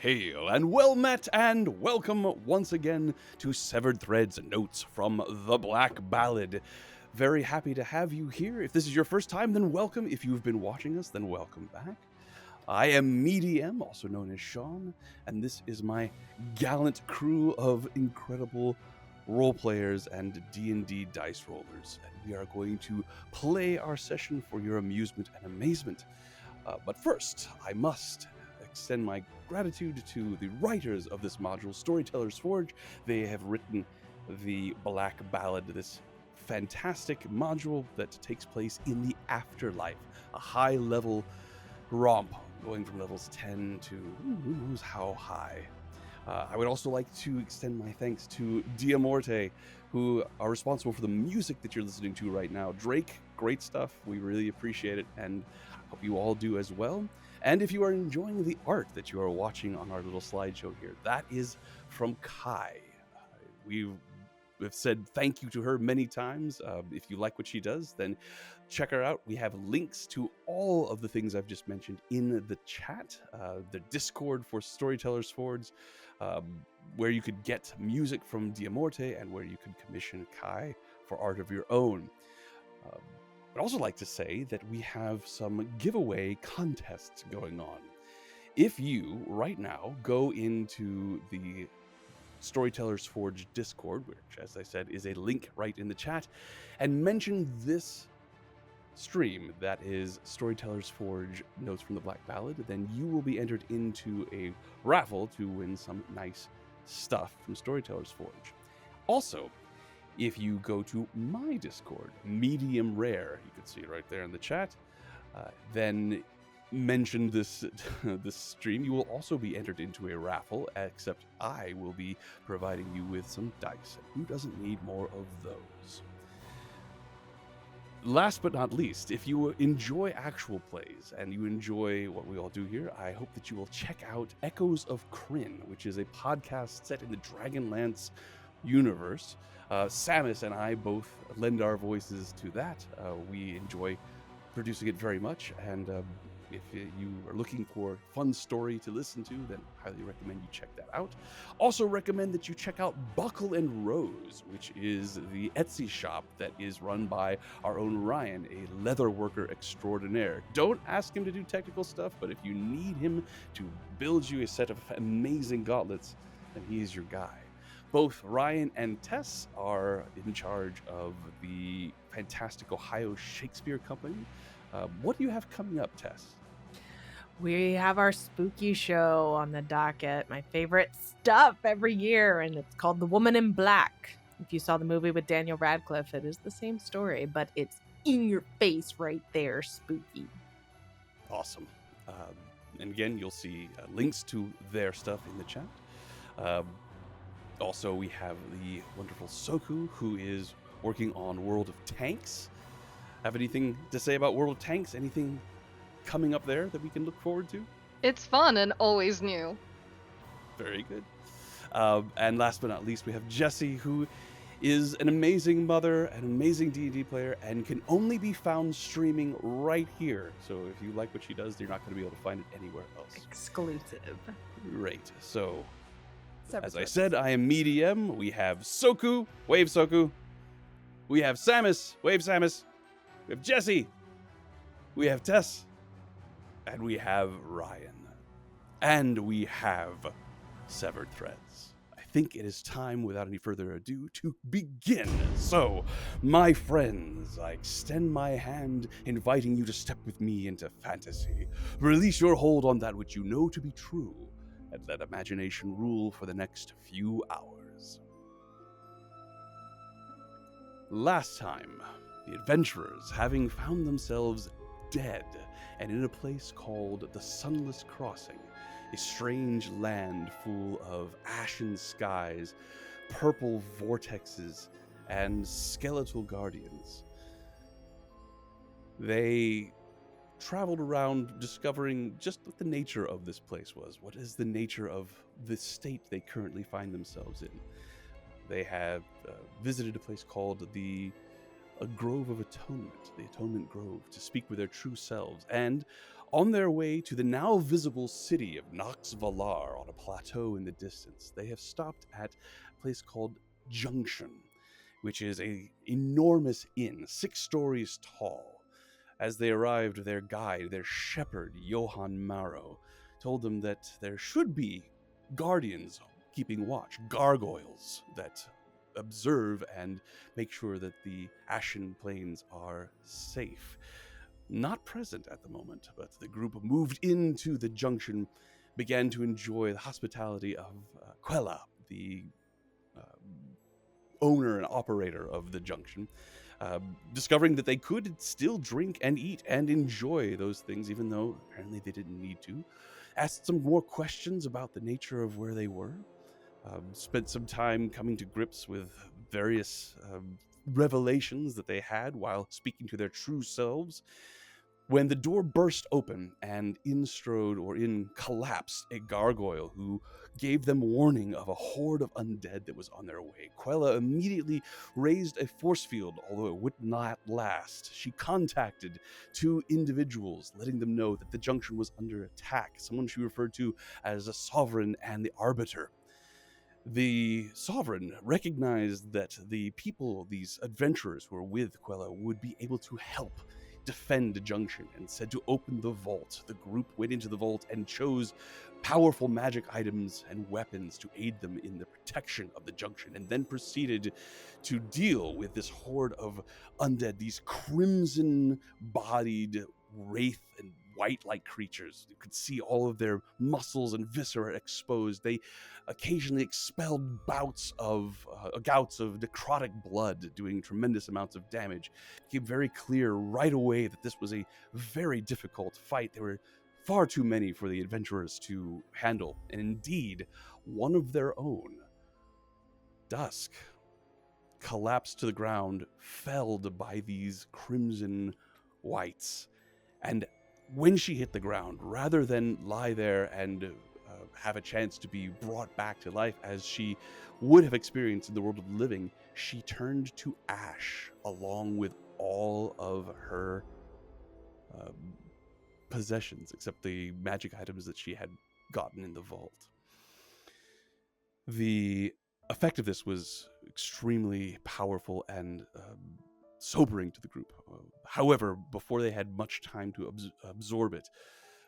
Hail and well met and welcome once again to Severed Threads Notes from the Black Ballad. Very happy to have you here. If this is your first time, then welcome. If you've been watching us, then welcome back. I am Medium, also known as Sean, and this is my gallant crew of incredible role players and D&D dice rollers. And we are going to play our session for your amusement and amazement. But first, I must extend my gratitude to the writers of this module, STForge. They have written the Black Ballad, this fantastic module that takes place in the afterlife, a high-level romp going from levels 10 to who knows how high. I would also like to extend my thanks to Diamorte, who are responsible for the music that you're listening to right now. Drake, great stuff. We really appreciate it, and I hope you all do as well. And if you are enjoying the art that you are watching on our little slideshow here, that is from Kai. We've said thank you to her many times. If you like what she does, then check her out. We have links to all of the things I've just mentioned in the chat, the Discord for Storytellers Forge, where you could get music from Diamorte and where you could commission Kai for art of your own. I'd also like to say that we have some giveaway contests going on. If you, right now, go into the Storytellers Forge Discord, which, as I said, is a link right in the chat, and mention this stream, that is Storytellers Forge Notes from the Black Ballad, then you will be entered into a raffle to win some nice stuff from Storytellers Forge. Also, if you go to my Discord, Medium Rare, you can see it right there in the chat, then mention this this stream, you will also be entered into a raffle, except I will be providing you with some dice. Who doesn't need more of those? Last but not least, if you enjoy actual plays and you enjoy what we all do here, I hope that you will check out Echoes of Kryn, which is a podcast set in the Dragonlance universe. Samus and I both lend our voices to that. We enjoy producing it very much, and if you are looking for a fun story to listen to, then highly recommend you check that out. Also recommend that you check out Buckle and Rose, which is the Etsy shop that is run by our own Ryan, a leather worker extraordinaire. Don't ask him to do technical stuff, but if you need him to build you a set of amazing gauntlets, then he is your guy. Both Ryan and Tess are in charge of the fantastic Ohio Shakespeare Company. What do you have coming up, Tess? We have our spooky show on the docket, my favorite stuff every year, and it's called The Woman in Black. If you saw the movie with Daniel Radcliffe, it is the same story, but it's in your face right there, spooky. Awesome. And again, you'll see links to their stuff in the chat. Also, we have the wonderful Soku, who is working on World of Tanks. Have anything to say about World of Tanks? Anything coming up there that we can look forward to? It's fun and always new. Very good. And last but not least, we have Jessie, who is an amazing mother, an amazing D&D player, and can only be found streaming right here. So if you like what she does, you're not going to be able to find it anywhere else. Exclusive. Great. So, as I Separate. said, I am Medium. We have Soku. Wave Soku. We have Samus. Wave Samus. We have Jessie. We have Tess. And we have Ryan. And we have Severed Threads. I think it is time, without any further ado, to begin. So, my friends, I extend my hand, inviting you to step with me into fantasy. Release your hold on that which you know to be true, and let imagination rule for the next few hours. Last time, the adventurers, having found themselves dead and in a place called the Sunless Crossing, a strange land full of ashen skies, purple vortexes, and skeletal guardians. They traveled around discovering just what the nature of this place was. What is the nature of the state they currently find themselves in? They have visited a place called a Grove of Atonement, the Atonement Grove, to speak with their true selves, and On their way to the now visible city of Nox Valar on a plateau in the distance, they have stopped at a place called Junction, which is an enormous inn, 6 stories tall. As they arrived, their guide, their shepherd, Johann Marrow, told them that there should be guardians keeping watch, gargoyles that observe and make sure that the Ashen Plains are safe. Not present at the moment, but the group moved into the junction, began to enjoy the hospitality of Quella, the owner and operator of the junction, discovering that they could still drink and eat and enjoy those things, even though apparently they didn't need to. Asked some more questions about the nature of where they were. Spent some time coming to grips with various revelations that they had while speaking to their true selves, when the door burst open and in collapsed a gargoyle who gave them warning of a horde of undead that was on their way. Quella immediately raised a force field, although it would not last. She contacted 2 individuals, letting them know that the junction was under attack, someone she referred to as a sovereign and the arbiter. The sovereign recognized that the people, these adventurers who were with Quella, would be able to help defend the junction and said to open the vault. The group went into the vault and chose powerful magic items and weapons to aid them in the protection of the junction, and then proceeded to deal with this horde of undead, these crimson-bodied wraith and white-like creatures. You could see all of their muscles and viscera exposed. They occasionally expelled gouts of necrotic blood, doing tremendous amounts of damage. It became very clear right away that this was a very difficult fight. There were far too many for the adventurers to handle, and indeed, one of their own, Dusk, collapsed to the ground, felled by these crimson whites. And when she hit the ground, rather than lie there and have a chance to be brought back to life as she would have experienced in the world of the living, she turned to ash along with all of her possessions, except the magic items that she had gotten in the vault. The effect of this was extremely powerful and sobering to the group. However, before they had much time to absorb it,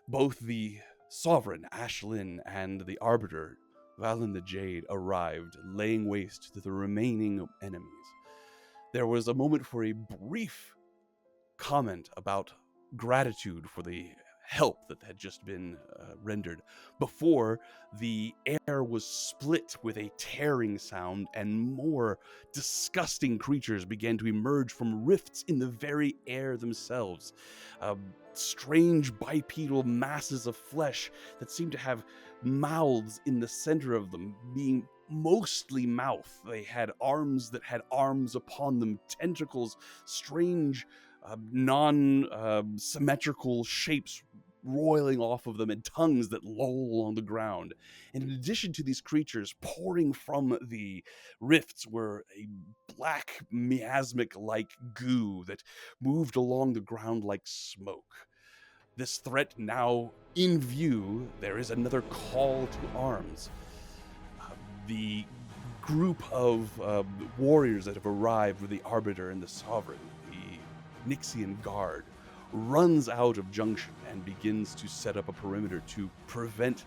both the Sovereign, Ashlyn, and the Arbiter, Valen the Jade, arrived, laying waste to the remaining enemies. There was a moment for a brief comment about gratitude for the help that had just been rendered, before the air was split with a tearing sound and more disgusting creatures began to emerge from rifts in the very air themselves. Strange bipedal masses of flesh that seemed to have mouths in the center of them, being mostly mouth. They had arms that had arms upon them, tentacles, strange non-symmetrical shapes roiling off of them, and tongues that loll along the ground. And in addition to these creatures, pouring from the rifts were a black miasmic-like goo that moved along the ground like smoke. This threat now in view, there is another call to arms. The group of warriors that have arrived with the Arbiter and the Sovereign, the Nixian Guard, runs out of Junction and begins to set up a perimeter to prevent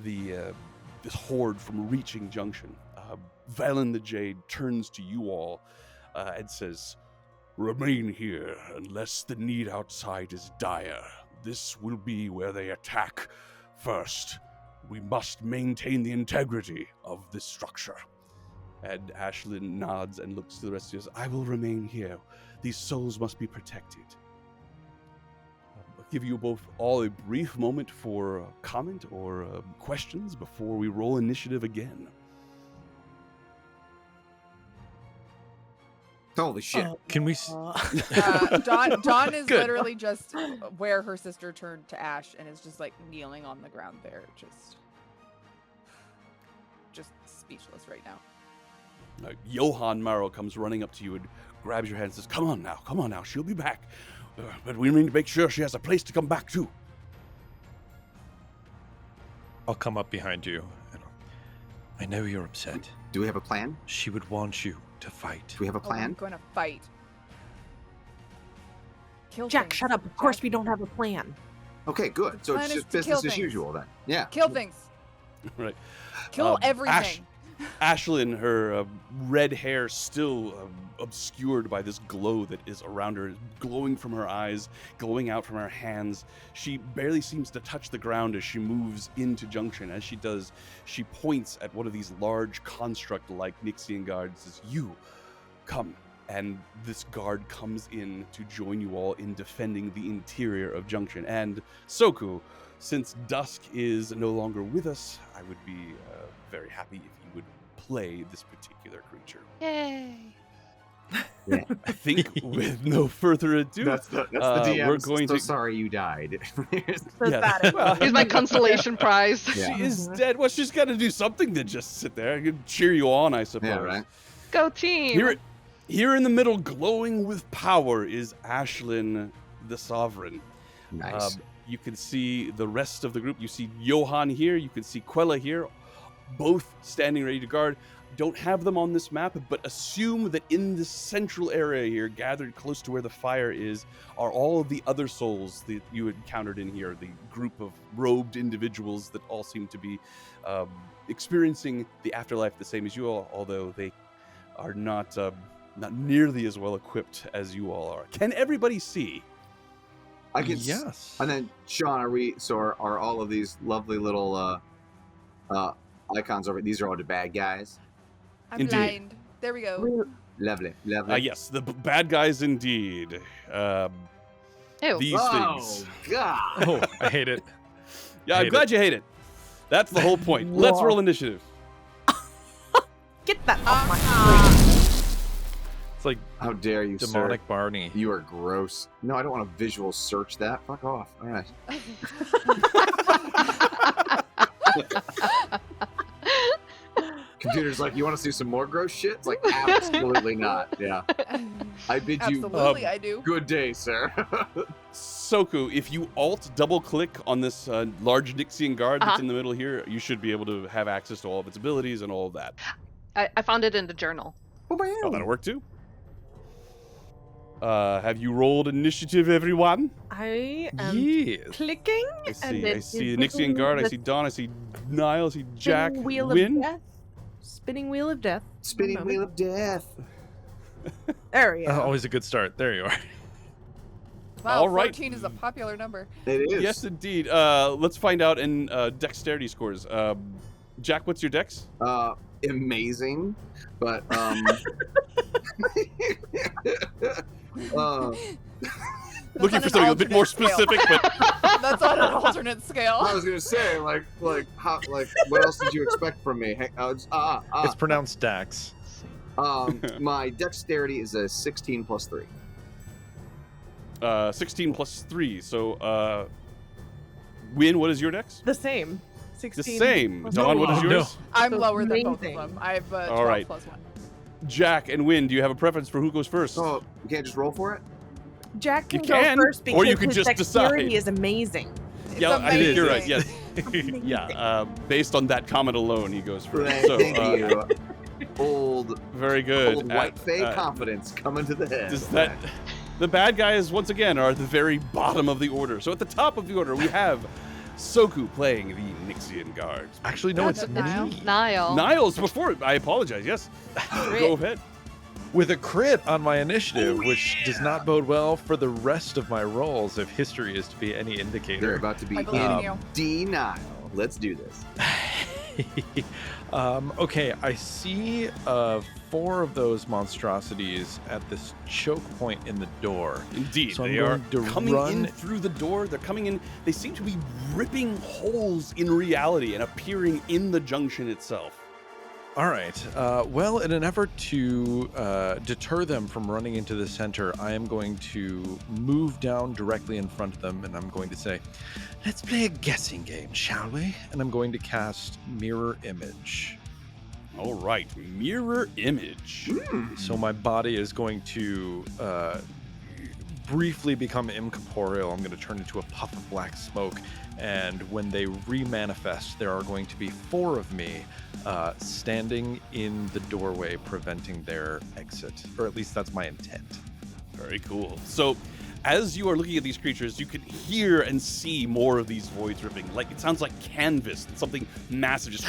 this horde from reaching Junction. Valen the Jade turns to you all and says, "Remain here unless the need outside is dire. This will be where they attack first. We must maintain the integrity of this structure." And Ashlyn nods and looks to the rest of us. "I will remain here. These souls must be protected." I'll give you both all a brief moment for comment or questions before we roll initiative again. Holy shit. Can we... Dawn is Good. literally just where her sister turned to ash and is just like kneeling on the ground there, just speechless right now. Johann Marrow comes running up to you and grabs your hand and says, come on now, she'll be back. But we need to make sure she has a place to come back to." I'll come up behind you. And I know you're upset. Do we have a plan? She would want you to fight. Do we have a Oh, I'm plan? going to fight. Kill Jack, things. shut up. Of course Jack. we don't have a plan. Okay, good. So plan it's is just to kill business as things. usual then. Yeah. Kill things. Right. Kill everything. Ashlyn, her red hair still obscured by this glow that is around her, glowing from her eyes, glowing out from her hands. She barely seems to touch the ground as she moves into Junction. As she does, she points at one of these large construct-like Nixian guards and says, "You, come." And this guard comes in to join you all in defending the interior of Junction. And Soku, since Dusk is no longer with us, I would be very happy if you would play this particular creature. Yay. Yeah. I think with no further ado, That's the DM. we're going so to. sorry you died. So Yeah. sad. Well, Here's my consolation prize. Yeah. She is dead. Well, she's got to do something to just sit there. I could cheer you on, I suppose. Yeah, right. Go team. Here in the middle, glowing with power, is Ashlyn the Sovereign. Nice. You can see the rest of the group. You see Johan here. You can see Quella here, both standing ready to guard. Don't have them on this map, but assume that in the central area here, gathered close to where the fire is, are all of the other souls that you encountered in here, the group of robed individuals that all seem to be experiencing the afterlife the same as you all, although they are not nearly as well equipped as you all are. Can everybody see? I can. Yes. And then, Sean, are all of these lovely little icons over? These are all the bad guys. I'm Indeed. blind. There we go. Lovely, lovely. Yes, the bad guys indeed. Ew. These Oh things. God! Oh, I hate it. Yeah, I'm Hate glad you hate it. That's the whole point. Let's Whoa. roll initiative. Get that off my screen. It's like How dare you, demonic sir? Barney. You are gross. No, I don't want to visual search that. Fuck off. All right. Computer's like, you want to see some more gross shit? It's like, absolutely not. Yeah. I bid you Absolutely, I do. good day, sir. Soku, if you alt double click on this large Nixian guard that's Uh-huh. in the middle here, you should be able to have access to all of its abilities and all of that. I found it in the journal. Oh, my Oh, that'll work too. Have you rolled initiative, everyone? I am Yes. clicking. I see. And I it see is the Nixian giving guard. I the see Dawn. I see Niall. I see Jack. Spinning wheel Win. of death. Spinning wheel of death. Spinning One wheel moment. of death. There we go. Always a good start. There you are. Wow, All right. 14 is a popular number. It is. Yes, indeed. Let's find out in dexterity scores. Jack, what's your dex? Amazing, but Looking on for an something a bit more alternate scale. specific, but That's on an alternate scale. I was gonna say how what else did you expect from me? It's pronounced Dax. My dexterity is a 16 plus 3. 16 plus 3. So, Win, what is your dex? The same. The 16. same. plus Dawn, what is Oh, one. no. yours? I'm So lower than both of amazing. them. I have 12 All right. plus 1. Jack and Win, do you have a preference for who goes first? Oh, you can't just roll for it? Jack You can, can, go first because or you can his just dexterity decide. is amazing. It's yeah, I think you're right. amazing. Yes. Yeah. Based on that comment alone, he goes first. Thank So, you. Old very good. white fey confidence coming to the head. Does that? The bad guys once again are at the very bottom of the order. So at the top of the order, we have Soku playing the Nixian guards. Actually, no, it's That's Niall. me. Niall. Niles before. I apologize. Yes. Go ahead. With a crit on my initiative, which does not bode well for the rest of my rolls if history is to be any They're indicator. about to be I believe in in you. denial. Let's do this. Okay, I see 4 of those monstrosities at this choke point in the door. Indeed, So I'm they are going to coming in run- through the door. They're coming in. They seem to be ripping holes in reality and appearing in the junction itself. All right. Well, in an effort to deter them from running into the center, I am going to move down directly in front of them, and I'm going to say, let's play a guessing game, shall we? And I'm going to cast Mirror Image. All right, mirror image. So my body is going to briefly become incorporeal. I'm going to turn into a puff of black smoke, And when they remanifest, there are going to be 4 of me standing in the doorway, preventing their exit. Or at least that's my intent. Very cool. So, as you are looking at these creatures, you can hear and see more of these voids ripping. Like, it sounds like canvas, something massive just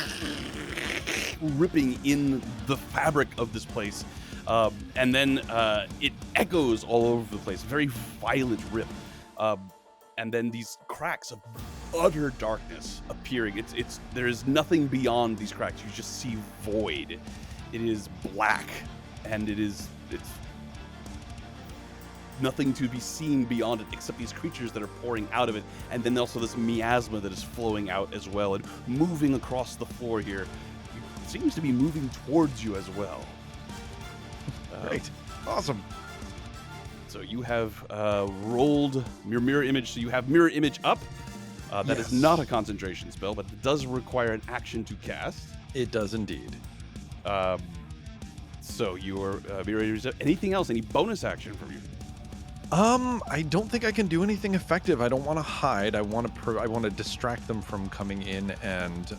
ripping in the fabric of this place. And then it echoes all over the place. Very violent rip. And then these cracks of utter darkness appearing. There is nothing beyond these cracks. You just see void. It is black, and it's nothing to be seen beyond it except these creatures that are pouring out of it, and then also this miasma that is flowing out as well and moving across the floor here. It seems to be moving towards you as well. Great. Awesome. So you have rolled your mirror image. So you have mirror image up. That is not a concentration spell, but it does require an action to cast. It does indeed. So your mirror image. Anything else? Any bonus action from you? I don't think I can do anything effective. I don't want to hide. I want to distract them from coming in and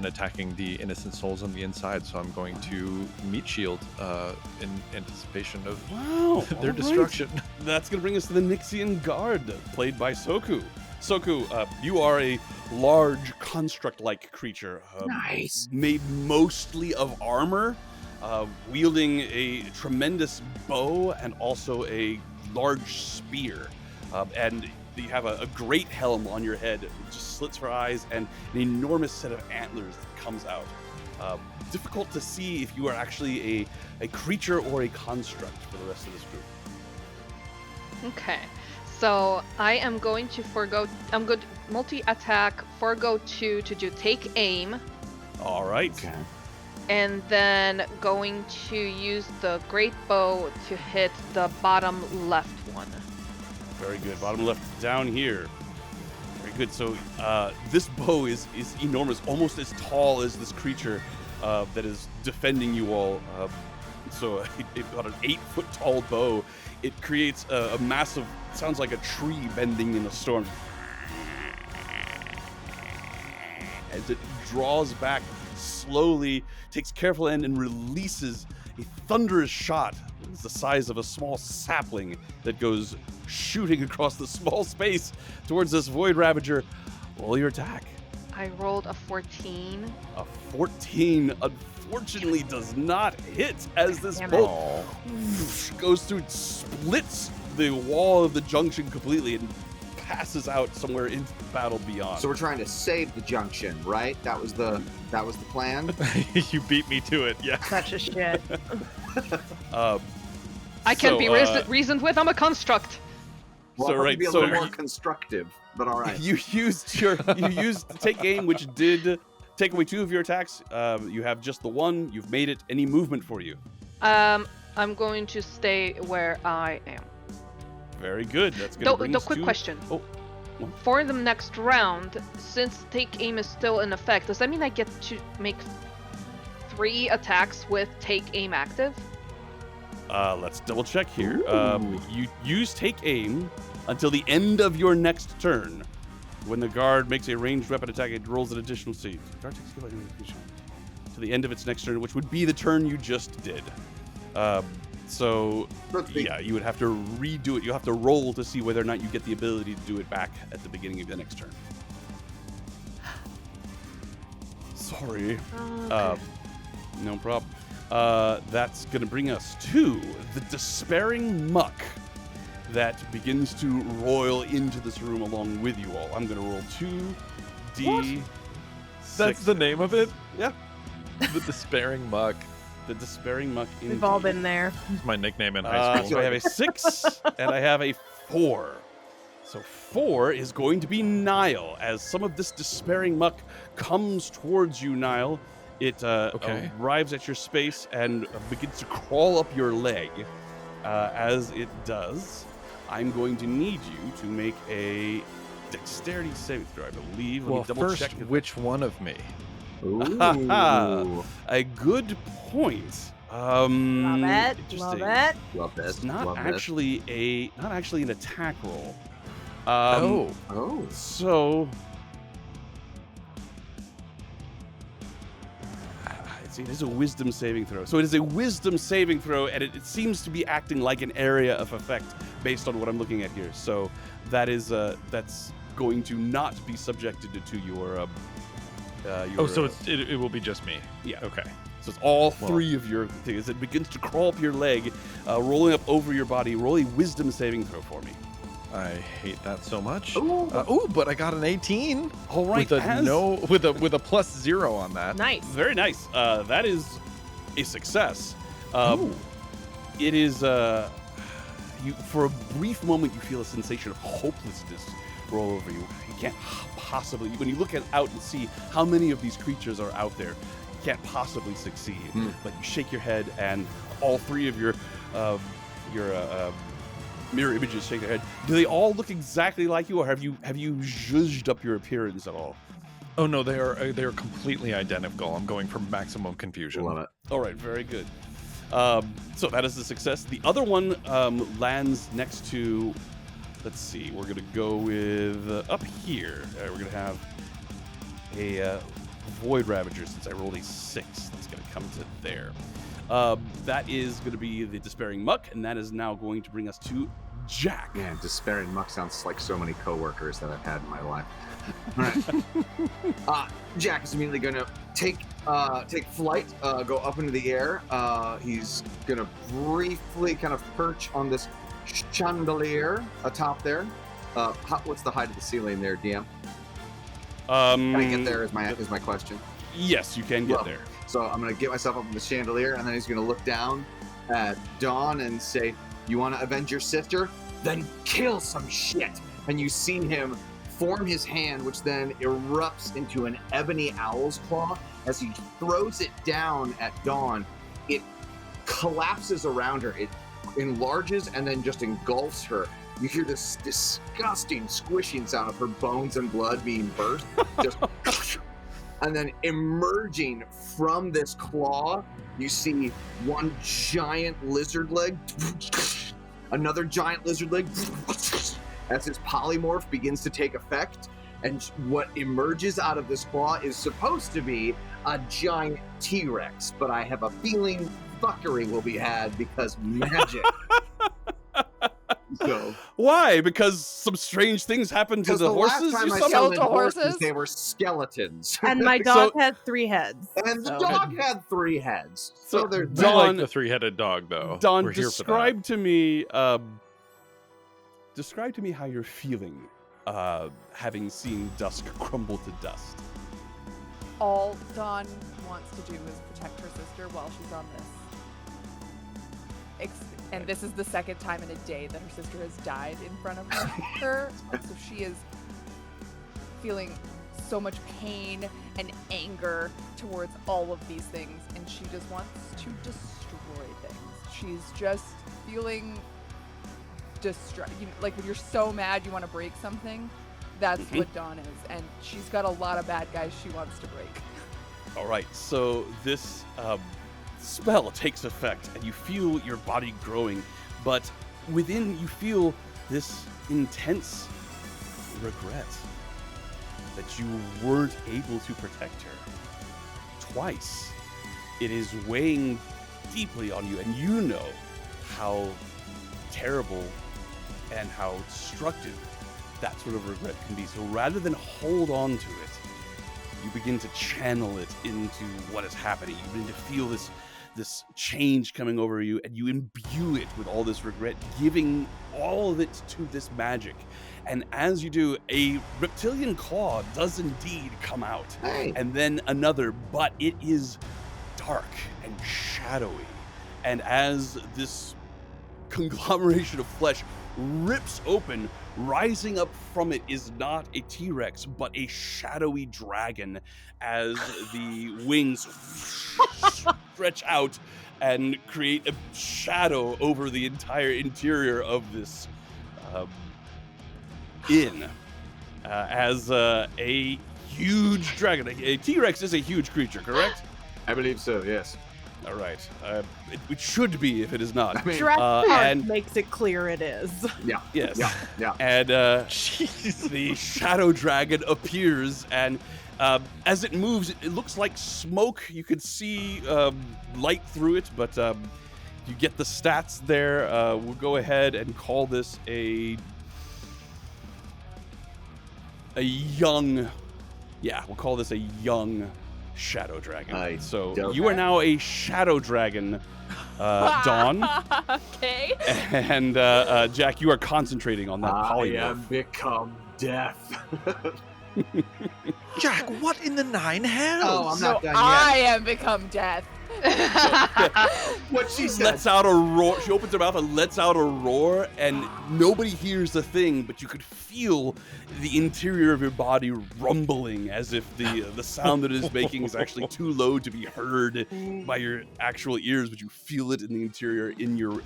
attacking the innocent souls on the inside. So I'm going to meat shield in anticipation of their destruction. That's going to bring us to the Nixian Guard, played by Soku. Soku, you are a large construct-like creature. Nice. Made mostly of armor, wielding a tremendous bow and also a large spear. And you have a great helm on your head. It just slits for eyes and an enormous set of antlers that comes out. Difficult to see if you are actually a creature or a construct for the rest of this group. Okay. So I am going to I'm going to multi-attack, forego 2 to do take aim. All right. Okay. And then going to use the great bow to hit the bottom left one. Very good. Bottom left down here. Very good. So this bow is enormous, almost as tall as this creature that is defending you all. So it got an 8-foot tall bow. It creates a massive, sounds like a tree bending in a storm. As it draws back slowly, takes careful aim and releases a thunderous shot. It's the size of a small sapling that goes shooting across the small space towards this Void Ravager. Roll your attack. I rolled a 14. A 14 unfortunately does not hit as this bolt goes through, splits the wall of the junction completely and passes out somewhere into the battle beyond. So we're trying to save the junction, right? That was the plan. You beat me to it. Yeah. Such a shit. I can't be reasoned with. I'm a construct. Well, So, I right, be a so little more you- constructive, but all right. You used take aim, which did take away 2 of your attacks. You have just the one. You've made it. Any movement for you? I'm going to stay where I am. Very good. That's going to bring us quick to... question. Oh, For the next round, since take aim is still in effect, does that mean I get to make 3 attacks with take aim active? let's double check here. You use take aim until the end of your next turn. When the guard makes a ranged weapon attack, it rolls an additional C. Guard takes skill to the end of its next turn, which would be the turn you just did. So, yeah, you would have to redo it. You'll have to roll to see whether or not you get the ability to do it back at the beginning of the next turn. Sorry. Okay. No problem. That's going to bring us to the Despairing Muck that begins to roil into this room along with you all. I'm going to roll 2d6. That's the name of it? Yeah. The Despairing Muck. The Despairing Muck. We've all been there. It's my nickname in high school. So I have a 6 and I have a 4. So 4 is going to be Nile. As some of this Despairing Muck comes towards you, Nile, it arrives at your space and begins to crawl up your leg. As it does, I'm going to need you to make a dexterity saving throw, I believe. Let Well, me double first, check. which one of me? Ooh. A good point. Love it. Interesting. Love it. Love this. It's not Love actually an attack roll. Oh. So, see, it is a wisdom saving throw. So it is a wisdom saving throw, and it seems to be acting like an area of effect based on what I'm looking at here. So that is that's going to not be subjected to your. So it will be just me. Yeah. Okay. So it's all three of your things. It begins to crawl up your leg, rolling up over your body. Roll a wisdom saving throw for me. I hate that so much. Ooh. But I got an 18. All right. With a +0 on that. Nice. Very nice. That is a success. It is you for a brief moment you feel a sensation of hopelessness roll over you. You can't possibly, when you look out and see how many of these creatures are out there, you can't possibly succeed. But you shake your head, and all three of your mirror images shake their head. Do they all look exactly like you, or have you zhuzhed up your appearance at all? Oh no, they are completely identical. I'm going for maximum confusion. Love it. All right, very good. So that is a success. The other one lands next to, let's see, we're going to go with up here. We're going to have a Void Ravager, since I rolled a 6. That's going to come to there. That is going to be the Despairing Muck, and that is now going to bring us to Jack. Man, Despairing Muck sounds like so many coworkers that I've had in my life. All right. Jack is immediately going to take flight, go up into the air. He's going to briefly kind of perch on this chandelier atop there. What's the height of the ceiling there, DM? Can I get there is my question. Yes, you can get there. So I'm going to get myself up in the chandelier, and then he's going to look down at Dawn and say, "You want to avenge your sister? Then kill some shit." And you see him form his hand, which then erupts into an ebony owl's claw. As he throws it down at Dawn, it collapses around her. It enlarges and then just engulfs her. You hear this disgusting squishing sound of her bones and blood being burst. Just and then emerging from this claw, you see one giant lizard leg, another giant lizard leg, as his polymorph begins to take effect. And what emerges out of this claw is supposed to be a giant T-Rex, but I have a feeling fuckery will be had because magic. So, why? Because some strange things happened to the horses? Last time I summoned summoned horses? horses, they were skeletons. And my dog had 3 heads. And the dog had 3 heads. So there's We Dawn- like the 3-headed dog, though. Dawn, We're here for that. describe to me how you're feeling, having seen dusk crumble to dust. All Dawn wants to do is protect her sister while she's on this. And this is the second time in a day that her sister has died in front of her. So she is feeling so much pain and anger towards all of these things, and she just wants to destroy things. She's just feeling like when you're so mad you want to break something. That's what Dawn is, and she's got a lot of bad guys she wants to break. All right, so this spell takes effect, and you feel your body growing, but within you feel this intense regret that you weren't able to protect her. Twice. It is weighing deeply on you, and you know how terrible and how destructive that sort of regret can be. So rather than hold on to it, you begin to channel it into what is happening. You begin to feel this change coming over you, and you imbue it with all this regret, giving all of it to this magic. And as you do, a reptilian claw does indeed come out. Hey. And then another, but it is dark and shadowy. And as this conglomeration of flesh rips open, rising up from it is not a T-Rex, but a shadowy dragon, as the wings stretch out and create a shadow over the entire interior of this inn. As a huge dragon, a T-Rex is a huge creature, correct? I believe so, yes. All right. It should be if it is not. I mean, Jurassic Park and- makes it clear it is. Yes. yeah. And Jeez. the shadow dragon appears, and as it moves, it looks like smoke. You could see light through it, but you get the stats there. We'll go ahead and call this a young. Yeah, we'll call this a young shadow dragon. So dope. you are now a shadow dragon, Dawn. Okay. And Jack, you are concentrating on that I polymorph. am become death. Jack, what in the nine hells? Oh, I'm So not done I yet. am become death. What she said. Lets out a roar. She opens her mouth and lets out a roar, and nobody hears the thing, but you could feel the interior of your body rumbling as if the sound that it is making is actually too low to be heard by your actual ears, but you feel it in the interior in your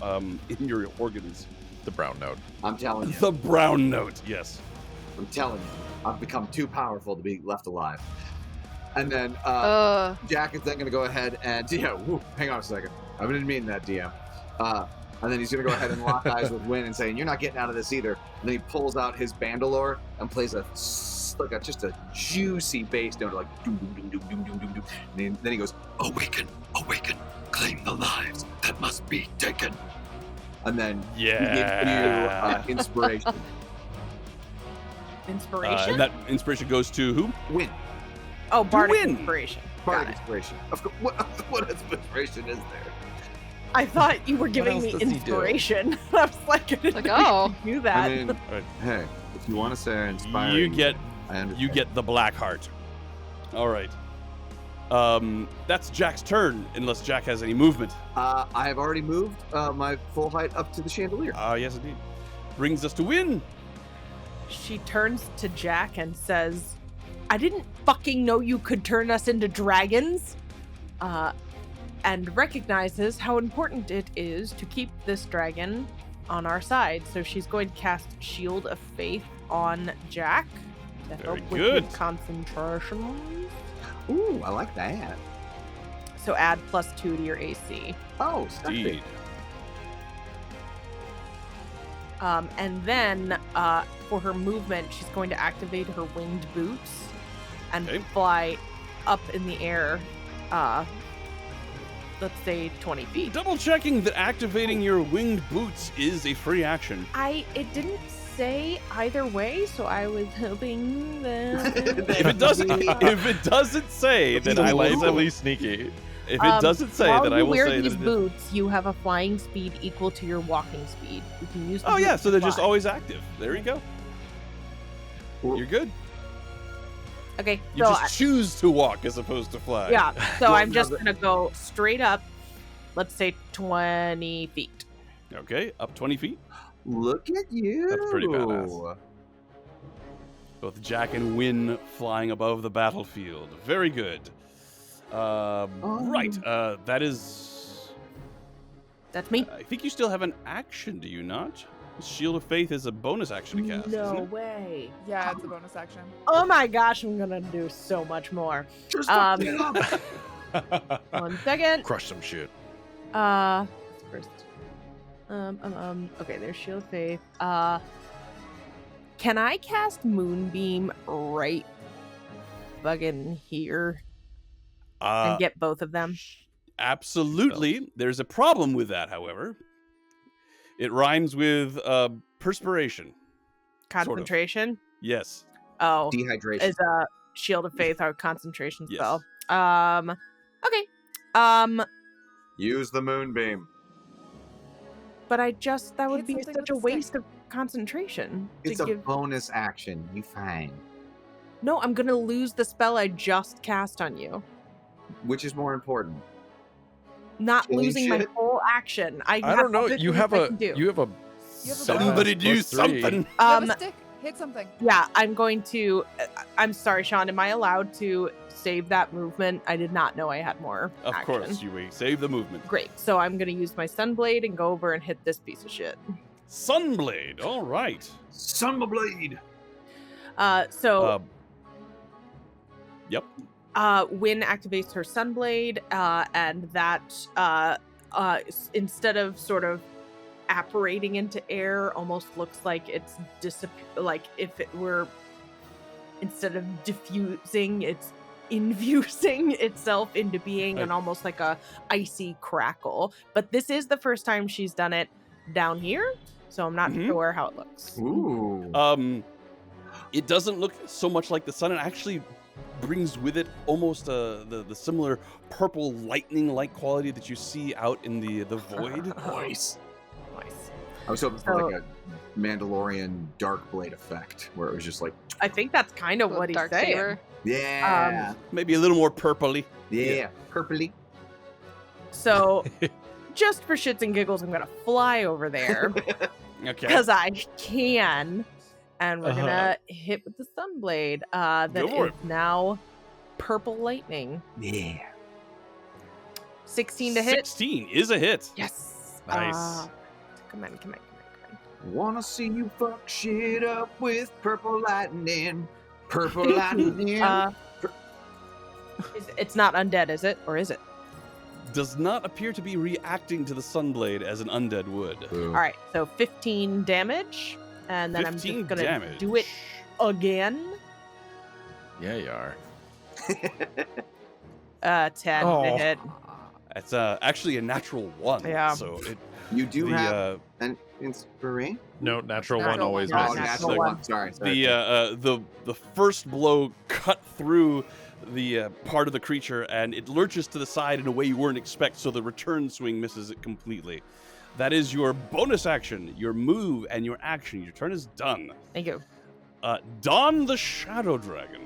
organs. The brown note. I'm telling you. The brown note, yes. I'm telling you. I've become too powerful to be left alive. And then Jack is then going to go ahead and hang on a second. I didn't mean that, DM. And then he's going to go ahead and lock eyes with Win and saying, "You're not getting out of this either." And then he pulls out his bandolore and plays just a juicy bass note, like doom doom doom doom doom doom doom. And then he goes, "Awaken, awaken, claim the lives that must be taken." And then he gives you inspiration. Inspiration? And that inspiration goes to who? Win. Oh, Bardic win. Inspiration. Bardic Got it. inspiration. Of course. What inspiration is there? I thought you were giving else me does he do? inspiration. I was like, I didn't Like, know oh. you could do that. I mean, hey, if you want to say inspiring, You get I understand. You get the black heart. All right. That's Jack's turn, unless Jack has any movement. I have already moved my full height up to the chandelier. Yes, indeed. Brings us to Win. She turns to Jack and says, "I didn't fucking know you could turn us into dragons." And recognizes how important it is to keep this dragon on our side. So she's going to cast Shield of Faith on Jack to Very help with good. his concentration. Ooh, I like that. So add +2 to your AC. Oh, stuffy. Indeed. And then for her movement, she's going to activate her winged boots and Okay. fly up in the air, let's say 20 feet. Double checking that activating your winged boots is a free action. It didn't say either way, so I was hoping that If it doesn't say, then I will Lazily sneaky. If it doesn't say, while then I you will wear say these that. boots, you have a flying speed equal to your walking speed. You can use. The Oh yeah, boots so to they're just fly. always active. There you go. You're good. Okay. You So just choose to walk as opposed to fly. yeah, so Well, I'm now just that- gonna go straight up. Let's say 20 feet. Okay, up 20 feet. Look at you. That's pretty badass. Both Jack and Win flying above the battlefield. Very good. Right. That is. That's me. I think you still have an action, do you not? Shield of Faith is a bonus action to cast. isn't it? way. Yeah, it's a bonus action. Oh my gosh, I'm gonna do so much more. Just Um, fuck it up. 1 second. Crush some shit. First. Okay, there's Shield of Faith. Can I cast Moonbeam right fucking here and get both of them? Absolutely. There's a problem with that, however. It rhymes with perspiration. Concentration? Yes. Oh, Dehydration. is a Shield of Faith our concentration Yes. spell? Okay. Use the moonbeam. But that would Hit be something such a with a stick. waste of concentration. It's to a give... bonus action. You fine. No, I'm gonna lose the spell I just cast on you. Which is more important? Not Killing losing my shit? whole action. I don't know. other You things have I a can do. you have a You have a Somebody bonus. do +3. something. You have Um, a stick. Hit something. yeah, I'm going to. I'm sorry, Sean. Am I allowed to save that movement? I did not know I had more. Of action. course, you may save the movement. Great. So I'm gonna use my Sunblade and go over and hit this piece of shit. Sunblade. All right. Sunblade. So Yep. Wynn activates her Sunblade, and that instead of sort of apparating into air, almost looks like it's like if it were, instead of diffusing, it's infusing itself into being and almost like a icy crackle. But this is the first time she's done it down here, so I'm not sure how it looks. Ooh. It doesn't look so much like the sun. It actually brings with it almost the similar purple lightning-like quality that you see out in the void. Nice. Nice. I was hoping for like a Mandalorian dark blade effect, where it was just like. I think that's kind of what he's Dark saying. saber. Yeah. Maybe a little more purpley. Yeah. Purpley. So, just for shits and giggles, I'm gonna fly over there Okay. because I can, and we're gonna hit with the Sunblade. That Go for is now purple lightning. Yeah. 16 to hit. 16 is a hit. Yes. Nice. Come on. Wanna see you fuck shit up with purple lightning. Purple lightning. It's not undead, is it? Or is it? Does not appear to be reacting to the Sunblade as an undead would. Boo. All right, so 15 damage, and then I'm 15 just gonna damage. do it again. Yeah, you are. 10 Oh. to hit. It's actually a natural 1. Yeah. So it You do the have an inspiration? No, natural one Natural always one. Oh, Natural misses. natural one. one. Sorry. the first blow cut through the part of the creature, and it lurches to the side in a way you weren't expect, so the return swing misses it completely. That is your bonus action, your move, and your action. Your turn is done. Thank you. Dawn the Shadow Dragon.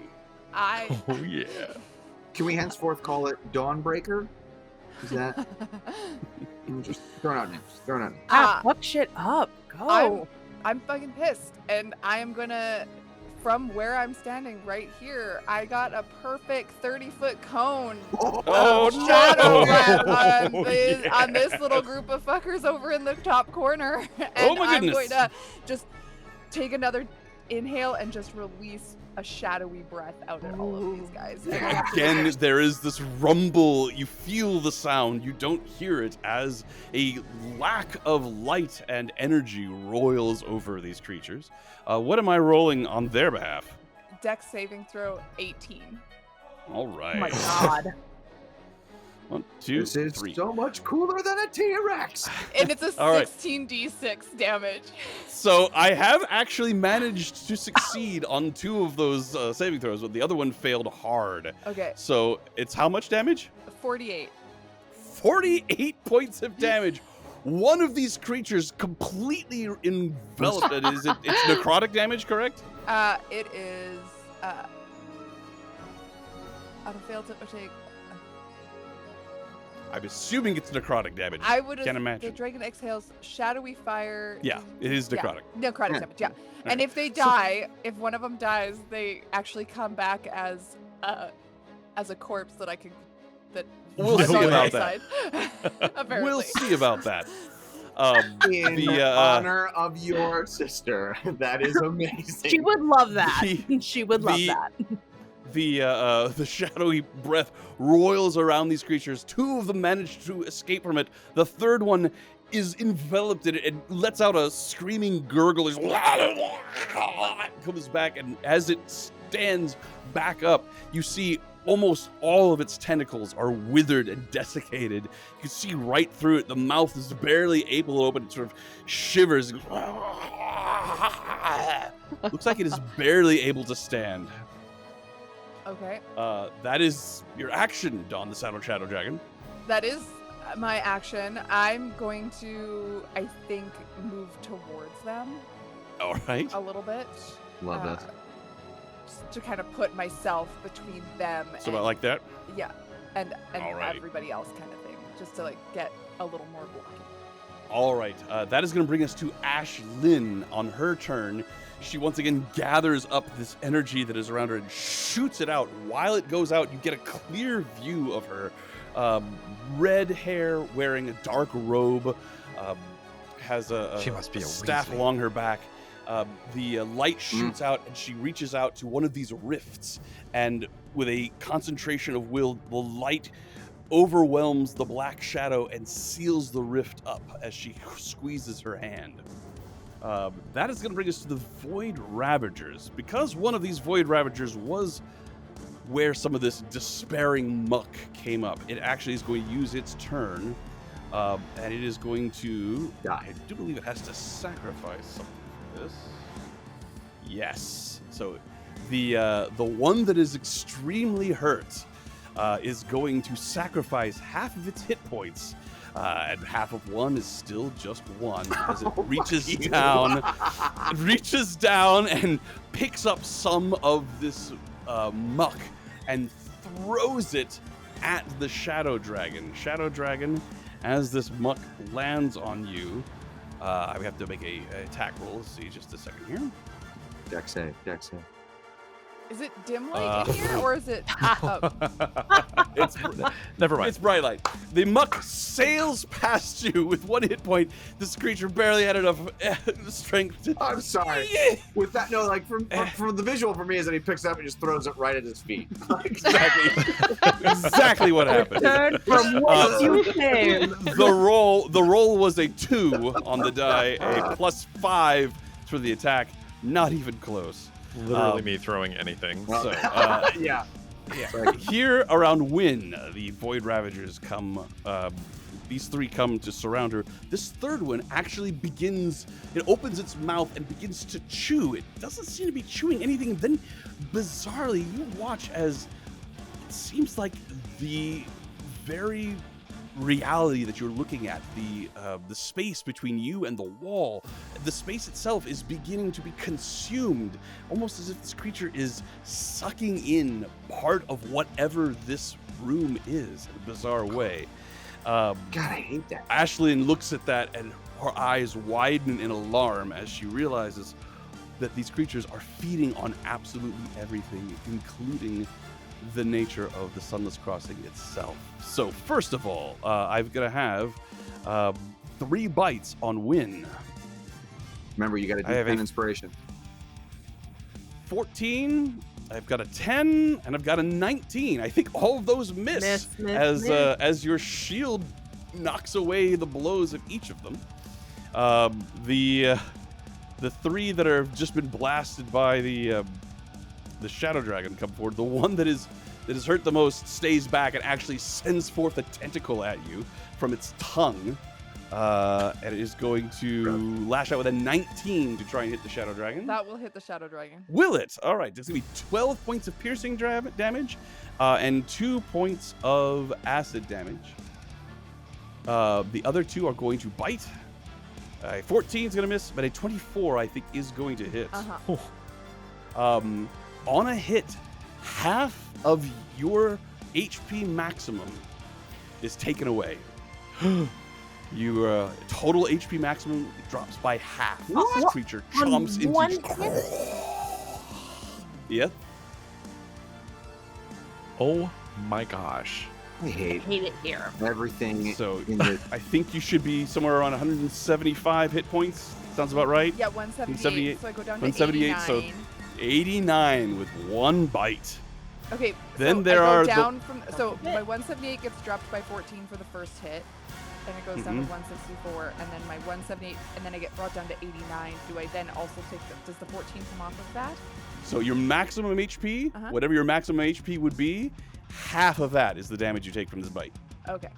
Oh yeah. Can we henceforth call it Dawnbreaker? Is that? I'm just throwing out names. Throwing out names. Fuck shit up. Go. I'm fucking pissed, and I am gonna, from where I'm standing right here, I got a perfect 30-foot cone Oh, shadow no! grab Yeah. on this little group of fuckers over in the top corner. And Oh my I'm goodness. going to just take inhale and just release a shadowy breath out at all of these guys. And I have to Again, there is this rumble. You feel the sound. You don't hear it as a lack of light and energy roils over these creatures. What am I rolling on their behalf? Dex saving throw 18. All right. Oh my god. 1, 2, This is 3. so much cooler than a T-Rex. And it's a All right. 16d6 damage. So I have actually managed to succeed on 2 of those saving throws, but the other one failed hard. Okay, So it's how much damage? 48. 48 points of damage. One of these creatures completely enveloped. It's necrotic damage, correct? It is, auto fail to take. I'm assuming it's necrotic damage. I would Can't imagine. The dragon exhales shadowy fire. Yeah, it is necrotic. Yeah, necrotic Yeah. damage, yeah. Alright. And if they die, if one of them dies, they actually come back as a corpse that I can. That We'll is see on about my that. side. Apparently. We'll see about that. In The, honor of your sister. That is amazing. She would love that. The- She would love the- that. The shadowy breath roils around these creatures. 2 of them manage to escape from it. The third one is enveloped in it and lets out a screaming gurgle. It comes back, and as it stands back up, you see almost all of its tentacles are withered and desiccated. You can see right through it. The mouth is barely able to open. It sort of shivers. Looks like it is barely able to stand. Okay. That is your action, Dawn the Shadow Dragon. That is my action. I'm going to, I think, move towards them All right. a little bit. Love that. Just to kind of put myself between them So and about like that. yeah, and Alrighty. everybody else kind of thing, just to like get a little more blocking. All right. That is going to bring us to Ash Lynn on her turn. She once again gathers up this energy that is around her and shoots it out. While it goes out, you get a clear view of her. Red hair, wearing a dark robe, has a She must be a staff Weasley. along her back. The light shoots out, and she reaches out to one of these rifts, and with a concentration of will, the light overwhelms the black shadow and seals the rift up as she squeezes her hand. That is going to bring us to the Void Ravagers. Because one of these Void Ravagers was where some of this despairing muck came up, it actually is going to use its turn, and it is going to... I do believe it has to sacrifice something for this. Yes. So the one that is extremely hurt is going to sacrifice half of its hit points, and half of one is still just one as it reaches down and picks up some of this muck and throws it at the Shadow Dragon. Shadow Dragon, as this muck lands on you, I have to make a attack roll. Let's see, just a second here. Dex save. Is it dim light in here, or is it? It's Never mind. It's bright light. The muck sails past you with one hit point. This creature barely had enough strength to... I'm sorry. With that, no, like from the visual for me is that he picks it up and just throws it right at his feet. Exactly what happened. Turn from whence you came. The roll was a 2 on the die, a +5 for the attack. Not even close. Literally me throwing anything. So, yeah. Here around Wynn, the Void Ravagers come. These three come to surround her. This third one actually begins. It opens its mouth and begins to chew. It doesn't seem to be chewing anything. Then, bizarrely, you watch as it seems like the very reality that you're looking at, the space between you and the wall, the space itself is beginning to be consumed, almost as if this creature is sucking in part of whatever this room is in a bizarre way. God, I hate that. Ashlyn looks at that and her eyes widen in alarm as she realizes that these creatures are feeding on absolutely everything, including the nature of the Sunless Crossing itself. So first of all, I'm going to have 3 bites on Wynn. Remember, you got to do 10 inspiration. 14, I've got a 10, and I've got a 19. I think all of those miss. As your shield knocks away the blows of each of them. The 3 that have just been blasted by the Shadow Dragon come forward. The one that is hurt the most stays back and actually sends forth a tentacle at you from its tongue, and it is going to lash out with a 19 to try and hit the Shadow Dragon. That will hit the Shadow Dragon. Will it? All right. It's going to be 12 points of piercing damage and 2 points of acid damage. The other 2 are going to bite. A 14 is going to miss, but a 24 I think is going to hit. On a hit, half of your HP maximum is taken away. Your total HP maximum drops by half. This creature chomps into Yeah. Oh my gosh. I hate it here. everything. So in the I think you should be somewhere around 175 hit points. Sounds about right? Yeah, 178. So I go down to 178, 89. so 89 with 1 bite. Okay. Then so there I are go down from. So my 178 gets dropped by 14 for the first hit. Then it goes down to 164, and then my 178, and then I get brought down to 89. Do I then also take does the 14 come off of that? So your maximum HP, whatever your maximum HP would be, half of that is the damage you take from this bite. Okay.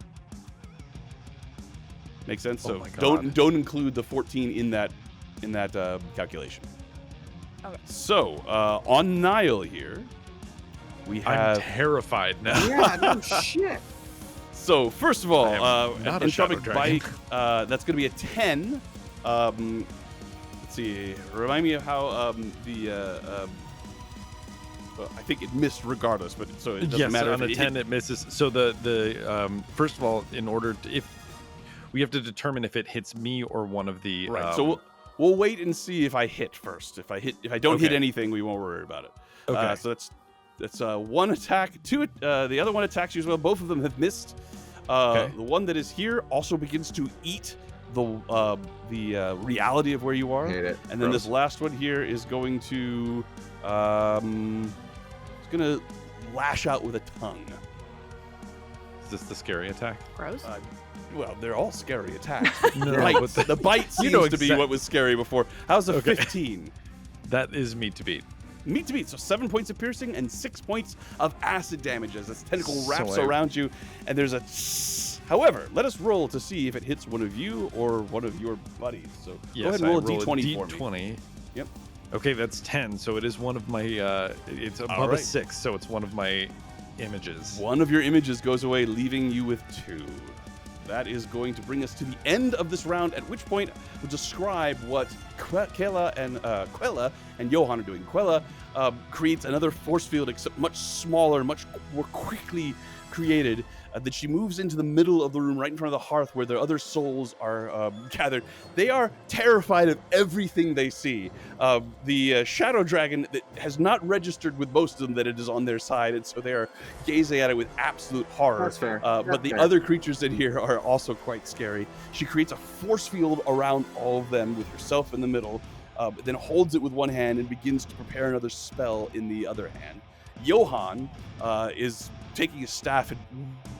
Makes sense? Oh So my God. don't include the 14 in that calculation. Okay. So on Nile here, we have. I'm terrified now. yeah, no shit. So first of all, not a Shadow entropic Dragon. bite. That's going to be a 10. Let's see. Remind me of how I think it missed regardless, but so it doesn't Yes, matter. on if a 10 it misses. So the first of all, in order to, if we have to determine if it hits me or one of the Right. So we'll wait and see if I hit first. If I don't hit Okay. anything, we won't worry about it. Okay. So that's 1 attack. 2. The other one attacks you as well. Both of them have missed. Okay. The one that is here also begins to eat the reality of where you are. Hate it. And then Gross. this last one here is going to it's gonna lash out with a tongue. Is this the scary attack? Gross. Well, they're all scary attacks. No, Bites. but The bite seems You know to be exact- what was scary before. How's a Okay. 15? That is meat to beat. Meat to beat. So 7 points of piercing and 6 points of acid damage as this tentacle So wraps I- around you, and there's a. However, let us roll to see if it hits one of you or one of your buddies. So Yes, go ahead and roll a I d20 for me. D20. Yep. Okay, that's 10. So it is one of my. It's above All a right. 6, so it's one of my images. One of your images goes away, leaving you with 2. That is going to bring us to the end of this round, at which point we'll describe what Quella and Johan are doing. Quella creates another force field, except much smaller, much more quickly created, that she moves into the middle of the room, right in front of the hearth where their other souls are gathered. They are terrified of everything they see. The shadow dragon that has not registered with most of them that it is on their side, and so they are gazing at it with absolute horror. That's fair. But That's the fair. other creatures in here are also quite scary. She creates a force field around all of them with herself in the middle, but then holds it with one hand and begins to prepare another spell in the other hand. Johan is taking his staff and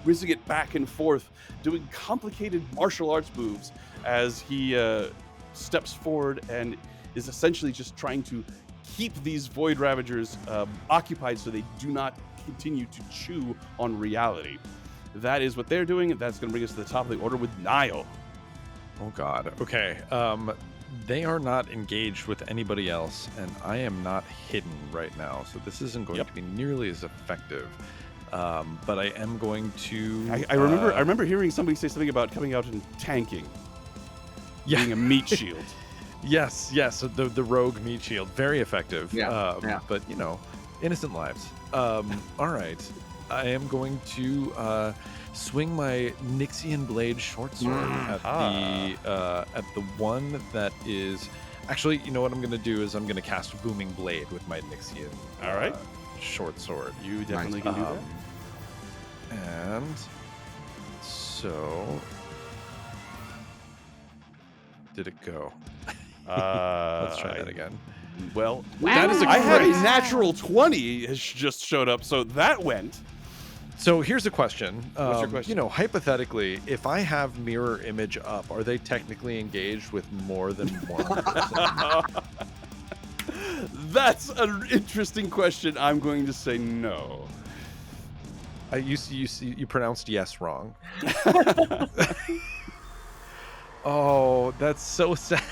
whizzing it back and forth, doing complicated martial arts moves as he steps forward and is essentially just trying to keep these Void Ravagers occupied so they do not continue to chew on reality. That is what they're doing. That's going to bring us to the top of the order with Niall. Oh God. Okay. They are not engaged with anybody else, and I am not hidden right now, so this isn't going to be nearly as effective. But I am going to. I remember hearing somebody say something about coming out and tanking, being a meat shield. Yes. The rogue meat shield, very effective. Yeah. But innocent lives. All right. I am going to swing my Nixian blade short sword at the one that is. Actually, you know what I'm going to do is I'm going to cast Booming Blade with my Nixian. All right. Short sword. You definitely can do that. And so, did it go? Let's try that again. Well, That is a I had a crit. natural 20 has just showed up, so that went. So here's a question. What's your question? Hypothetically, if I have mirror image up, are they technically engaged with more than one person? That's an interesting question. I'm going to say no. You pronounced yes wrong. Oh, that's so sad.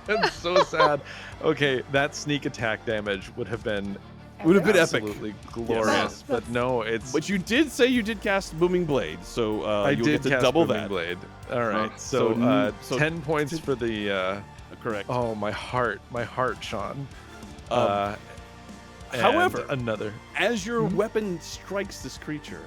That's so sad. Okay, that sneak attack damage would have been Epic. absolutely glorious, but no, it's. But you did say you did cast Booming Blade, so I you'll did get to cast double Booming that. Blade. All right, so so 10 points for the. Correct. Oh, my heart, Sean. And However, another. as your weapon strikes this creature,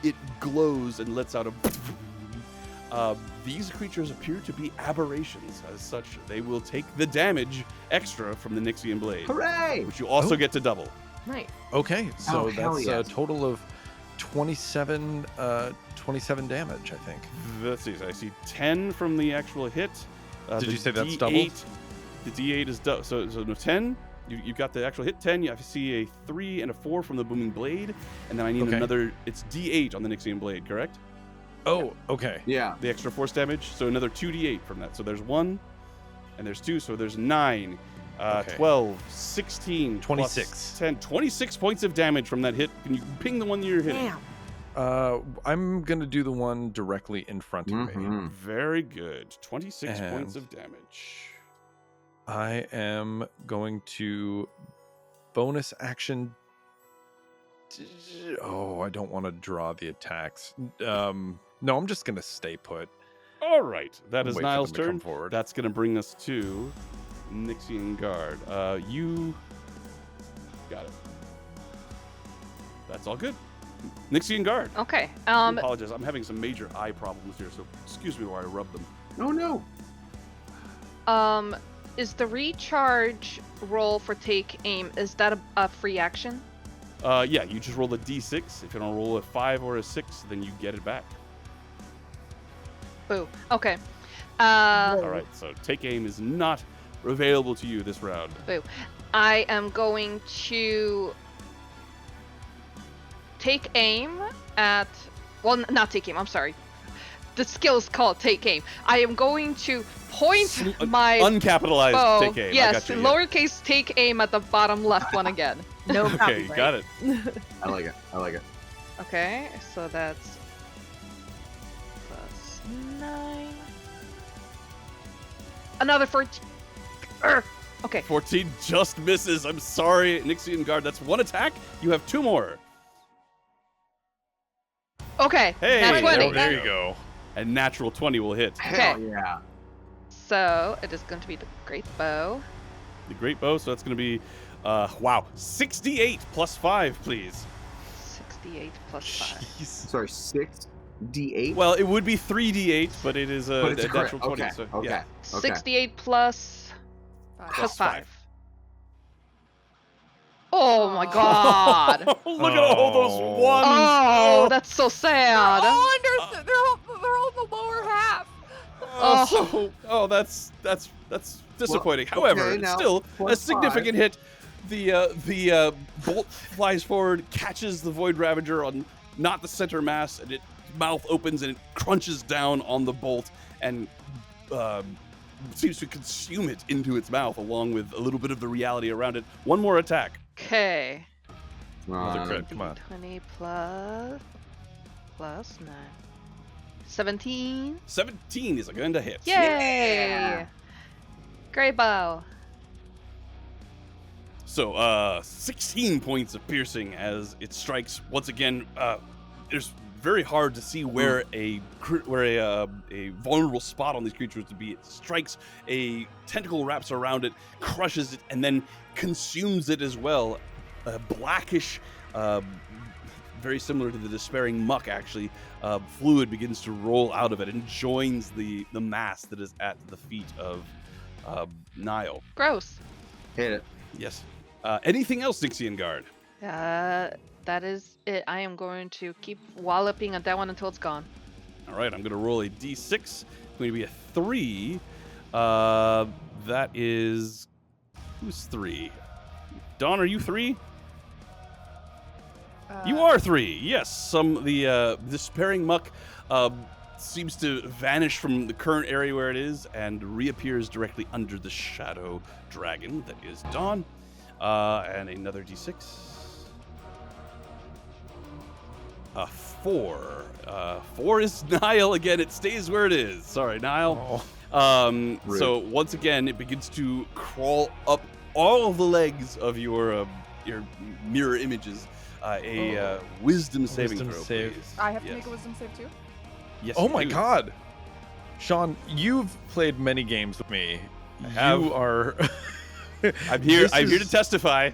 it glows and lets out a. These creatures appear to be aberrations. As such, they will take the damage extra from the Nixian blade, Hooray! which you also get to double. Nice. Okay, so hell that's yes. a total of 27 damage, I think. Let's see. I see 10 from the actual hit. Did the you say that's D8 doubled? The D8 is double. So no 10. You got the actual hit 10. You have to see a 3 and a 4 from the Booming Blade, and then I need Okay. another. It's D8 on the Nixian blade, correct? Oh, okay. Yeah. The extra force damage. So another 2d8 from that. So there's 1, and there's 2. So there's 9, Okay. 12, 16, 26. plus 10, 26 points of damage from that hit. Can you ping the one that you're hitting? Damn. I'm gonna do the one directly in front of me. Mhm. Very good. 26 points And- of damage. I am going to bonus action. Oh, I don't want to draw the attacks. No, I'm just gonna stay put. All right, that and is wait for Niall's them to come turn. forward. That's going to bring us to Nixian Guard. You got it. That's all good. Nixian Guard. Okay. I apologize. I'm having some major eye problems here, so excuse me while I rub them. Oh no. Is the recharge roll for take aim, is that a free action? Yeah, you just roll a d6. If you don't roll a 5 or a 6, then you get it back. Boo. Okay. All right, so take aim is not available to you this round. Boo. I am going to take aim at. Well, not take aim. I'm sorry. The skill is called take aim. I am going to point my uncapitalized bow. take aim. Yes, I got you, lowercase take aim at the bottom left one again. No Okay, copyright. got it. I like it. I like it. Okay, so that's +9. Another 14. Okay. 14 just misses. I'm sorry, Nixian Guard. That's one attack. You have 2 more. Okay. Hey, nat 20. There you go. And natural 20 will hit. Hell yeah. So it is going to be the great bow. The great bow, so that's going to be, wow, 68 plus 5, please. 68 plus 5. Jeez. Sorry, 6d8. Well, it would be 3d8, but it is a But it's a crit. natural 20. Okay, So, okay. yeah. 68 plus Plus 5. Oh my god. Look at all those Oh. ones. Oh, that's so sad. They're all in the lower half. That's disappointing. Well, However, okay, now, still a plus significant hit. The bolt flies forward, catches the Void Ravager on not the center mass, and its mouth opens and it crunches down on the bolt and seems to consume it into its mouth, along with a little bit of the reality around it. One more attack. Okay. Another crit. Come on. 20 plus 9. 17. 17 is going to hit. Yay! Yeah. Great bow. So, 16 points of piercing as it strikes once again. It's very hard to see where a vulnerable spot on these creatures to be. It strikes, a tentacle wraps around it, crushes it, and then consumes it as well. A blackish, very similar to the despairing muck, actually, fluid begins to roll out of it and joins the mass that is at the feet of Niall. Gross. Hit it. Yes. Anything else, Nixian Guard? That is it. I am going to keep walloping at that one until it's gone. All right, I'm going to roll a d6. It's going to be a 3. That is... Who's 3? Dawn, are you 3? You are 3. Yes. The despairing muck seems to vanish from the current area where it is and reappears directly under the shadow dragon that is Dawn. And another d6. 4. 4 is Niall again. It stays where it is. Sorry, Niall. Rude. So once again, it begins to crawl up all of the legs of your mirror images. Wisdom saving Wisdom throw, save. please. I have to Yes. make a wisdom save too? Yes, Oh you my do. god. Sean, you've played many games with me. I have. You are I'm here. This I'm here to is- testify.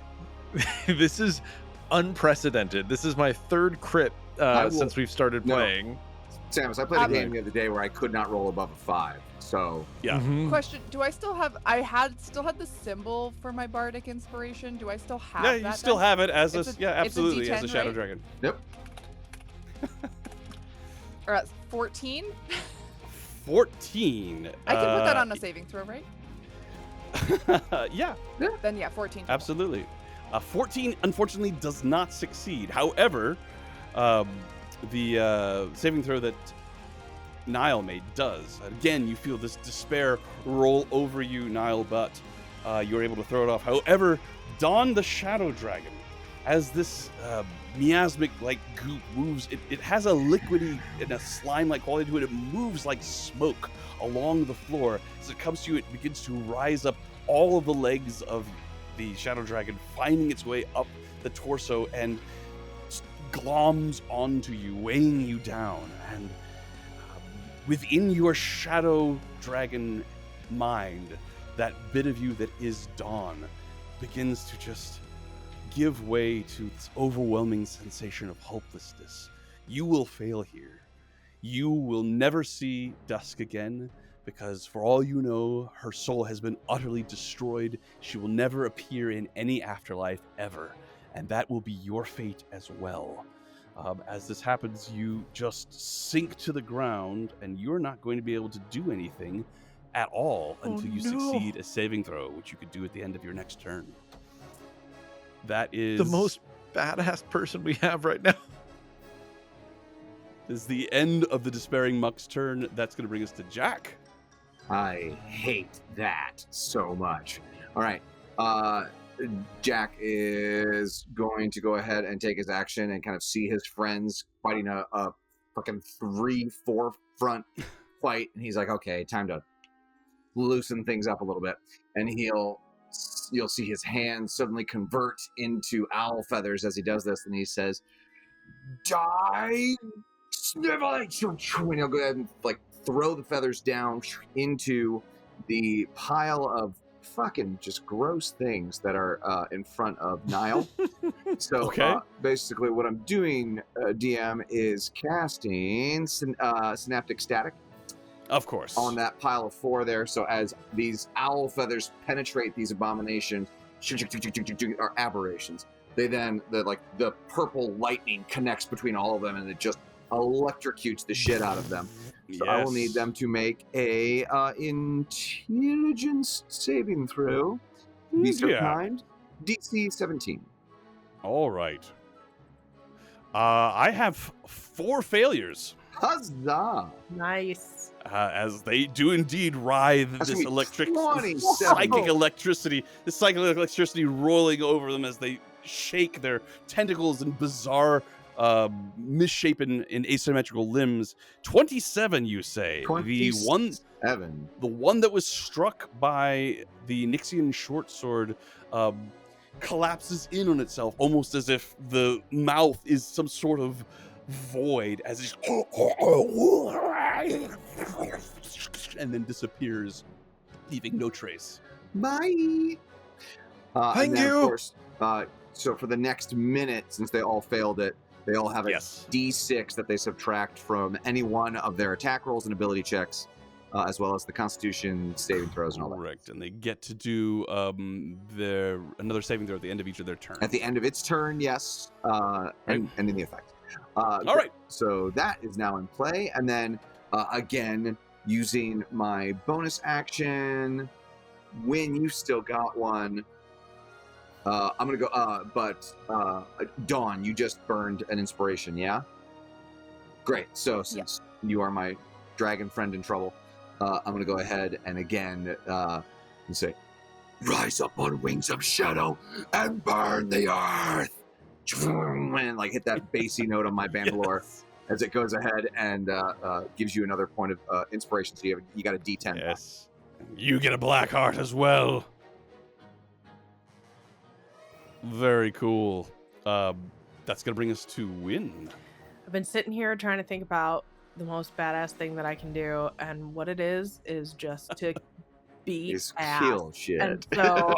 This is unprecedented. This is my 3rd crit I will- since we've started No. playing. Samus, I played a Um, game the other day where I could not roll above a 5. So Yeah. Mhm. Question: do I still have? Still had the symbol for my bardic inspiration. Do I still have Yeah, that? you still then? have it as It's a a- yeah, it's a absolutely as a D10, shadow right? dragon. yep. Or at 14? 14. I can put that on a saving throw, right? Yeah, Then yeah, 14. total. absolutely. 14 unfortunately does not succeed. However, the saving throw that Niall made does. Again, you feel this despair roll over you, Niall, but you're able to throw it off. However, Dawn the Shadow Dragon, as this miasmic-like goop moves, it has a liquidy and a slime-like quality to it. It moves like smoke along the floor. As it comes to you, it begins to rise up all of the legs of the Shadow Dragon, finding its way up the torso and gloms onto you, weighing you down. And within your Shadow Dragon mind, that bit of you that is Dawn begins to just give way to this overwhelming sensation of hopelessness. You will fail here. You will never see Dusk again, because for all you know, her soul has been utterly destroyed. She will never appear in any afterlife ever, and that will be your fate as well. As this happens, you just sink to the ground, and you're not going to be able to do anything at all until you succeed a saving throw, which you could do at the end of your next turn. That is The most badass person we have right now. is the end of the Despairing Muck's turn. That's going to bring us to Jack. I hate that so much. All right. Jack is going to go ahead and take his action and kind of see his friends fighting a fucking 3-4 front fight. And he's like, okay, time to loosen things up a little bit. And you'll see his hands suddenly convert into owl feathers as he does this. And he says, die, snivellate. And he'll go ahead and like throw the feathers down into the pile of fucking just gross things that are in front of Niall. So Okay. Basically what I'm doing, DM, is casting Synaptic Static Of course. on that pile of 4 there. So as these owl feathers penetrate these abominations, are aberrations, the purple lightning connects between all of them, and it just electrocutes the shit out of them. So I will need them to make a intelligence saving throw. Be so kind. DC 17. All right. I have 4 failures. Huzzah! Nice. As they do indeed writhe That's this gonna be psychic 27. electricity rolling over them as they shake their tentacles and bizarre misshapen and asymmetrical limbs. 27, you say? 27. The one that was struck by the Nixian short sword collapses in on itself, almost as if the mouth is some sort of void, as it and then disappears, leaving no trace. Bye. Thank and then, you. Of course, so for the next minute, since they all failed it, they all have a Yes. D6 that they subtract from any one of their attack rolls and ability checks, as well as the Constitution saving throws and all that. Correct, and they get to do another saving throw at the end of each of their turns. At the end of its turn, yes, and ending the effect. All right. So that is now in play, and then again, using my bonus action, when you still got one, I'm gonna go. But Dawn, you just burned an inspiration, yeah? Great. So since you are my dragon friend in trouble, I'm gonna go ahead and again and say, "Rise up on wings of shadow and burn the earth," and like hit that bassy note on my bandolore. Yes. As it goes ahead and gives you another point of inspiration. So you got a D10. Yes. You get a black heart as well. Very cool. That's gonna bring us to Win. I've been sitting here trying to think about the most badass thing that I can do, and what it is just to beat Is ass. kill shit. And so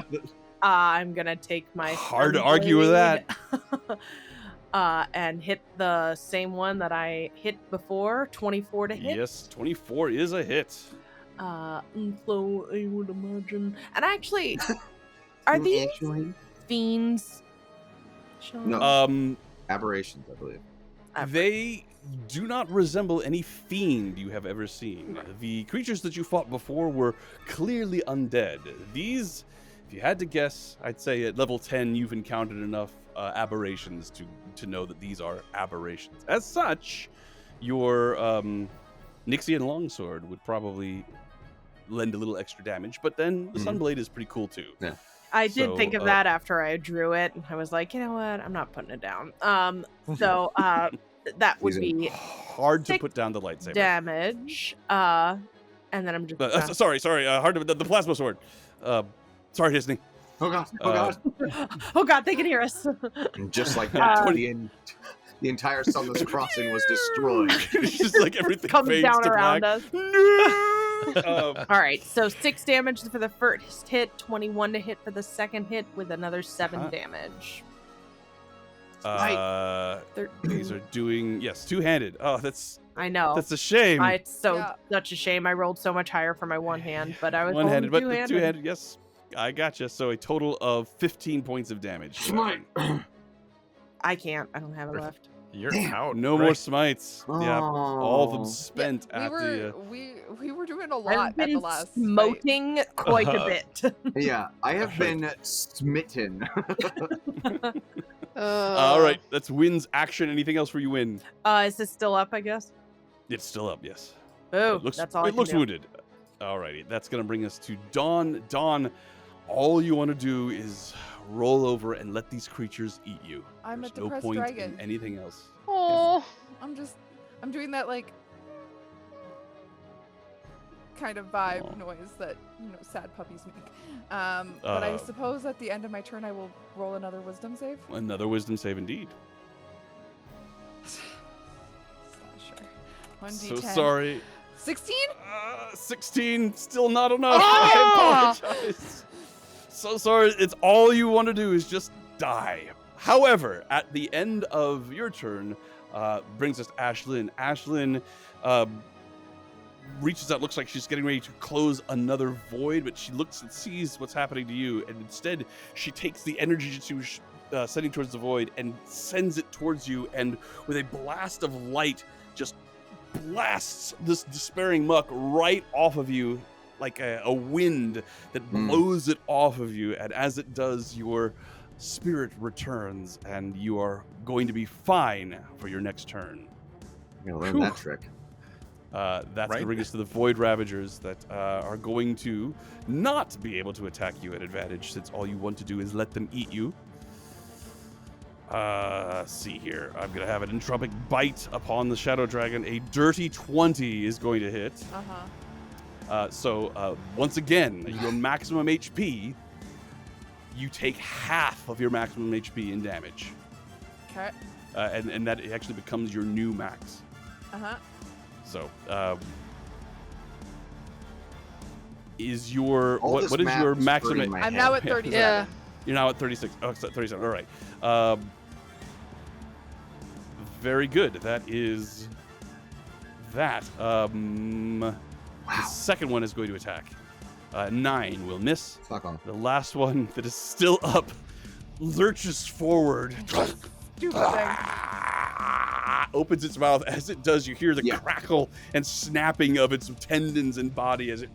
I'm gonna take my Hard to argue with that. and hit the same one that I hit before, 24 to hit. Yes, 24 is a hit. And so I would imagine. And actually, are these fiends? Sean? No. Aberrations, I believe. They do not resemble any fiend you have ever seen. The creatures that you fought before were clearly undead. These, if you had to guess, I'd say at level 10 you've encountered enough aberrations to know that these are aberrations. As such, your Nixian longsword would probably lend a little extra damage, but then the Sunblade is pretty cool too. Yeah. I did So, think of that after I drew it, and I was like, you know what? I'm not putting it down. So that would be hard to put down the lightsaber. damage. And then I'm just Sorry. Hard to the plasma sword. Sorry, Disney. Oh god! Oh god! oh god, they can hear us. And just like that, the entire Sunless Crossing was destroyed. It's just like everything Comes fades down to around black. us. No! All right, so 6 damage for the first hit, 21 to hit for the second hit, with another 7 damage. These are doing two-handed. Oh, that's I know. a shame. It's such a shame. I rolled so much higher for my one hand, but I was One-handed, but two-handed. two-handed. Yes, I gotcha. So a total of 15 points of damage. I can't. I don't have it left. You're Damn. out. No more smites. Yeah, all of them Oh. spent we at were the. we were doing a lot I've at been the last fight. smoting quite a Uh-huh. bit. Yeah, I have been smitten. All right, that's Win's action. Anything else for you, Win? Is this still up, I guess? It's still up, yes. Oh, It looks, that's all I it can looks do. wounded. Alrighty, that's gonna bring us to Dawn. Dawn, all you want to do is roll over and let these creatures eat you. I'm a There's no depressed point dragon. in anything else. Oh. I'm doing that like kind of vibe Aw. noise that sad puppies make. But I suppose at the end of my turn I will roll another wisdom save. Another wisdom save indeed. Sure. 1d10. So sorry. 16? 16, still not enough. Ah! I apologize. So sorry. It's all you want to do is just die. However, at the end of your turn, brings us to Ashlyn. Ashlyn reaches out, looks like she's getting ready to close another void, but she looks and sees what's happening to you, and instead she takes the energy jutsu sending towards the void and sends it towards you, and with a blast of light, just blasts this despairing muck right off of you like a wind that blows it off of you, and as it does, your spirit returns, and you are going to be fine for your next turn. I'm gonna learn Whew. that trick. That's going Right. to bring us to the Void Ravagers that are going to not be able to attack you at advantage, since all you want to do is let them eat you. See here. I'm going to have an entropic bite upon the Shadow Dragon. A dirty 20 is going to hit. So once again, your maximum HP, you take half of your maximum HP in damage. Okay. And that actually becomes your new max. So, is your All this what is math your is hurting maximum? my I'm head. now at 37. Yeah. You're now at 36. Oh, it's at 37. All right. Very good. That is that. The second one is going to attack. 9 will miss. Fuck off. The last one that is still up lurches forward. Stupid thing. Opens its mouth. As it does, you hear the Yeah. crackle and snapping of its tendons and body as it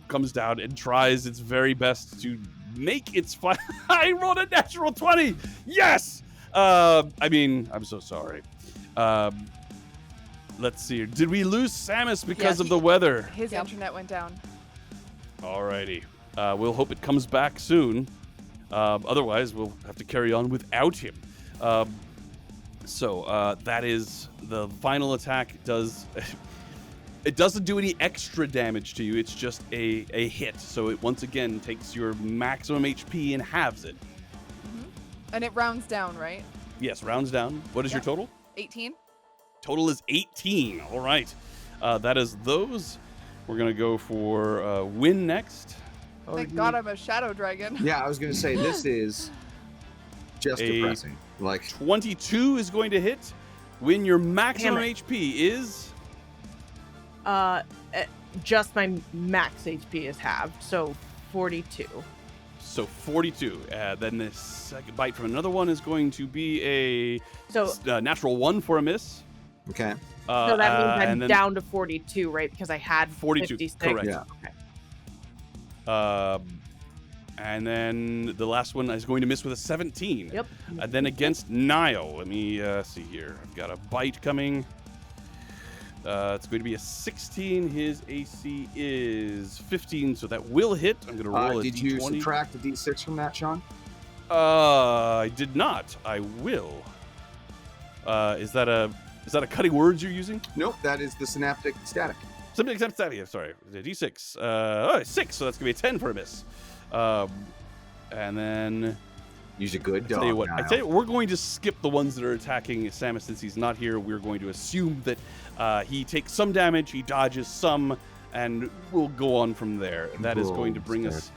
comes down and tries its very best to make its final. I rolled a natural 20. Yes. I'm so sorry. Let's see. Did we lose Samus because Yes. of the weather? His internet went down. Alrighty. We'll hope it comes back soon. Otherwise, we'll have to carry on without him. So that is the final attack. It doesn't do any extra damage to you. It's just a hit. So it once again takes your maximum HP and halves it. And it rounds down, right? Yes, rounds down. What is your Yeah. total? 18? Total is 18. All right. That is those. We're going to go for Win next. Thank God I'm a shadow dragon. Yeah, I was gonna say this is just A- depressing. Like 22 is going to hit. Win, your maximum Damn it. HP is... Just my max HP is halved, so 42. So 42. Then the second bite from another one is going to be a So natural 1 for a miss. okay. so that means I'm and then down to 42, right? Because I had 42, 56. correct. Yeah. And then the last one is going to miss with a 17. Yep. And then against Niall, let me see here. I've got a bite coming. It's going to be a 16. His AC is 15, so that will hit. I'm going to roll a Did D20. you subtract a D6 from that, Sean? I did not. I will. Is that a cutting words you're using? Nope, that is the synaptic static. Something except that. Sorry, the D6. 6. So that's gonna be a 10 for a miss. And then Use a good I dog. tell you what. I Niall. tell you, we're going to skip the ones that are attacking Samus since he's not here. We're going to assume that he takes some damage, he dodges some, and we'll go on from there. And that is going to bring us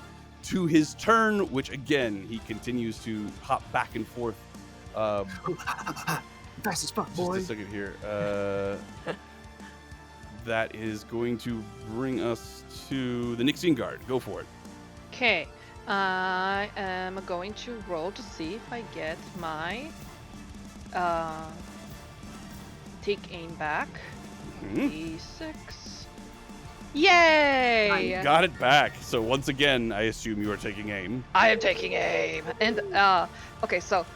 to his turn, which again he continues to hop back and forth. Fast as fuck, Just boy. a second here. That is going to bring us to the Nixien Guard. Go for it. Okay. I am going to roll to see if I get my take aim back. D6. Yay! Got it back. So once again, I assume you are taking aim. I am taking aim. And okay, so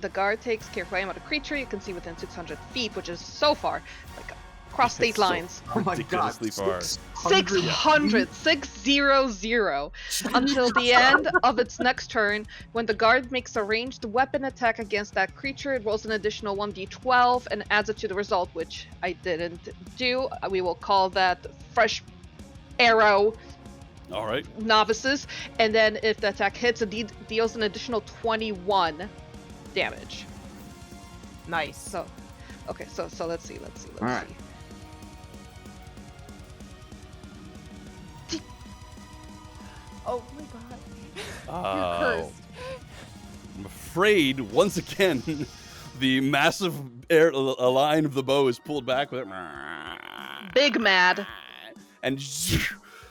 the guard takes careful aim at a creature you can see within 600 feet, which is so far, like across state lines. Oh my god. Ridiculously far. 600 until the end of its next turn. When the guard makes a ranged weapon attack against that creature, it rolls an additional 1d12 and adds it to the result, which I didn't do. We will call that fresh arrow All right. novices. And then if the attack hits, it deals an additional 21 damage. Nice. So, okay, so let's see. All right. Oh my god. Oh. You're cursed. I'm afraid, once again, the massive line of the bow is pulled back with it. Big mad. And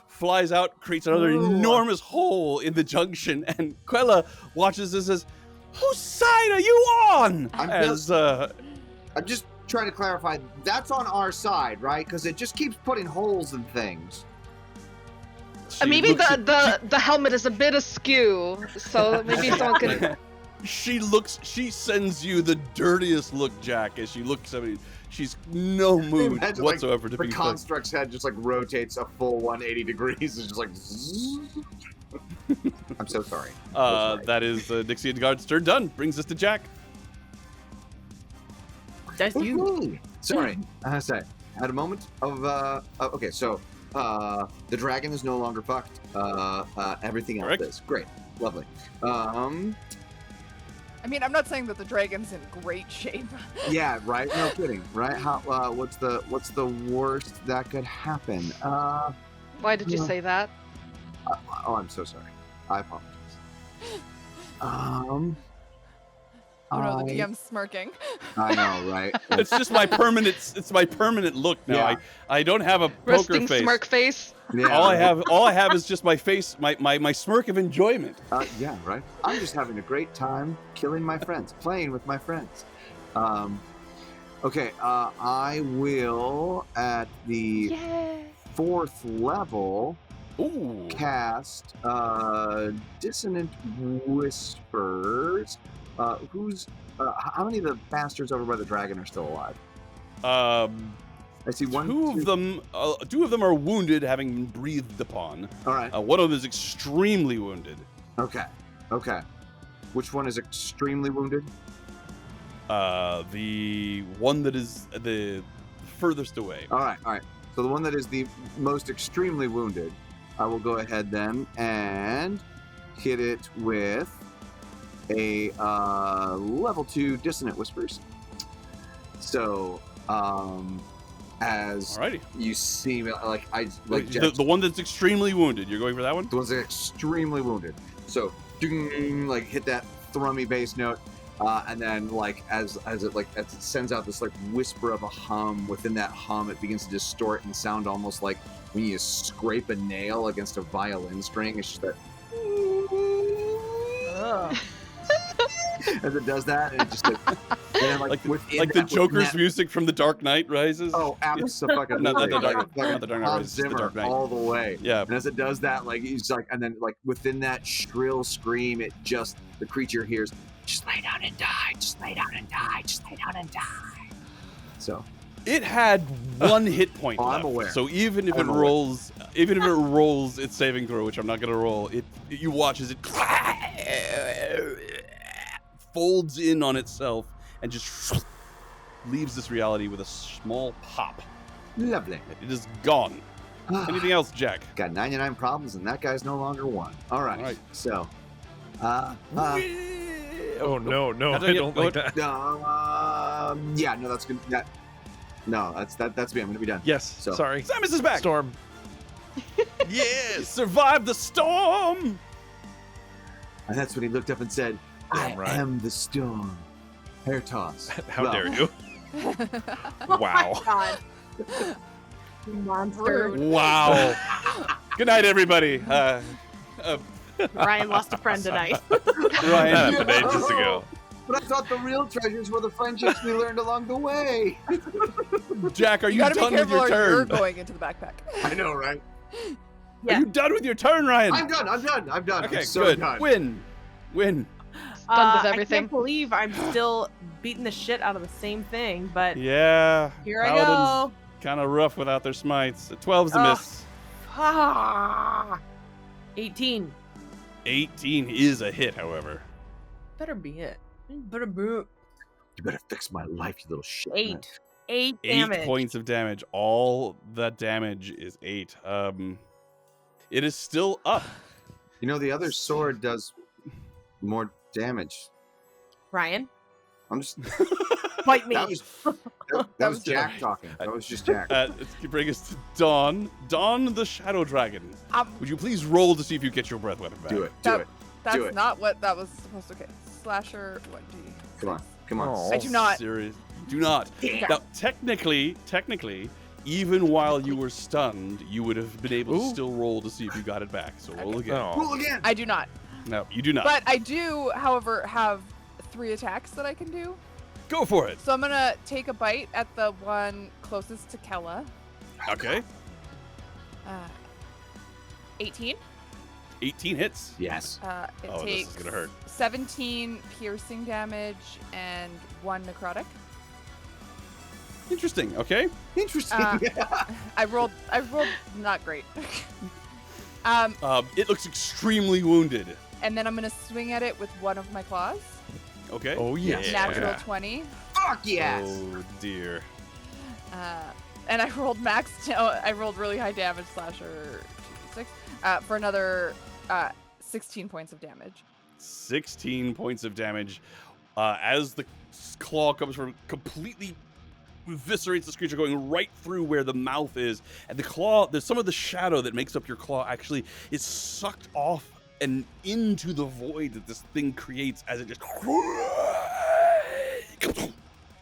flies out, creates another enormous hole in the junction, and Quella watches this as, whose side are you on? I'm just trying to clarify. That's on our side, right? Because it just keeps putting holes in things. Maybe looks at- the helmet is a bit askew, so maybe someone can. She sends you the dirtiest look, Jack, as she looks at me. She's no mood Imagine, whatsoever to the be construct's head just like rotates a full 180 degrees. It's just like. Zzz. I'm so sorry. That is Dixie and Guard's turn done. Brings us to Jack. That's you. Woohoo! Sorry, I had a moment of okay, so the dragon is no longer fucked. Everything else Correct. is great, lovely. I mean, I'm not saying that the dragon's in great shape. Yeah, right. No kidding, right? How? What's the worst that could happen? Why did you Yeah. say that? Oh, I'm so sorry. I apologize. Oh no, the DM's smirking. I know, right? It's just my permanent. It's my permanent look now. Yeah. I don't have a poker Resting face. smirk face. Yeah, All I have is just my face, my smirk of enjoyment. Yeah, right. I'm just having a great time killing my friends, playing with my friends. Okay, I will at the Yay! 4th level Ooh. cast Dissonant Whispers. Who's how many of the bastards over by the dragon are still alive? I see one. Two of them are wounded, having been breathed upon. All right. One of them is extremely wounded. Okay. Which one is extremely wounded? The one that is the furthest away. All right. So the one that is the most extremely wounded, I will go ahead then and hit it with a level 2 Dissonant Whispers. So, as Alrighty. you see, the one that's extremely wounded. You're going for that one? ones that are extremely wounded. So, ding, like hit that thrummy bass note, and then as it sends out this whisper of a hum. Within that hum, it begins to distort and sound almost like when you scrape a nail against a violin string. It's just that. As it does that, and it just Like the Joker's music from The Dark Knight Rises. Oh, absolutely! Not the Dark Knight Hans Rises, The Zimmer Dark Knight. all the way. Yeah. And as it does that, he's and then within that shrill scream, the creature hears, "Just lay down and die. Just lay down and die. Just lay down and die." So It had one hit point Oh, I'm left. aware. So even if I'm it aware. rolls its saving throw, which I'm not gonna roll, you watch as it folds in on itself and just leaves this reality with a small pop. lovely. It is gone. Anything else, Jack? Got 99 problems, and that guy's no longer one. All right. All right. So, Oh no, How I do I don't get- like that. yeah, no, that's good. No, that's me. I'm gonna be done. Yes, So- sorry. Samus is back. Storm. Yes, survive the storm. And that's when he looked up and said, Damn "I right. am the storm." Hair toss. How Well, dare you? Oh Wow. my God. Monster. Rude. Wow. Good night, everybody. Ryan lost a friend tonight. That Ryan, happened ages ago. But I thought the real treasures were the friendships we learned along the way. Jack, are you gotta be done with careful your or you're turn? going into the backpack. I know, right? Are you done with your turn, Ryan? I'm done. Okay, I'm so good. done. Win. Done with I everything. can't believe I'm still beating the shit out of the same thing, but Yeah. here I go. Kind of rough without their smites. 12's a Ugh. miss. 18. 18 is a hit, however. Better be it. Better be it. You better fix my life, you little shit. 8. 8 8 damage. points of damage. All that damage is 8. It is still up. You know, the other sword does more damage. Ryan, I'm just. fight me. That was was Jack talking. That was just Jack. Let's bring us to Dawn. Dawn the Shadow Dragon. Would you please roll to see if you get your breath weapon back? Do it. That's Do it. not what that was supposed to. Okay, slasher. What do you? Come on. Oh. I do not. Serious. Do not. Now, technically, even while you were stunned, you would have been able to Ooh. still roll to see if you got it back. So roll again. Oh. Roll again. I do not. No, you do not. But I do, however, have 3 attacks that I can do. Go for it. So I'm gonna take a bite at the one closest to Kella. Okay. 18. 18 hits. Yes. It Oh, this takes is gonna hurt. 17 piercing damage and 1 necrotic. Interesting. Okay. Interesting. I rolled not great. It looks extremely wounded. And then I'm gonna swing at it with one of my claws. Okay. Oh, yeah. Natural 20 Fuck yes. Oh dear. and I rolled I rolled really high damage slasher 6 for another 16 points of damage. 16 points of damage. As the claw comes from completely eviscerates this creature, going right through where the mouth is, and the claw, there's some of the shadow that makes up your claw actually is sucked off and into the void that this thing creates as it just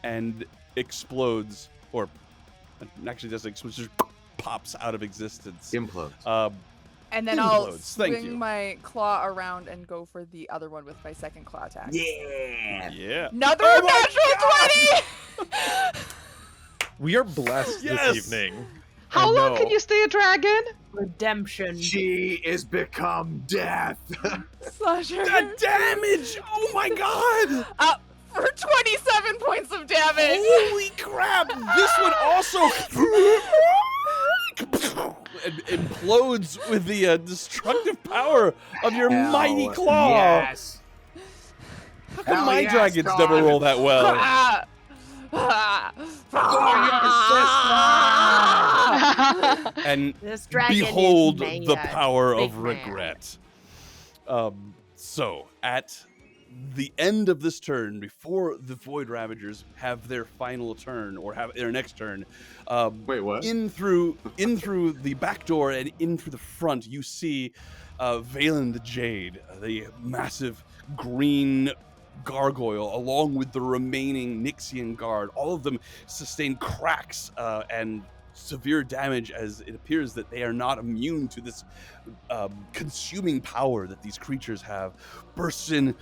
and explodes, or actually doesn't explode, just pops out of existence. Implodes. And then I'll Implodes, thank you. swing my claw around and go for the other one with my second claw attack. Yeah. Yeah. Another Oh natural 20! We are blessed Yes! this evening. How I long know. can you stay a dragon? Redemption. She is become death. Slasher. The damage! Oh my god! For 27 points of damage! Holy crap! This one also implodes with the destructive power of your mighty claw. Yes. How come Hell my yes, dragons God. never roll that well? And This dragon behold is the mad. power Big of man. regret. So at the end of this turn, before the Void Ravagers have their final turn or have their next turn, Wait, what? in through the back door and in through the front, you see Valen the Jade, the massive green gargoyle, along with the remaining Nixian guard. All of them sustain cracks and severe damage, as it appears that they are not immune to this consuming power that these creatures have. Bursts in,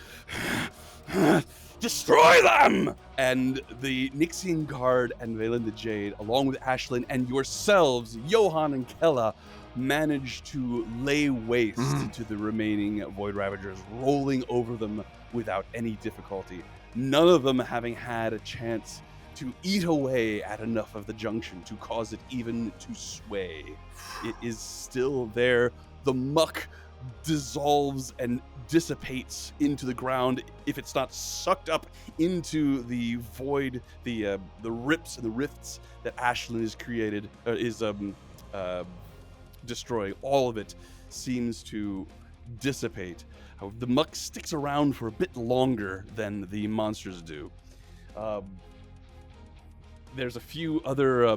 destroy them! And the Nixian guard and Valen the Jade, along with Ashlyn and yourselves, Johan and Kella, manage to lay waste to the remaining Void Ravagers, rolling over them without any difficulty. None of them having had a chance to eat away at enough of the junction to cause it even to sway. It is still there. The muck dissolves and dissipates into the ground if it's not sucked up into the void, the rips and the rifts that Ashlyn has created, destroying. All of it seems to dissipate. However, the muck sticks around for a bit longer than the monsters do. There's a few other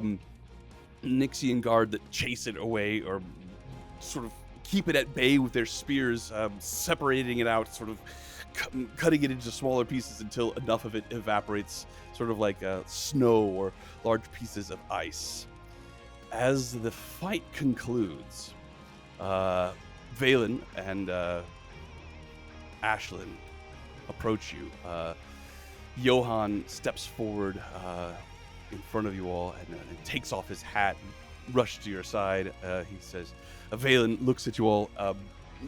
Nixian guard that chase it away or sort of keep it at bay with their spears, separating it out, sort of cutting it into smaller pieces until enough of it evaporates, sort of like snow or large pieces of ice. As the fight concludes, Valen and Ashlyn approach you. Johann steps forward in front of you all and takes off his hat and rushes to your side. He says, Valen looks at you all,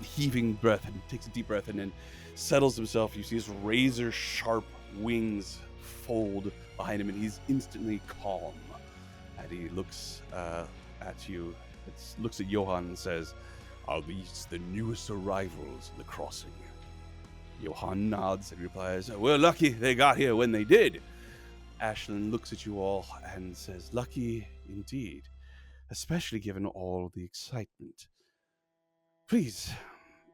heaving breath, and takes a deep breath and then settles himself. You see his razor sharp wings fold behind him, and he's instantly calm. And he looks at you, looks at Johann and says, are these the newest arrivals in the crossing? Johann nods and replies, we're lucky they got here when they did. Ashlyn looks at you all and says, lucky indeed, especially given all the excitement. Please,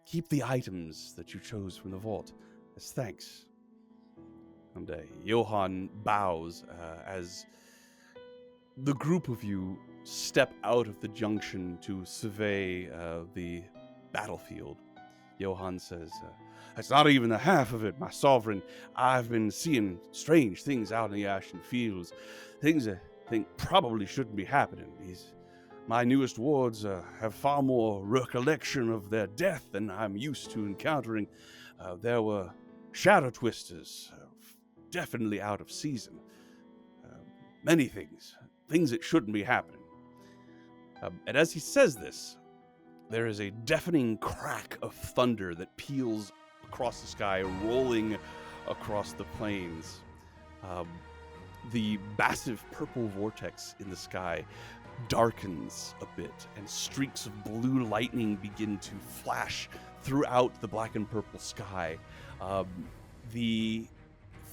keep the items that you chose from the vault as thanks. And Johann bows as the group of you step out of the junction to survey the battlefield. Johann says, that's not even the half of it, my sovereign. I've been seeing strange things out in the Ashen Fields. Things I think probably shouldn't be happening. My newest wards have far more recollection of their death than I'm used to encountering. There were shadow twisters, definitely out of season. Many things that shouldn't be happening. And as he says this, there is a deafening crack of thunder that peals across the sky, rolling across the plains. The massive purple vortex in the sky darkens a bit, and streaks of blue lightning begin to flash throughout the black and purple sky. The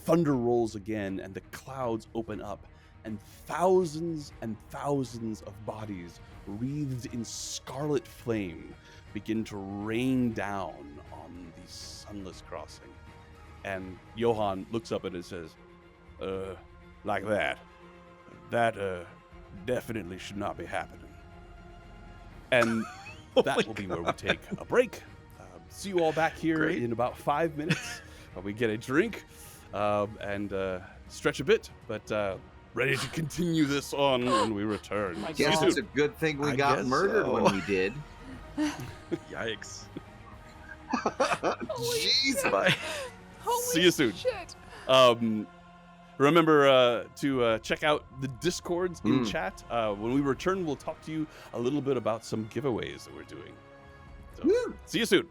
thunder rolls again, and the clouds open up, and thousands of bodies wreathed in scarlet flame begin to rain down on the sunless crossing. And Johann looks up and it says, like that. That definitely should not be happening. And that will be where we take a break. See you all back here in about 5 minutes while we get a drink and stretch a bit, but ready to continue this on when we return. I guess it's a good thing we got murdered when we did. Yikes. Jeez. Bye. See you soon. Shit. Remember to check out the Discords in chat. When we return, we'll talk to you a little bit about some giveaways that we're doing. So, see you soon.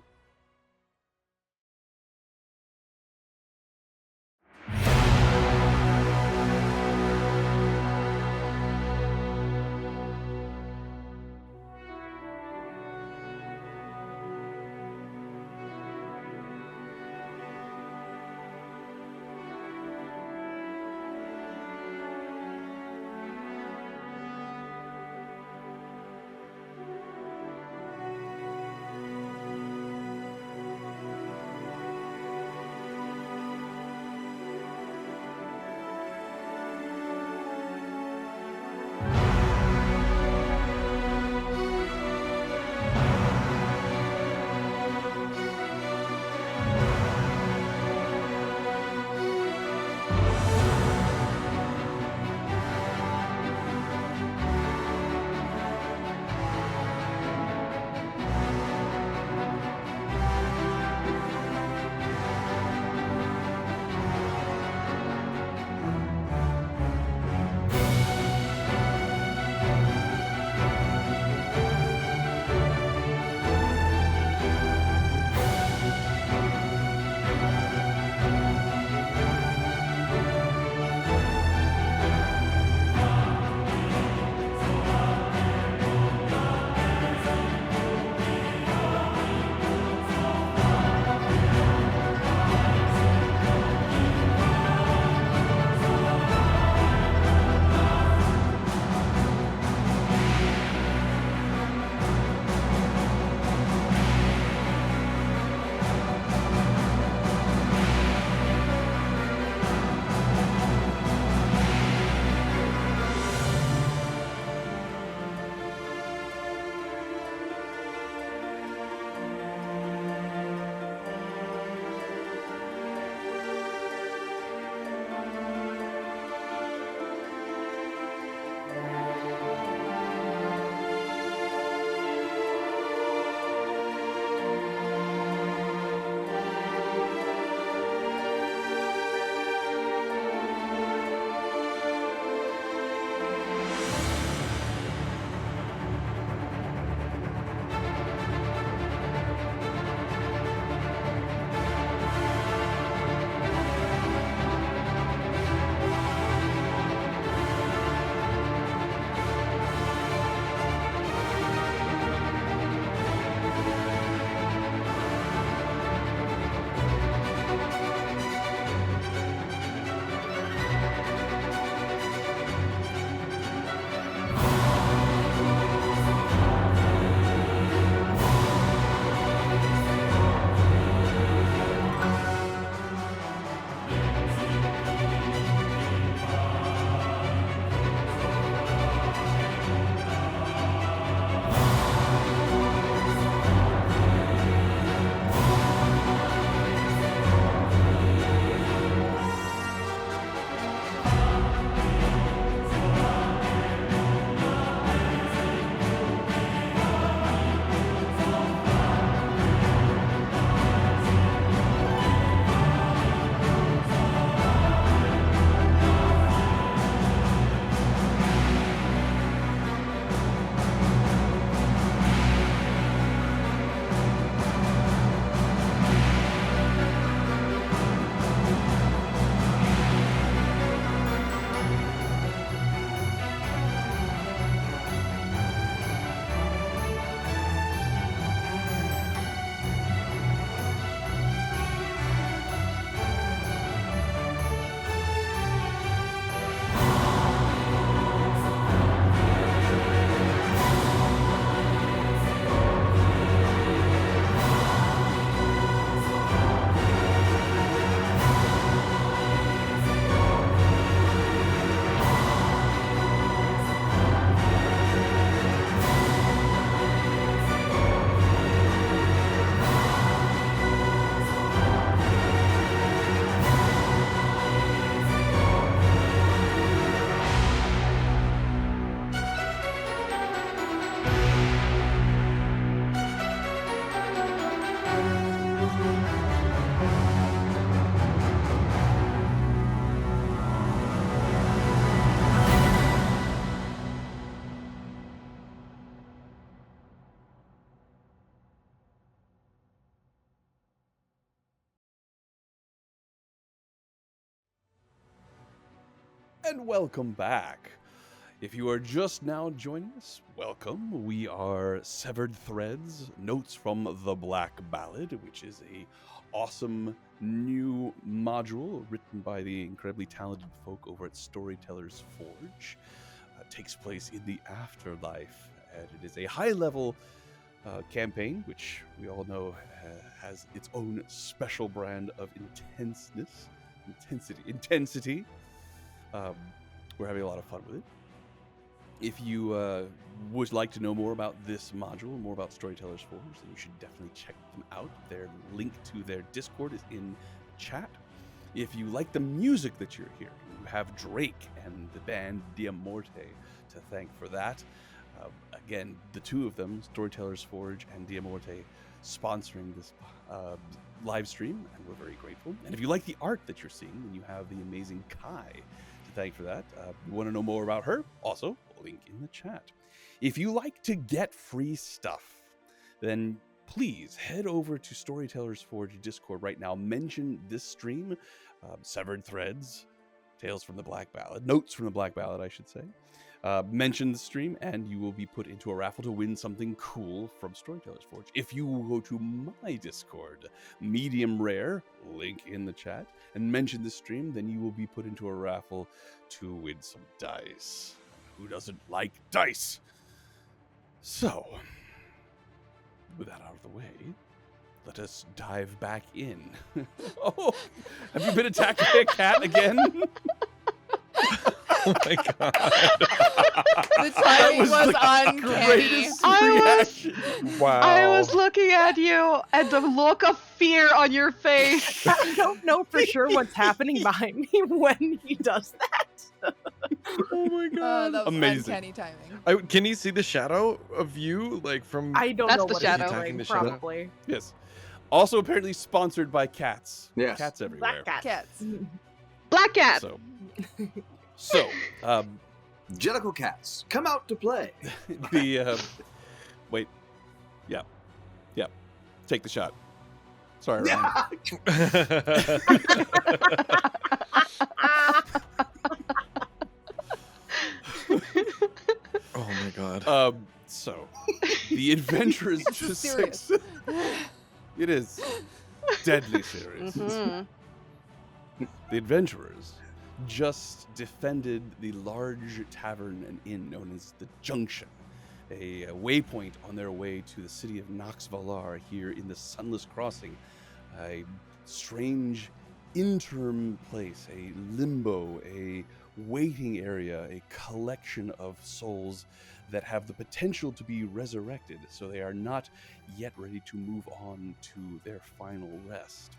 And welcome back. If you are just now joining us, welcome. We are Severed Threads, Notes from the Black Ballad, which is a awesome new module written by the incredibly talented folk over at Storyteller's Forge. It takes place in the afterlife, and it is a high-level campaign, which we all know has its own special brand of intensity. We're having a lot of fun with it. If you would like to know more about this module, more about Storyteller's Forge, then you should definitely check them out. Their link to their Discord is in chat. If you like the music that you're hearing, you have Drake and the band Diamorte to thank for that. Again, the two of them, Storyteller's Forge and Diamorte, sponsoring this live stream, and we're very grateful. And if you like the art that you're seeing, then you have the amazing Kai to thank for that. You want to know more about her? Also, link in the chat. If you like to get free stuff, then please head over to Storyteller's Forge Discord right now. Mention this stream, Severed Threads, Tales from the Black Ballad, Notes from the Black Ballad, I should say. Mention the stream, and you will be put into a raffle to win something cool from Storyteller's Forge. If you go to my Discord, medium rare, link in the chat, and mention the stream, then you will be put into a raffle to win some dice. Who doesn't like dice? So, with that out of the way, let us dive back in. Oh, have you been attacked by a cat again? Oh my god. The timing was uncanny. Greatest I reaction. Wow. I was looking at you, and the look of fear on your face. I don't know for sure what's happening behind me when he does that. Oh my god. That was Amazing. uncanny timing. Can you see the shadow of you, like from? I don't That's know the what shadow. he's Attacking doing, the shadow. probably. Yes. Also apparently sponsored by cats. Yes. Cats everywhere. Black cat. Cats. Black cat. So, Jellicle cats, come out to play. wait. Yeah. Take the shot. Sorry, Ryan. Oh my god. So, the adventurers This is just serious. it is deadly serious. Mhm. The adventurers just defended the large tavern and inn known as the Junction, a waypoint on their way to the city of Nox Valar here in the Sunless Crossing, a strange interim place, a limbo, a waiting area, a collection of souls that have the potential to be resurrected, so they are not yet ready to move on to their final rest.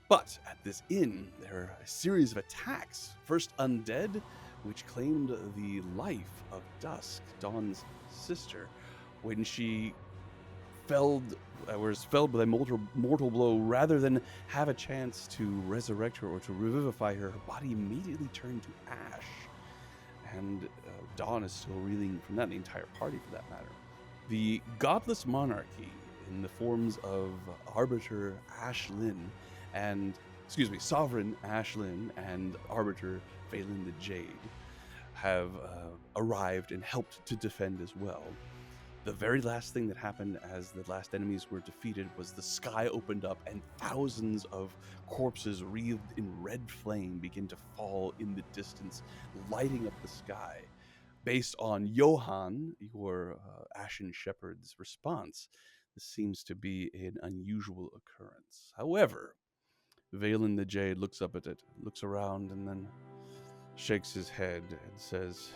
But at this inn, there are a series of attacks. First, undead, which claimed the life of Dusk, Dawn's sister, when she was felled with a mortal blow. Rather than have a chance to resurrect her or to revivify her, her body immediately turned to ash. And Dawn is still reeling from that, and the entire party for that matter. The godless monarchy, in the forms of Arbiter Sovereign Ashlyn and Arbiter Phelan the Jade, have arrived and helped to defend as well. The very last thing that happened as the last enemies were defeated was the sky opened up and thousands of corpses wreathed in red flame begin to fall in the distance, lighting up the sky. Based on Johan, your Ashen Shepherd's response, this seems to be an unusual occurrence. However, Valen the Jade looks up at it, looks around, and then shakes his head and says,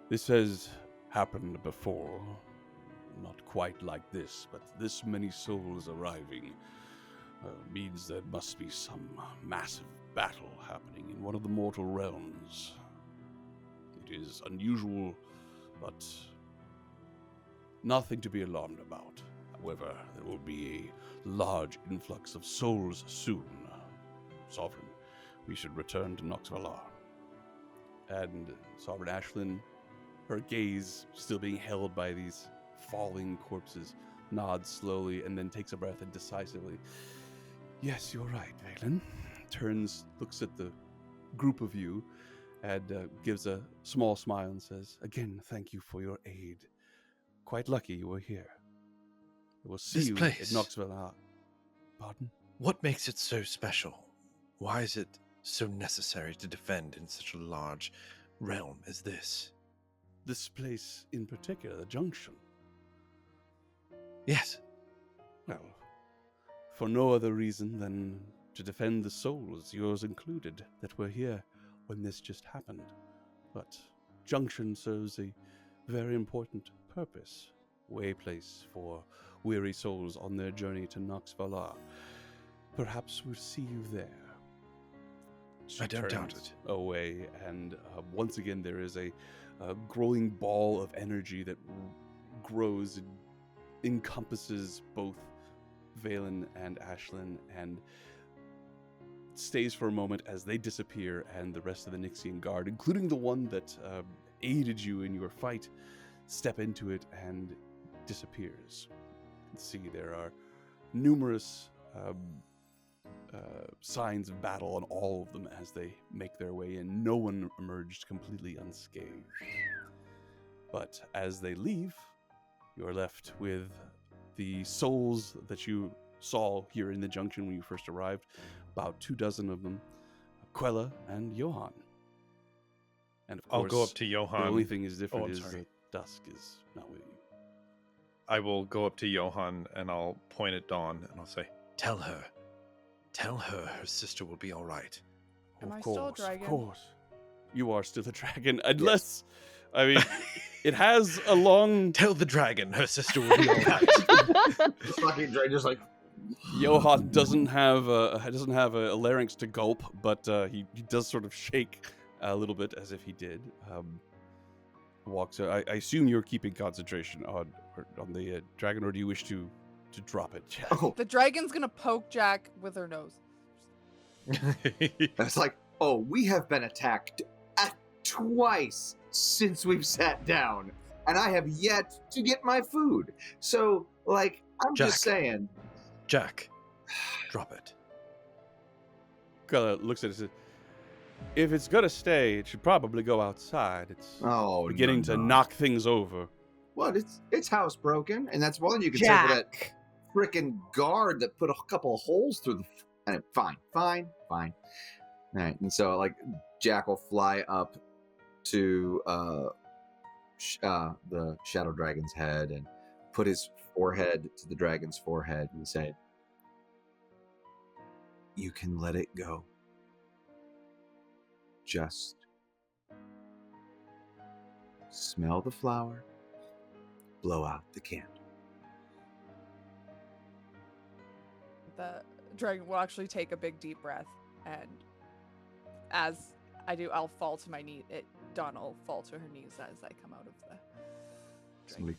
"This has happened before. Not quite like this, but this many souls arriving means there must be some massive battle happening in one of the mortal realms. It is unusual, but nothing to be alarmed about. However, there will be a large influx of souls soon. Sovereign, we should return to Nox Valar." And Sovereign Ashlyn, her gaze still being held by these falling corpses, nods slowly and then takes a breath and decisively, "Yes, you're right, Valen." Turns, looks at the group of you and gives a small smile and says, "Again, thank you for your aid. Quite lucky you were here. We'll see This you place. at Knoxville." Pardon? What makes it so special? Why is it so necessary to defend in such a large realm as this? This place in particular, the Junction. Yes. Well, for no other reason than to defend the souls, yours included, that were here when this just happened. But Junction serves a very important purpose. Way place for weary souls on their journey to Knoxville. Perhaps we'll see you there. She I don't doubt turns it. away, and once again there is a growing ball of energy that grows and encompasses both Valen and Ashlyn, and stays for a moment as they disappear, and the rest of the Nixian guard, including the one that aided you in your fight, step into it and disappears. You can see there are numerous signs of battle on all of them as they make their way in. No one emerged completely unscathed. But as they leave, you are left with the souls that you saw here in the Junction when you first arrived, about 24 of them, Quella and Johan. And of course, I'll go up to the Johan. only thing is different I'm is sorry. that Dusk is not with you. I will go up to Johan and I'll point at Dawn and I'll say, Tell her her sister will be all right. Am Of I course, still a dragon? Of course. You are still a dragon, unless, I mean, it has a long... Tell the dragon her sister will be all right. This fucking dragon just like, Johan doesn't have a larynx to gulp, but he does sort of shake a little bit as if he did. Walks. I assume you're keeping concentration on the dragon, or do you wish to drop it? oh, The dragon's gonna poke Jack with her nose. it's like, oh, we have been attacked twice since we've sat down, and I have yet to get my food. So, like, I'm Jack. just saying. Jack, drop it. Quella looks at it and says, "If it's gonna stay, it should probably go outside. It's Oh, beginning to knock things over." What? It's housebroken, and that's one you can say for that Jack. frickin' guard that put a couple of holes through the. And fine. All right, and so like Jack will fly up to the shadow dragon's head and put his forehead to the dragon's forehead and say, "You can let it go. Just smell the flower, blow out the candle." The dragon will actually take a big deep breath, and as I do, I'll fall to my knee. Dawn will fall to her knees as I come out of the dragon. Somebody,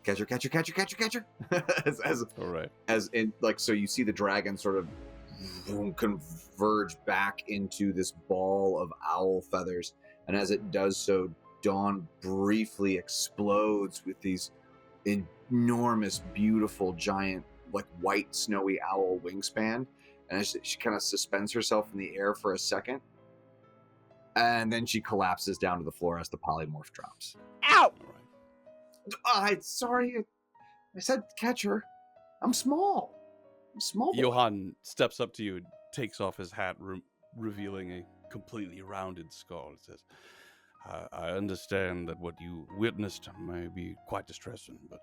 catch her. All right. As in, like, so you see the dragon sort of converge back into this ball of owl feathers, and as it does so, Dawn briefly explodes with these enormous, beautiful, giant, like white, snowy owl wingspan, and as she kind of suspends herself in the air for a second, and then she collapses down to the floor as the polymorph drops. Ow! All right. Sorry, I said catch her. I'm small. Boy. Johan steps up to you and takes off his hat, revealing a completely rounded skull. It says, I understand that what you witnessed may be quite distressing, but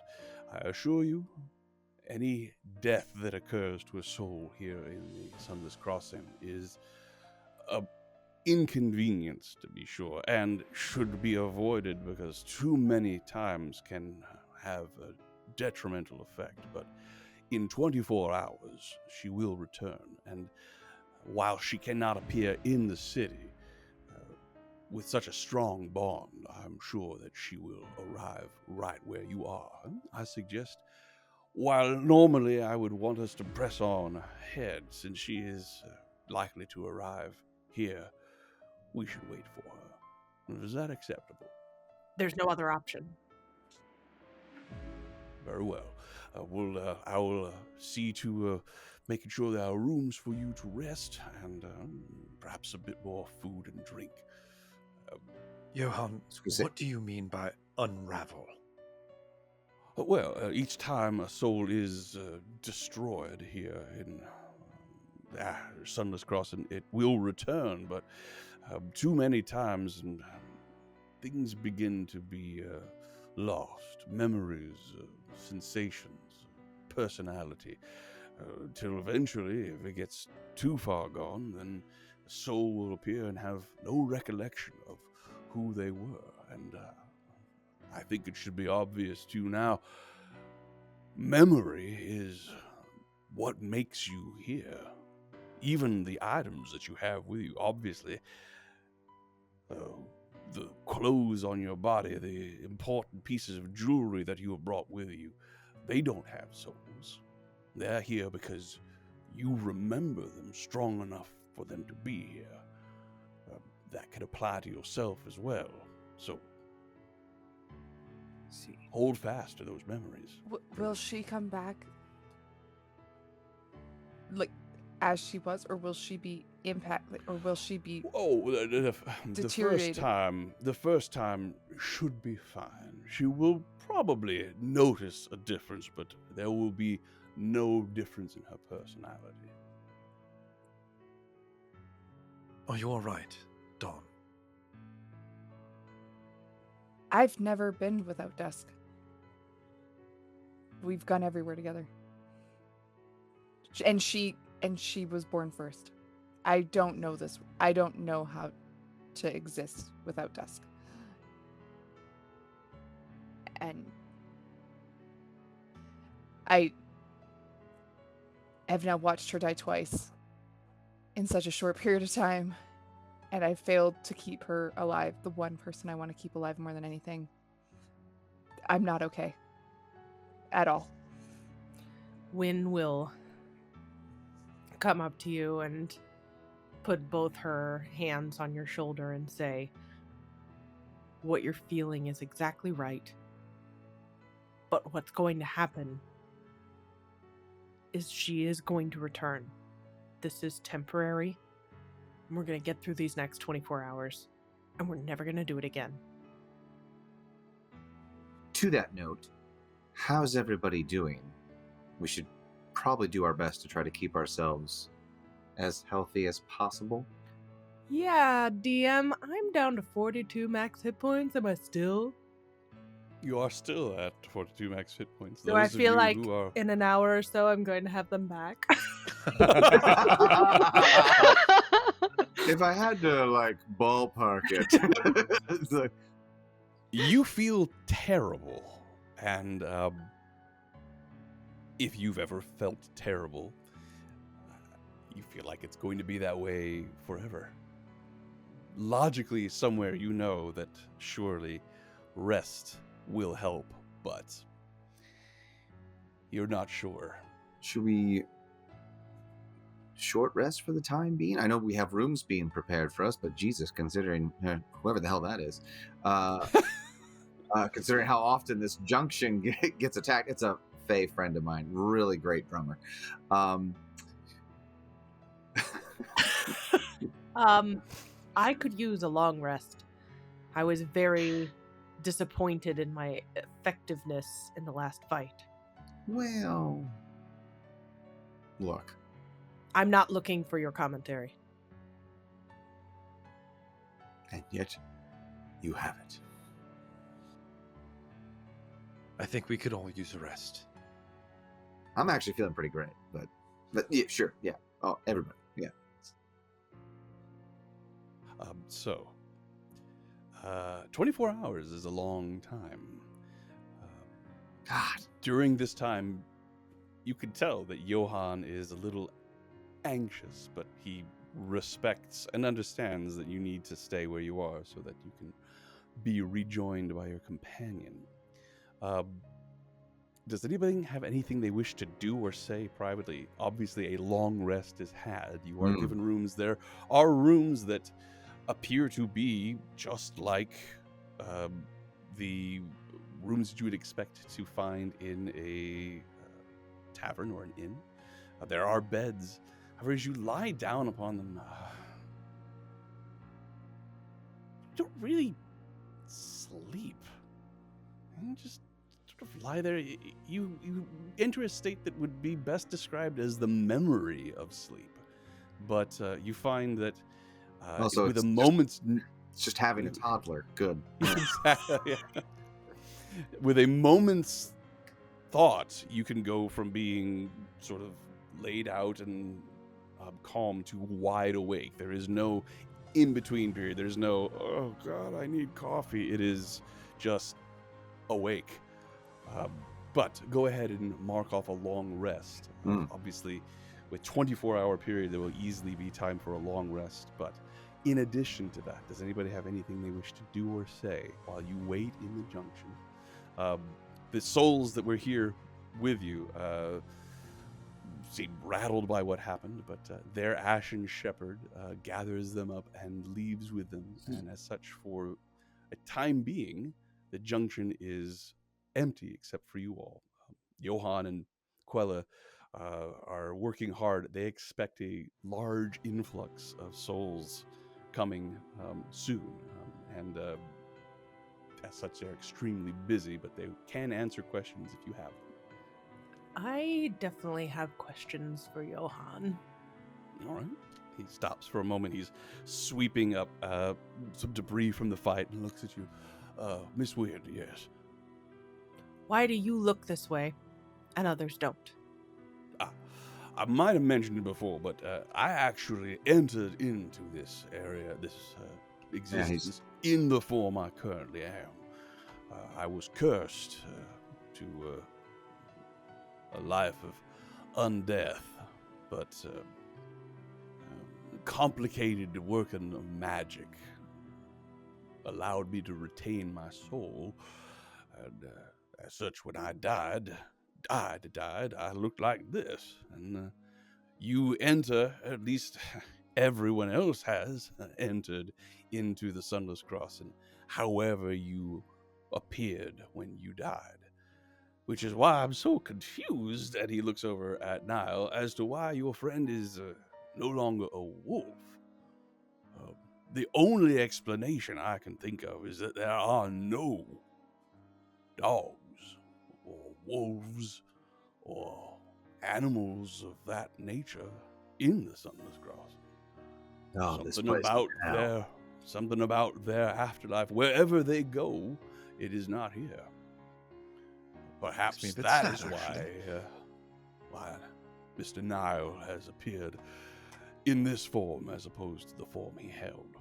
I assure you, any death that occurs to a soul here in the Sunless Crossing is a inconvenience, to be sure, and should be avoided because too many times can have a detrimental effect. But in 24 hours, she will return, and while she cannot appear in the city, with such a strong bond, I'm sure that she will arrive right where you are. I suggest, while normally I would want us to press on ahead, since she is likely to arrive here, we should wait for her. Is that acceptable? There's no other option. Very well. I will see to making sure there are rooms for you to rest, and perhaps a bit more food and drink. Johan, Say- what do you mean by unravel? Well, each time a soul is destroyed here in Sunless Crossing, it will return, but too many times things begin to be lost. Memories, sensations, personality. Till eventually, if it gets too far gone, then the soul will appear and have no recollection of who they were. And I think it should be obvious to you now, memory is what makes you here. Even the items that you have with you, obviously, the clothes on your body, the important pieces of jewelry that you have brought with you, they don't have souls. They're here because you remember them strong enough for them to be here. That could apply to yourself as well. So, See. hold fast to those memories. Will she come back like as she was, or will she be impacted, or will she be? Oh, the Deteriorated. the first time should be fine. She will probably notice a difference, but there will be no difference in her personality. Oh, you're right, Dawn. I've never been without Dusk. We've gone everywhere together. And she was born first. I don't know this. I don't know how to exist without Dusk. And I have now watched her die twice in such a short period of time, and I failed to keep her alive, the one person I want to keep alive more than anything. I'm not okay. At all. Wynn will come up to you and put both her hands on your shoulder and say, what you're feeling is exactly right. But what's going to happen is she is going to return. This is temporary. And we're going to get through these next 24 hours. And we're never going to do it again. To that note, how's everybody doing? We should probably do our best to try to keep ourselves as healthy as possible. Yeah, DM, I'm down to 42 max hit points. Am I still? You are still at 42 max hit points. So I Those of feel you like who are... in an hour or so, I'm going to have them back. If I had to, like, ballpark it, it's like, You feel terrible, and if you've ever felt terrible, you feel like it's going to be that way forever. Logically, somewhere you know that surely rest will help, but you're not sure. should we short rest for the time being? I know we have rooms being prepared for us, but Jesus, considering whoever the hell that is, considering how often this junction gets attacked, it's a Fae friend of mine, really great drummer. I could use a long rest. I was very disappointed in my effectiveness in the last fight. Well, look, I'm not looking for your commentary. and yet you have it. I think we could all use a rest. I'm actually feeling pretty great, but yeah, sure, yeah. Oh, everybody, yeah. 24 hours is a long time. God, During this time, you can tell that Johan is a little anxious, but he respects and understands that you need to stay where you are so that you can be rejoined by your companion. Does anybody have anything they wish to do or say privately? Obviously, a long rest is had. You are given rooms. There are rooms that appear to be just like the rooms that you would expect to find in a tavern or an inn. There are beds. However, as you lie down upon them, you don't really sleep. You just sort of lie there. You enter a state that would be best described as the memory of sleep. But you find that Also, with a it's moment's... It's just having a toddler. Good. Exactly. Yeah. With a moment's thought, you can go from being sort of laid out and calm to wide awake. There is no in-between period. There's no, oh God, I need coffee. It is just awake. But go ahead and mark off a long rest. Obviously, with 24-hour period, there will easily be time for a long rest. But in addition to that, does anybody have anything they wish to do or say while you wait in the junction? The souls that were here with you seem rattled by what happened, but their ashen shepherd gathers them up and leaves with them. And as such, for a time being, the junction is empty except for you all. Johan and Quella are working hard. They expect a large influx of souls coming soon, and as such, they're extremely busy, but they can answer questions if you have them. I definitely have questions for Johan. All right. He stops for a moment. He's sweeping up some debris from the fight and looks at you. Miss Weird, yes. Why do you look this way and others don't? I might have mentioned it before, but I actually entered into this area, this existence, in the form I currently am. I was cursed to a life of undeath, but complicated working of magic allowed me to retain my soul, and as such, when I died, I looked like this. And you enter, at least everyone else has entered into the Sunless Cross, and however you appeared when you died. Which is why I'm so confused, and he looks over at Niall, as to why your friend is no longer a wolf. The only explanation I can think of is that there are no dogs or wolves or animals of that nature in the Sunless Cross. Oh, Something about their afterlife, wherever they go, it is not here. Perhaps that is why Mr. Niall has appeared in this form as opposed to the form he held.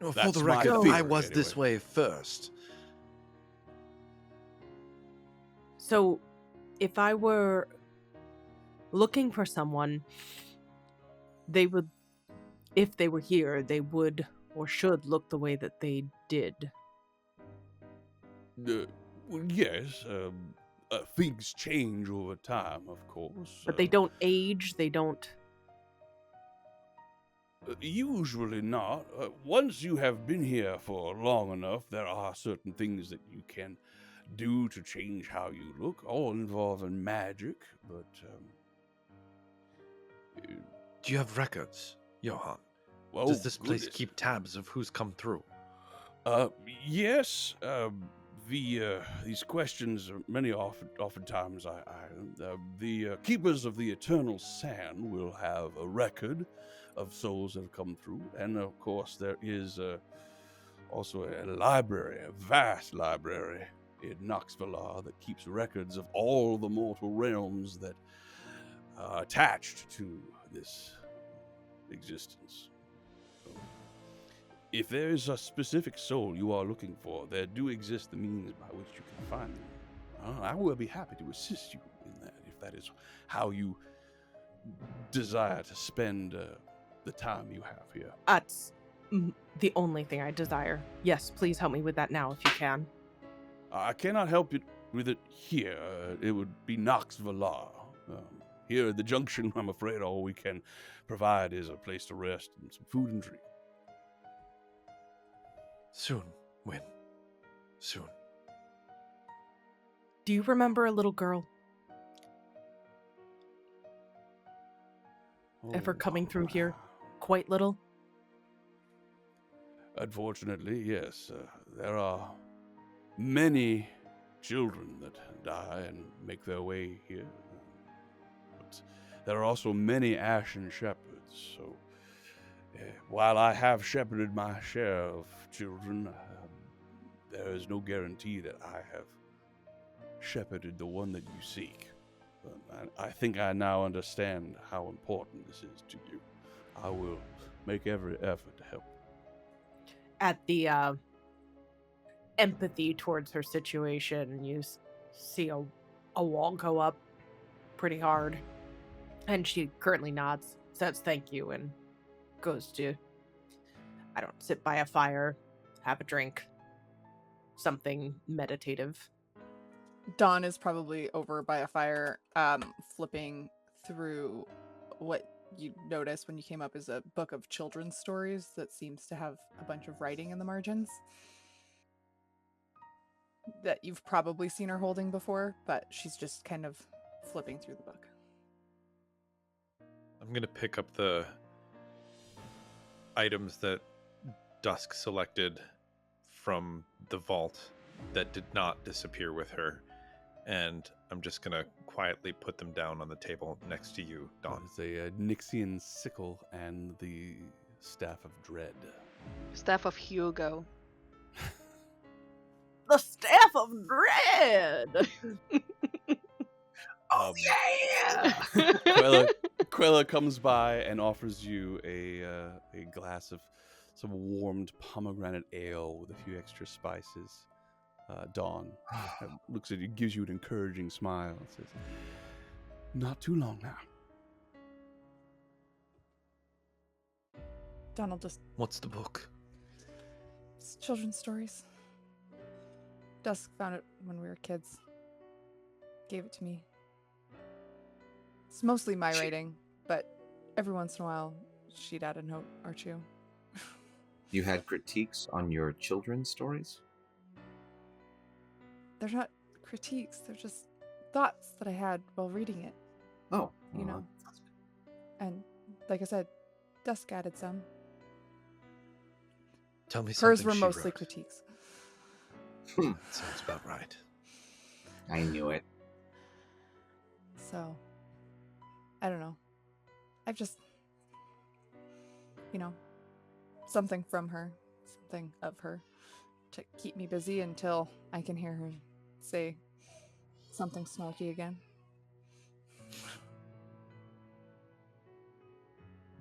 Well, for That's the my record, theory, I was this anyway. way first. So, if I were looking for someone, they would, if they were here, they would or should look the way that they did. Well, yes, things change over time, of course. But they don't age, they don't... Usually not. Once you have been here for long enough, there are certain things that you can do to change how you look, all involving magic, but... Do you have records, Johan? well, Does this place goodness. keep tabs of who's come through? Yes. These questions, oftentimes, the keepers of the eternal sand will have a record of souls that have come through, and of course there is also a library, a vast library in Knoxville that keeps records of all the mortal realms that are attached to this existence. If there is a specific soul you are looking for, there do exist the means by which you can find them. I will be happy to assist you in that, if that is how you desire to spend the time you have here. That's the only thing I desire. Yes, please help me with that now if you can. I cannot help you with it here. It would be Knoxville. Here at the junction, I'm afraid all we can provide is a place to rest and some food and drink. Soon, Win. Soon. Do you remember a little girl? ever Oh, coming through here? Quite little? Unfortunately, yes. There are many children that die and make their way here. But there are also many ashen shepherds, so while I have shepherded my share of children, there is no guarantee that I have shepherded the one that you seek. But I think I now understand how important this is to you. I will make every effort to help. At the empathy towards her situation, you see a wall go up pretty hard. And she currently nods, says thank you, and goes to, sit by a fire, have a drink, something meditative. Dawn is probably over by a fire, flipping through what you noticed when you came up is a book of children's stories that seems to have a bunch of writing in the margins that you've probably seen her holding before, but she's just kind of flipping through the book. I'm going to pick up the items that Dusk selected from the vault that did not disappear with her, and I'm just going to quietly put them down on the table next to you, Dawn. It's a Nixian sickle and the Staff of Dread. Staff of Hugo. The Staff of Dread! Oh yeah! Quella comes by and offers you a glass of some warmed pomegranate ale with a few extra spices. Dawn looks at you, gives you an encouraging smile, and says, "Not too long now." Donald just... What's the book? It's children's stories. Dusk found it when we were kids. Gave it to me. It's mostly my writing, but every once in a while, she'd add a note or two. You had critiques on your children's stories? They're not critiques, they're just thoughts that I had while reading it. Oh. You know. And like I said, Dusk added some. Tell me Hers something were she mostly wrote. critiques. Hmm. Sounds about right. I knew it. So, I don't know. I've just, something from her, something of her, to keep me busy until I can hear her say something snarky again.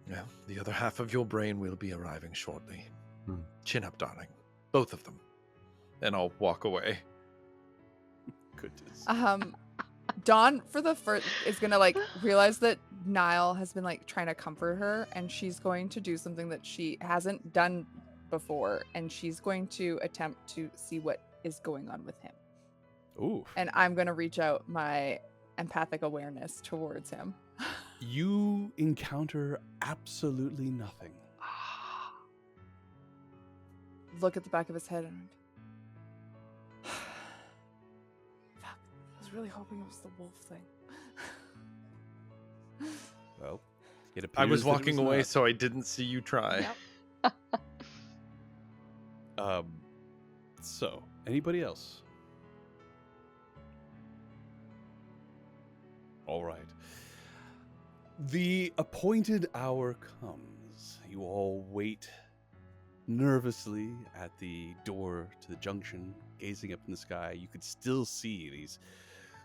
Well, the other half of your brain will be arriving shortly. Hmm. Chin up, darling. Both of them. And I'll walk away. Goodness. Dawn, for the first, is gonna realize that Niall has been trying to comfort her, and she's going to do something that she hasn't done before, and she's going to attempt to see what is going on with him. Ooh. And I'm gonna reach out my empathic awareness towards him. You encounter absolutely nothing. Look at the back of his head and fuck, I was really hoping it was the wolf thing. Well, it appears I was that it walking away, not. so I didn't see you try. Yep. So, anybody else? All right. The appointed hour comes. You all wait nervously at the door to the junction, gazing up in the sky. You could still see these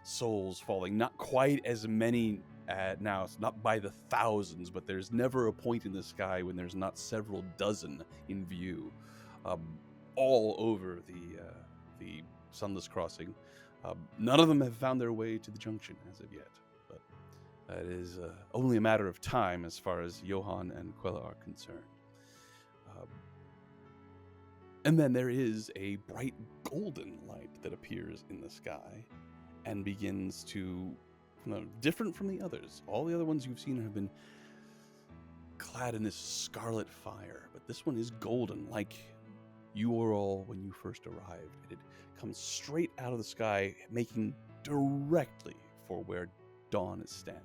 souls falling. Not quite as many now. It's not by the thousands, but there's never a point in the sky when there's not several dozen in view, all over the Sunless Crossing. None of them have found their way to the junction as of yet, but that is only a matter of time as far as Johan and Quella are concerned. And then there is a bright golden light that appears in the sky and begins to, different from the others. All the other ones you've seen have been clad in this scarlet fire, but this one is golden, like you were all when you first arrived. And it comes straight out of the sky, making directly for where Dawn is standing.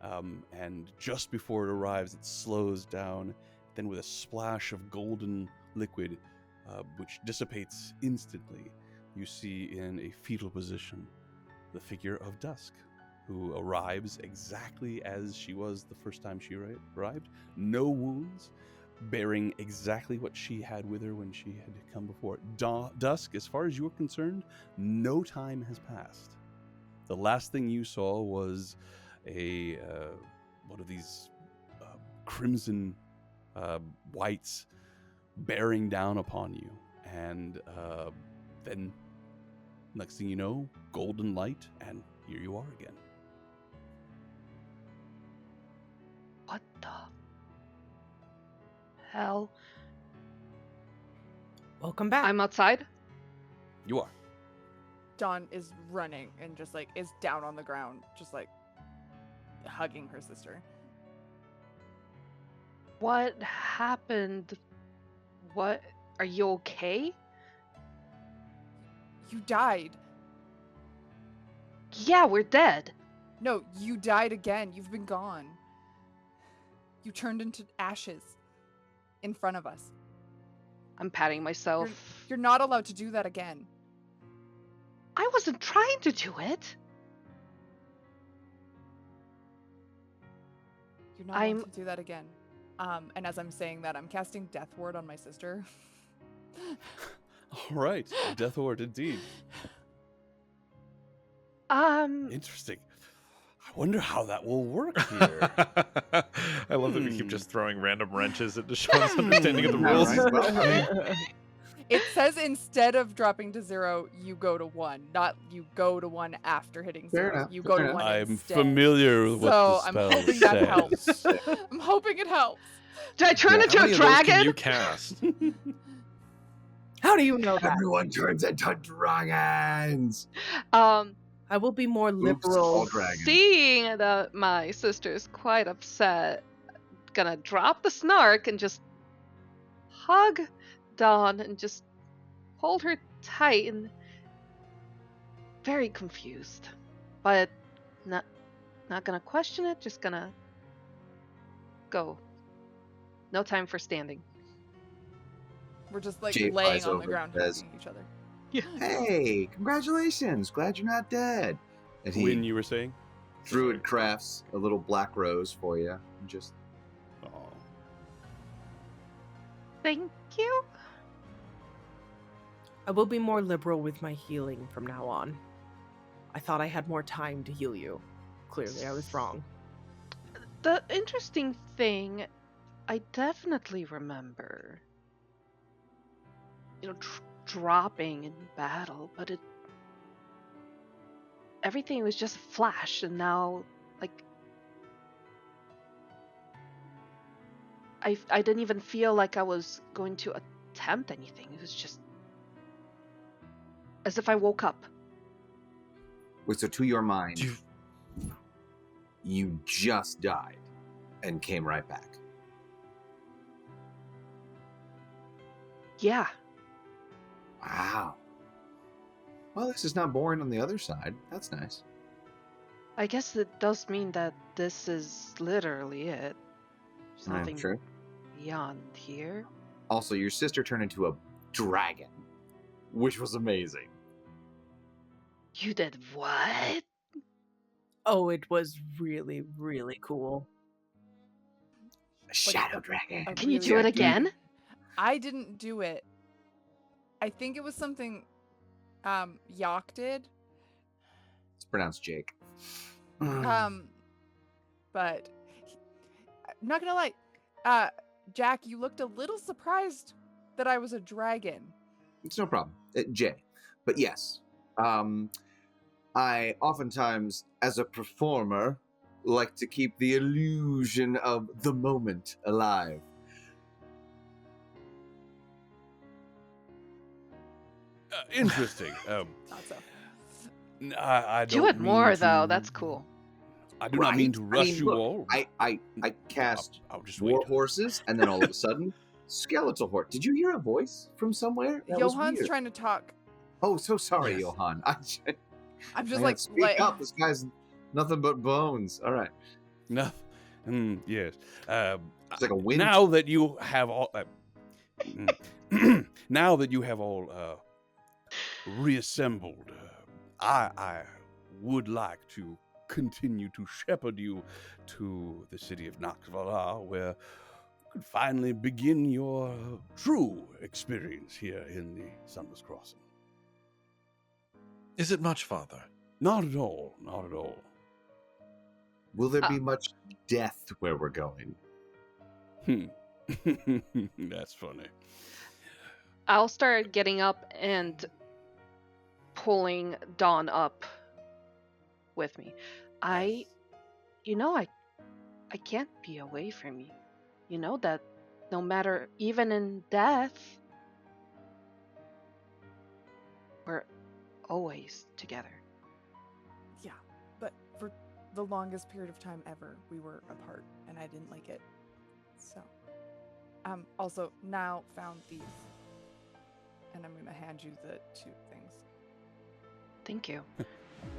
and just before it arrives, it slows down. Then, with a splash of golden liquid, which dissipates instantly, you see in a fetal position the figure of Dusk, who arrives exactly as she was the first time she arrived. No wounds, bearing exactly what she had with her when she had come before. Dusk, as far as you're concerned, no time has passed. The last thing you saw was one of these crimson whites bearing down upon you, and then next thing you know, golden light, and here you are again. What the hell? Welcome back. I'm outside. You are. Dawn is running and just like is down on the ground, just like hugging her sister. What happened? What? Are you okay? You died. Yeah, we're dead. No, you died again. You've been gone. You turned into ashes in front of us. I'm patting myself. You're not allowed to do that again. I wasn't trying to do it. You're not allowed to do that again. And as I'm saying that, I'm casting Death Ward on my sister. All right, Death Ward indeed. Interesting. I wonder how that will work here. I love that we keep just throwing random wrenches into Sean's understanding of the rules. All right, well, It says instead of dropping to 0, you go to 1, not you go to 1 after hitting 0. Fair enough, You go fair to enough. 1 I'm instead. familiar with what So the I'm spell hoping that says. helps. I'm hoping it helps. Did I turn into How a many of those can dragon? you cast? How do you know that? everyone turns into dragons. I will be more Oops, all liberal. dragons. Seeing that my sister's quite upset, gonna drop the snark and just hug Dawn and just hold her tight and very confused, but not gonna question it. Just gonna go. No time for standing. We're just like Jay laying flies on the over ground and says, hugging each other. Hey, congratulations! Glad you're not dead. And he When you were saying? druid crafts a little black rose for you. And just Oh. Thank you. I will be more liberal with my healing from now on. I thought I had more time to heal you. Clearly, I was wrong. The interesting thing, I definitely remember, dropping in battle, but everything was just a flash, and now, like, I didn't even feel like I was going to attempt anything. It was just as if I woke up. wait, so to your mind, you just died and came right back. Yeah. Wow. Well, this is not boring on the other side. That's nice. I guess it does mean that this is literally it. There's nothing True. beyond here. Also, your sister turned into a dragon, which was amazing. You did what? Oh, it was really, really cool. A shadow dragon. a Can you really do it good- again? I didn't do it. I think it was something Yak did. It's pronounced Jake. But I'm not gonna lie, Jack, you looked a little surprised that I was a dragon. It's no problem. Jay. But yes, I oftentimes, as a performer, like to keep the illusion of the moment alive. Interesting. Not so. I don't Do it mean more, to- though. That's cool. I do not mean Right? to I rush mean, you look, all. I cast I'll just war wait. horses, and then all of a sudden, skeletal horse. Did you hear a voice from somewhere? That was Johann's weird. trying to talk. Oh, so sorry, Yes. Johann. I'm just Man, like, speak up. This guy's nothing but bones. All right. No. Yes. It's like a wind. Now that you have all, now that you have all reassembled, I would like to continue to shepherd you to the city of Noxvala, where you could finally begin your true experience here in the Sunless Crossing. Is it much farther? Not at all. Not at all. Will there be much death where we're going? That's funny. I'll start getting up and pulling Dawn up with me. I can't be away from you. You know that no matter, even in death, we're always together. Yeah, but for the longest period of time ever, we were apart, and I didn't like it. So, also now found these, and I'm gonna hand you the 2 things. Thank you.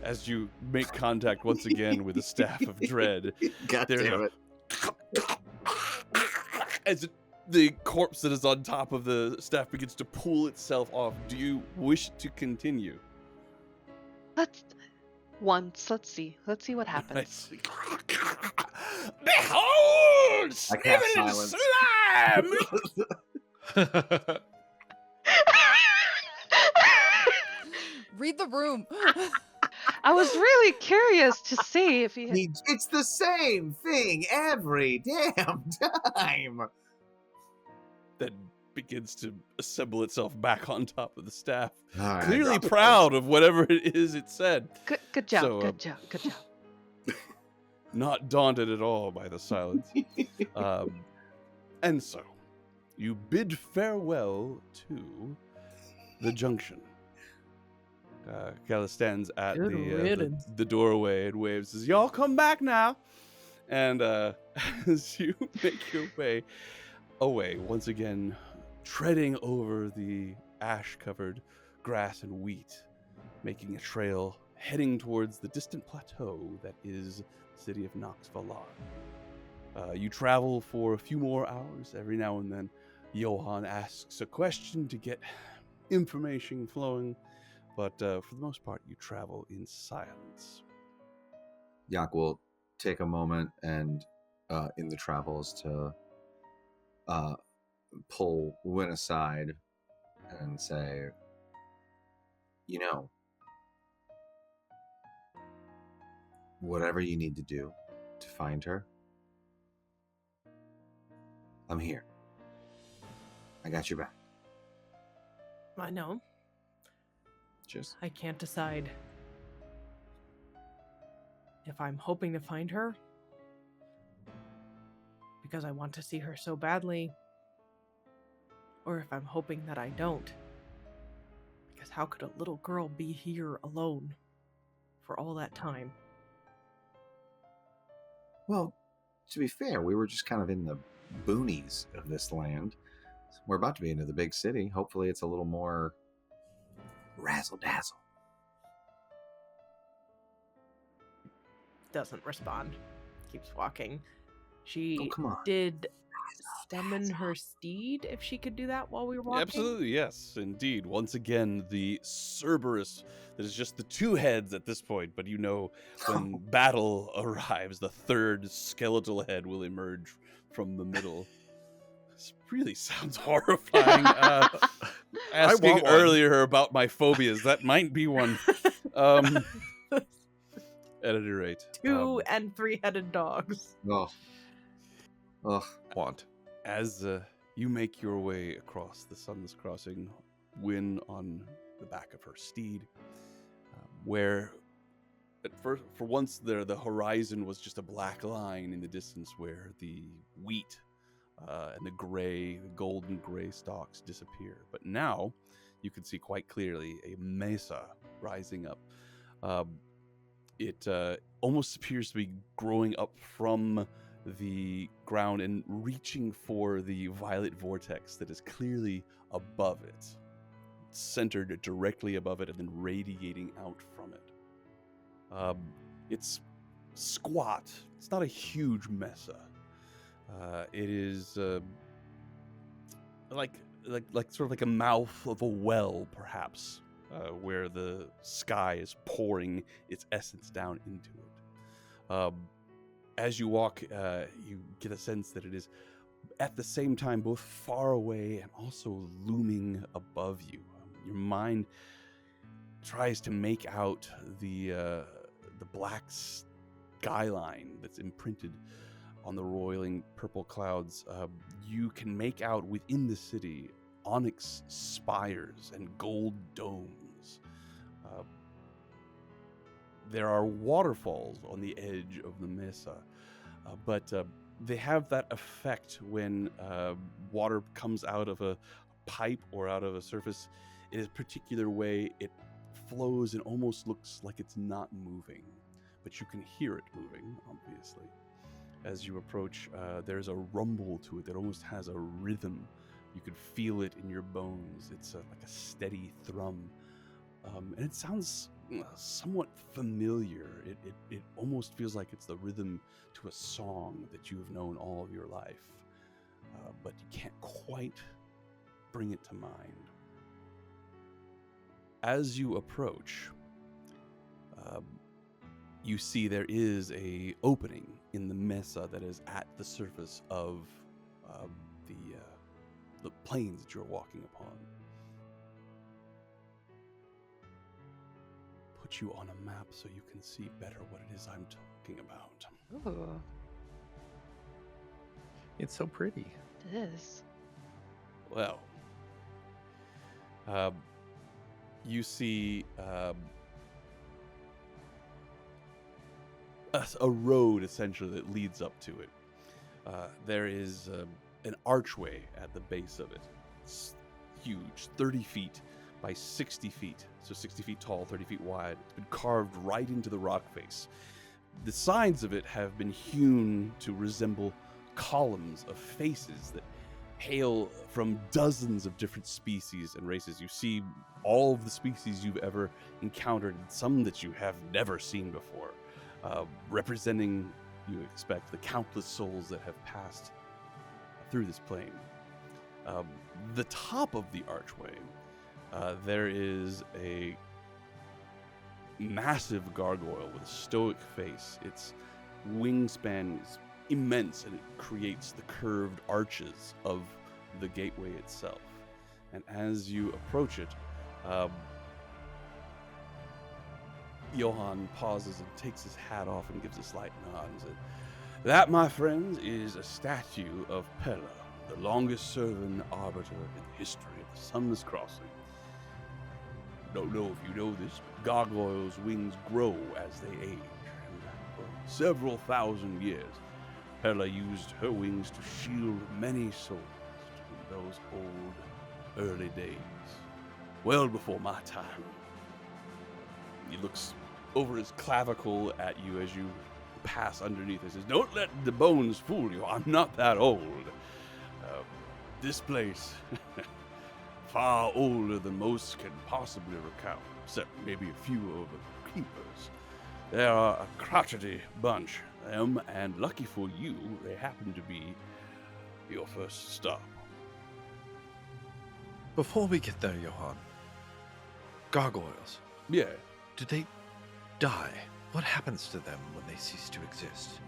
As you make contact once again with the Staff of Dread, God there's damn it. as the corpse that is on top of the staff begins to pull itself off, do you wish to continue? Let's see what happens. Behold! I cast Sniveling slime! Read the room. I was really curious to see if he It's the same thing every damn time. That begins to assemble itself back on top of the staff. All right, Clearly drop it. proud of whatever it is it said. Good job, So, good job. Not daunted at all by the silence. And so, you bid farewell to the junction. Gala stands at Good riddance. the doorway and waves, says, "Y'all come back now." And as you make your way away, once again, treading over the ash-covered grass and wheat, making a trail heading towards the distant plateau that is the city of Noxvala. You travel for a few more hours. Every now and then, Johan asks a question to get information flowing, but for the most part, you travel in silence. Yak will take a moment and in the travels to pull Wynn aside and say, you know, whatever you need to do to find her, I'm here. I got your back. I know. Just I can't decide if I'm hoping to find her because I want to see her so badly, or if I'm hoping that I don't. Because how could a little girl be here alone for all that time? well, to be fair, we were just kind of in the boonies of this land. We're about to be into the big city. Hopefully it's a little more razzle-dazzle. Doesn't respond. Keeps walking. She Oh, come on. did summon her steed, if she could do that while we were walking. Absolutely, yes, indeed. Once again, the Cerberus, that is just the 2 heads at this point, but you know when battle arrives, the 3rd skeletal head will emerge from the middle. This really sounds horrifying. Asking want one. earlier about my phobias, that might be one. At any rate. 2 and 3-headed dogs. Oh. Ugh. Want. As you make your way across the Sunless Crossing, Wynn on the back of her steed, where at first, for once there, the horizon was just a black line in the distance where the wheat and the golden gray stalks disappear. But now you can see quite clearly a mesa rising up. It almost appears to be growing up from the ground and reaching for the violet vortex that is clearly above it, centered directly above it and then radiating out from it. It's squat. It's not a huge mesa. It is like sort of like a mouth of a well, perhaps, where the sky is pouring its essence down into it. As you walk, you get a sense that it is at the same time both far away and also looming above you. Your mind tries to make out the black skyline that's imprinted on the roiling purple clouds. You can make out within the city onyx spires and gold domes. There are waterfalls on the edge of the mesa, but they have that effect when water comes out of a pipe or out of a surface in a particular way. It flows and almost looks like it's not moving, but you can hear it moving, obviously. As you approach, there's a rumble to it that almost has a rhythm. You could feel it in your bones. It's like a steady thrum. And it sounds somewhat familiar. It almost feels like it's the rhythm to a song that you've known all of your life, but you can't quite bring it to mind. As you approach, you see there is a opening in the mesa that is at the surface of the plains that you're walking upon. Put you on a map so you can see better what it is I'm talking about. Ooh, It's so pretty. it is. Well, you see a road essentially that leads up to it. There is an archway at the base of it. It's huge, 30 feet by 60 feet. So 60 feet tall, 30 feet wide. It's been carved right into the rock face. The sides of it have been hewn to resemble columns of faces that hail from dozens of different species and races. You see all of the species you've ever encountered, and some that you have never seen before, representing, you expect, the countless souls that have passed through this plane. The top of the archway, there is a massive gargoyle with a stoic face. Its wingspan is immense, and it creates the curved arches of the gateway itself. And as you approach it, Johann pauses and takes his hat off and gives a slight nod and says, "That, my friends, is a statue of Pella, the longest serving arbiter in the history of the Sunless Crossing. Don't know if you know this, but gargoyles' wings grow as they age, and for several thousand years, Pella used her wings to shield many souls in those old, early days, well before my time." He looks over his clavicle at you as you pass underneath. He says, "Don't let the bones fool you. I'm not that old. This place, far older than most can possibly recount, except maybe a few of the creepers. They are a crotchety bunch, them, and lucky for you, they happen to be your first stop." Before we get there, Johann, gargoyles, Yeah. do they die? What happens to them when they cease to exist?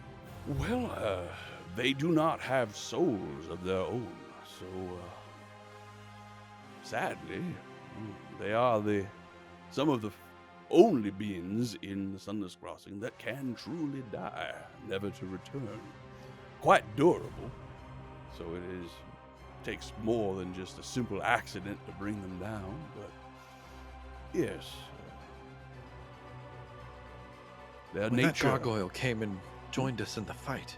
Well, they do not have souls of their own, so, sadly, they are some of the only beings in the Sunless Crossing that can truly die, never to return. Quite durable, so takes more than just a simple accident to bring them down, but yes, their When nature. that gargoyle came and joined us in the fight,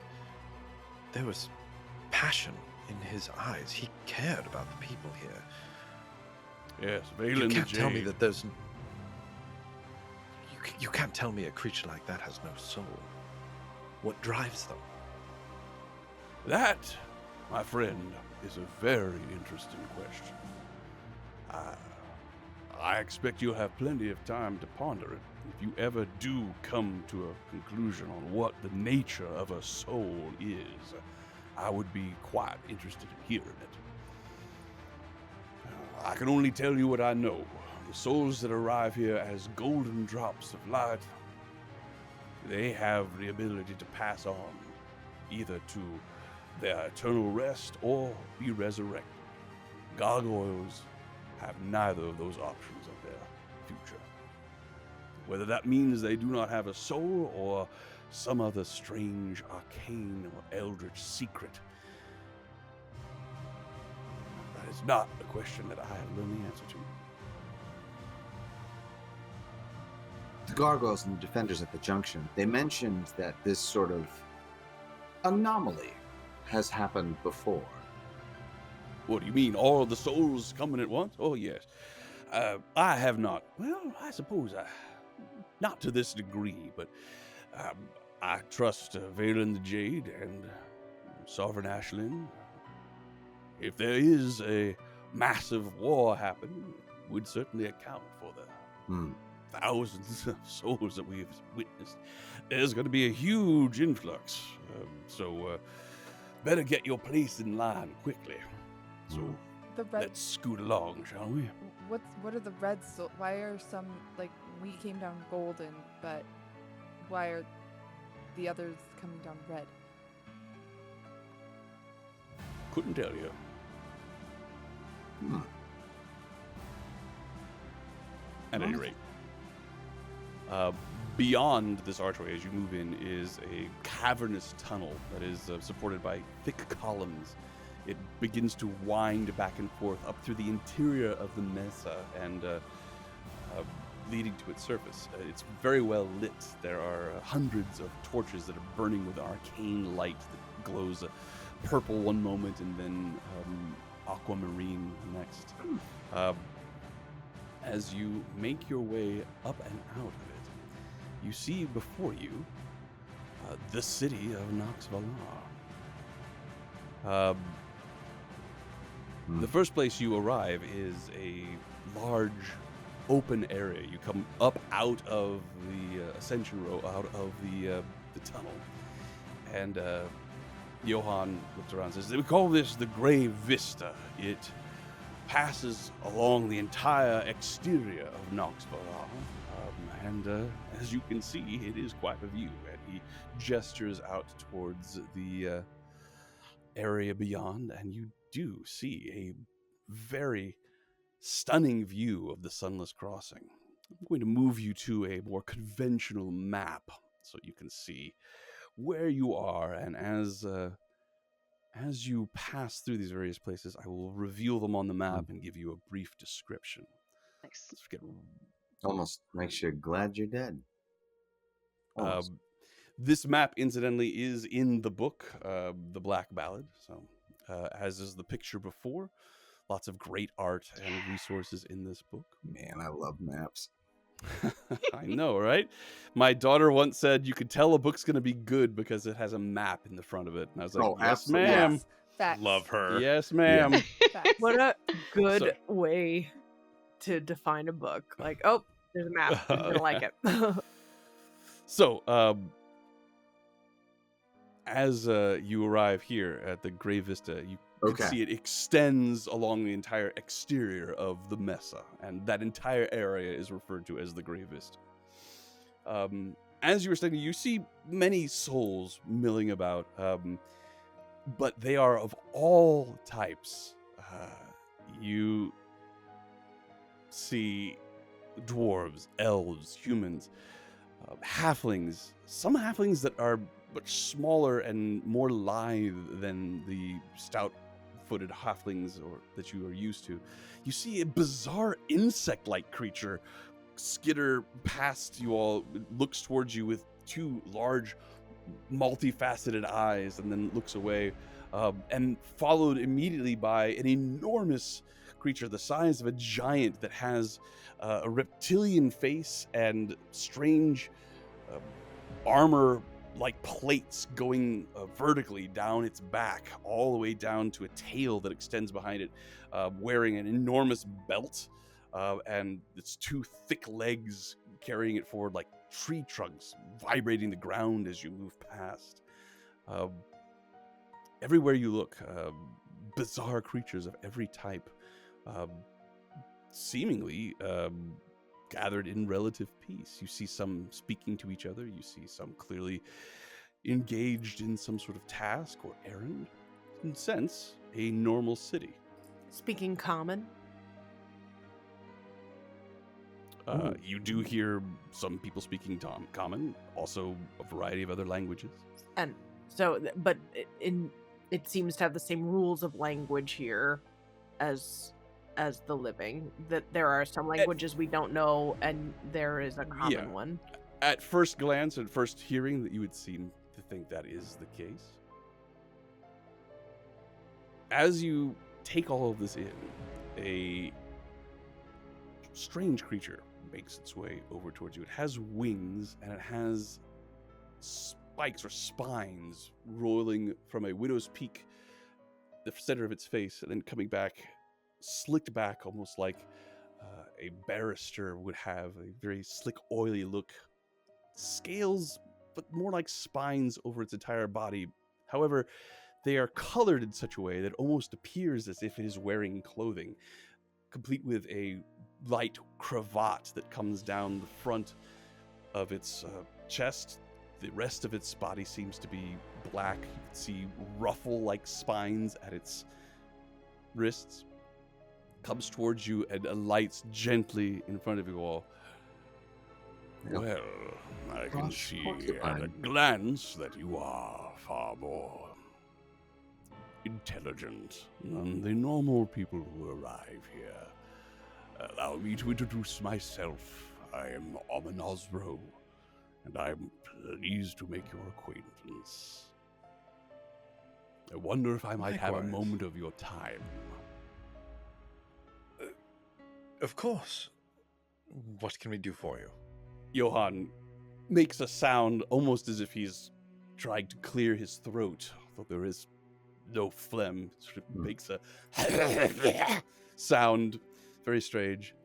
there was passion in his eyes. He cared about the people here. Yes, You Valen the can't tell me Jade. that there's... You can't tell me a creature like that has no soul. What drives them? That, my friend, is a very interesting question. I expect you'll have plenty of time to ponder it. If you ever do come to a conclusion on what the nature of a soul is, I would be quite interested in hearing it. I can only tell you what I know. The souls that arrive here as golden drops of light, they have the ability to pass on, either to their eternal rest or be resurrected. Gargoyles have neither of those options of their future. Whether that means they do not have a soul or some other strange, arcane, or eldritch secret, that is not a question that I have learned the answer to. The gargoyles and the defenders at the junction, they mentioned that this sort of anomaly has happened before. What do you mean, all the souls coming at once? Oh, yes. I have not. Well, I suppose not to this degree, but I trust Valen the Jade and Sovereign Ashlyn. If there is a massive war happening, would certainly account for the thousands of souls that we've witnessed. There's going to be a huge influx, so better get your place in line quickly. So The red. let's scoot along, shall we? What are the reds? Why are some, like, we came down golden, but why are the others coming down red? Couldn't tell you. At any rate, beyond this archway, as you move in, is a cavernous tunnel that is supported by thick columns. It begins to wind back and forth up through the interior of the mesa and leading to its surface. It's very well lit. There are hundreds of torches that are burning with arcane light that glows purple one moment and then aquamarine the next. As you make your way up and out of it, you see before you the city of Nox Valar. The first place you arrive is a large open area. You come up out of the ascension row, out of the tunnel, and Johann looks around and says, "We call this the Grey Vista. It passes along the entire exterior of Nox Valar, and as you can see, it is quite a view." And he gestures out towards the area beyond, and you do see a very stunning view of the Sunless Crossing. I'm going to move you to a more conventional map so you can see where you are, and as you pass through these various places, I will reveal them on the map and give you a brief description. Nice. Let's get Almost makes you glad you're dead. Almost. this map, incidentally, is in the book, The Black Ballad. So, as is the picture before, lots of great art and resources in this book. Man, I love maps. I know, right? My daughter once said you could tell a book's going to be good because it has a map in the front of it. And I was like, Oh, yes, absolutely. ma'am. Yes. Facts. Love her. Yes, ma'am. Facts. What a good So- way to define a book. Like, oh, there's a map. I'm gonna like it. So, as you arrive here at the Grey Vista, you can Okay. see it extends along the entire exterior of the Mesa, and that entire area is referred to as the Grey Vista. As you were studying, you see many souls milling about, but they are of all types. You see dwarves, elves, humans, halflings, some halflings that are much smaller and more lithe than the stout-footed halflings that you are used to. You see a bizarre insect-like creature skitter past you all, looks towards you with two large, multifaceted eyes, and then looks away, and followed immediately by an enormous creature the size of a giant that has a reptilian face and strange armor-like plates going vertically down its back, all the way down to a tail that extends behind it, wearing an enormous belt and its two thick legs carrying it forward like tree trunks, vibrating the ground as you move past. Everywhere you look, bizarre creatures of every type, seemingly gathered in relative peace. You see some speaking to each other. You see some clearly engaged in some sort of task or errand. In a sense, a normal city. Speaking common. You do hear some people speaking common, also a variety of other languages. And so, but it seems to have the same rules of language here as the living. That there are some languages we don't know, and there is a common one. At first glance, at first hearing, that you would seem to think that is the case. As you take all of this in, a strange creature makes its way over towards you. It has wings, and it has spikes or spines rolling from a widow's peak, the center of its face, and then coming back, slicked back, almost like a barrister would have, a very slick, oily look. Scales, but more like spines over its entire body. However, they are colored in such a way that it almost appears as if it is wearing clothing, complete with a light cravat that comes down the front of its chest. The rest of its body seems to be black. You can see ruffle-like spines at its wrists. Comes towards you and alights gently in front of you all. Well, I can see at a glance that you are far more intelligent than the normal people who arrive here. Allow me to introduce myself. I am Omen Osro, and I'm pleased to make your acquaintance. I wonder if I might have a moment of your time. Of course. What can we do for you? Johann makes a sound almost as if he's trying to clear his throat, though there is no phlegm. Sort of makes a sound, very strange,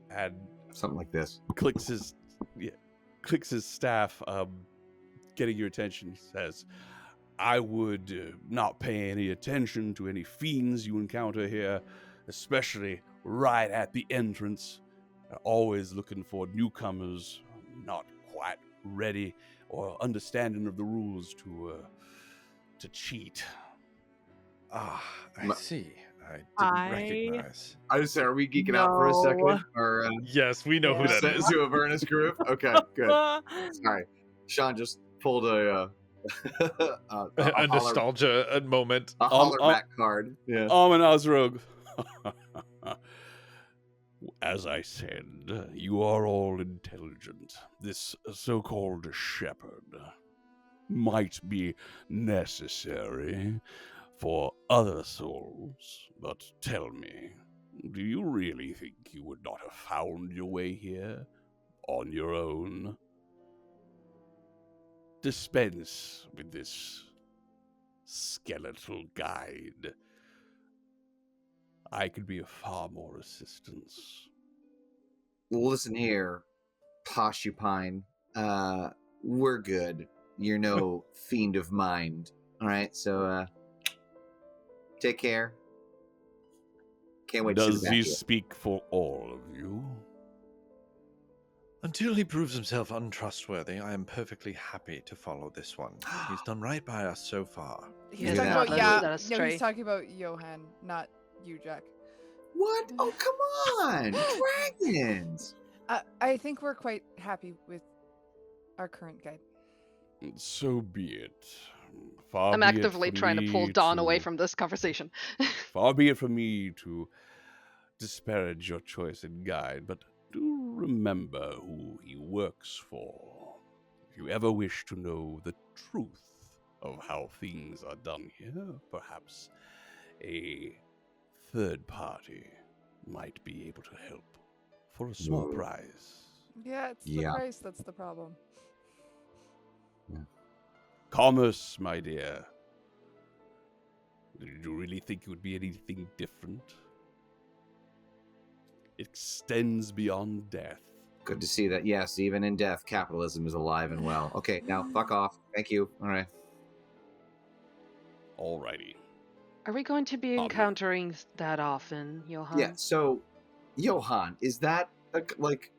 and something like this. Clicks his staff, getting your attention. He says, "I would not pay any attention to any fiends you encounter here, especially right at the entrance. Always looking for newcomers, not quite ready or understanding of the rules to cheat." Ah, I see. I didn't recognize. I just say, are we geeking out for a second? Or yes, we know who that is. To Avernus group? Okay, good. Sorry. Sean just pulled a nostalgia moment. A holler-back card. Yeah. Omen Osrogue. As I said, you are all intelligent. This so-called shepherd might be necessary for other souls, but tell me, do you really think you would not have found your way here on your own? Dispense with this skeletal guide. I could be of far more assistance. Listen here, Poshupine. We're good. You're no fiend of mind. All right, so take care. Can't wait to see the Does back he of you. speak for all of you? Until he proves himself untrustworthy, I am perfectly happy to follow this one. He's done right by us so far. He's Yeah. talking about That's no, true. he's talking about Johan, not you, Jack. What? Oh, come on! Dragons! I think we're quite happy with our current guide. So be it. Far I'm be it actively from trying to me pull Dawn away from this conversation. Far be it from me to disparage your choice in guide, but do remember who he works for. If you ever wish to know the truth of how things are done here, perhaps a third party might be able to help for a small Whoa. price. Yeah, it's the Yeah. price that's the problem. Commerce, my dear. Did you really think it would be anything different? extends beyond death. Good to see that. Yes, even in death, capitalism is alive and well. Okay, now fuck off. Thank you. All right. Alrighty. Are we going to be encountering that often, Johan? Yeah. So, Johan, is that like?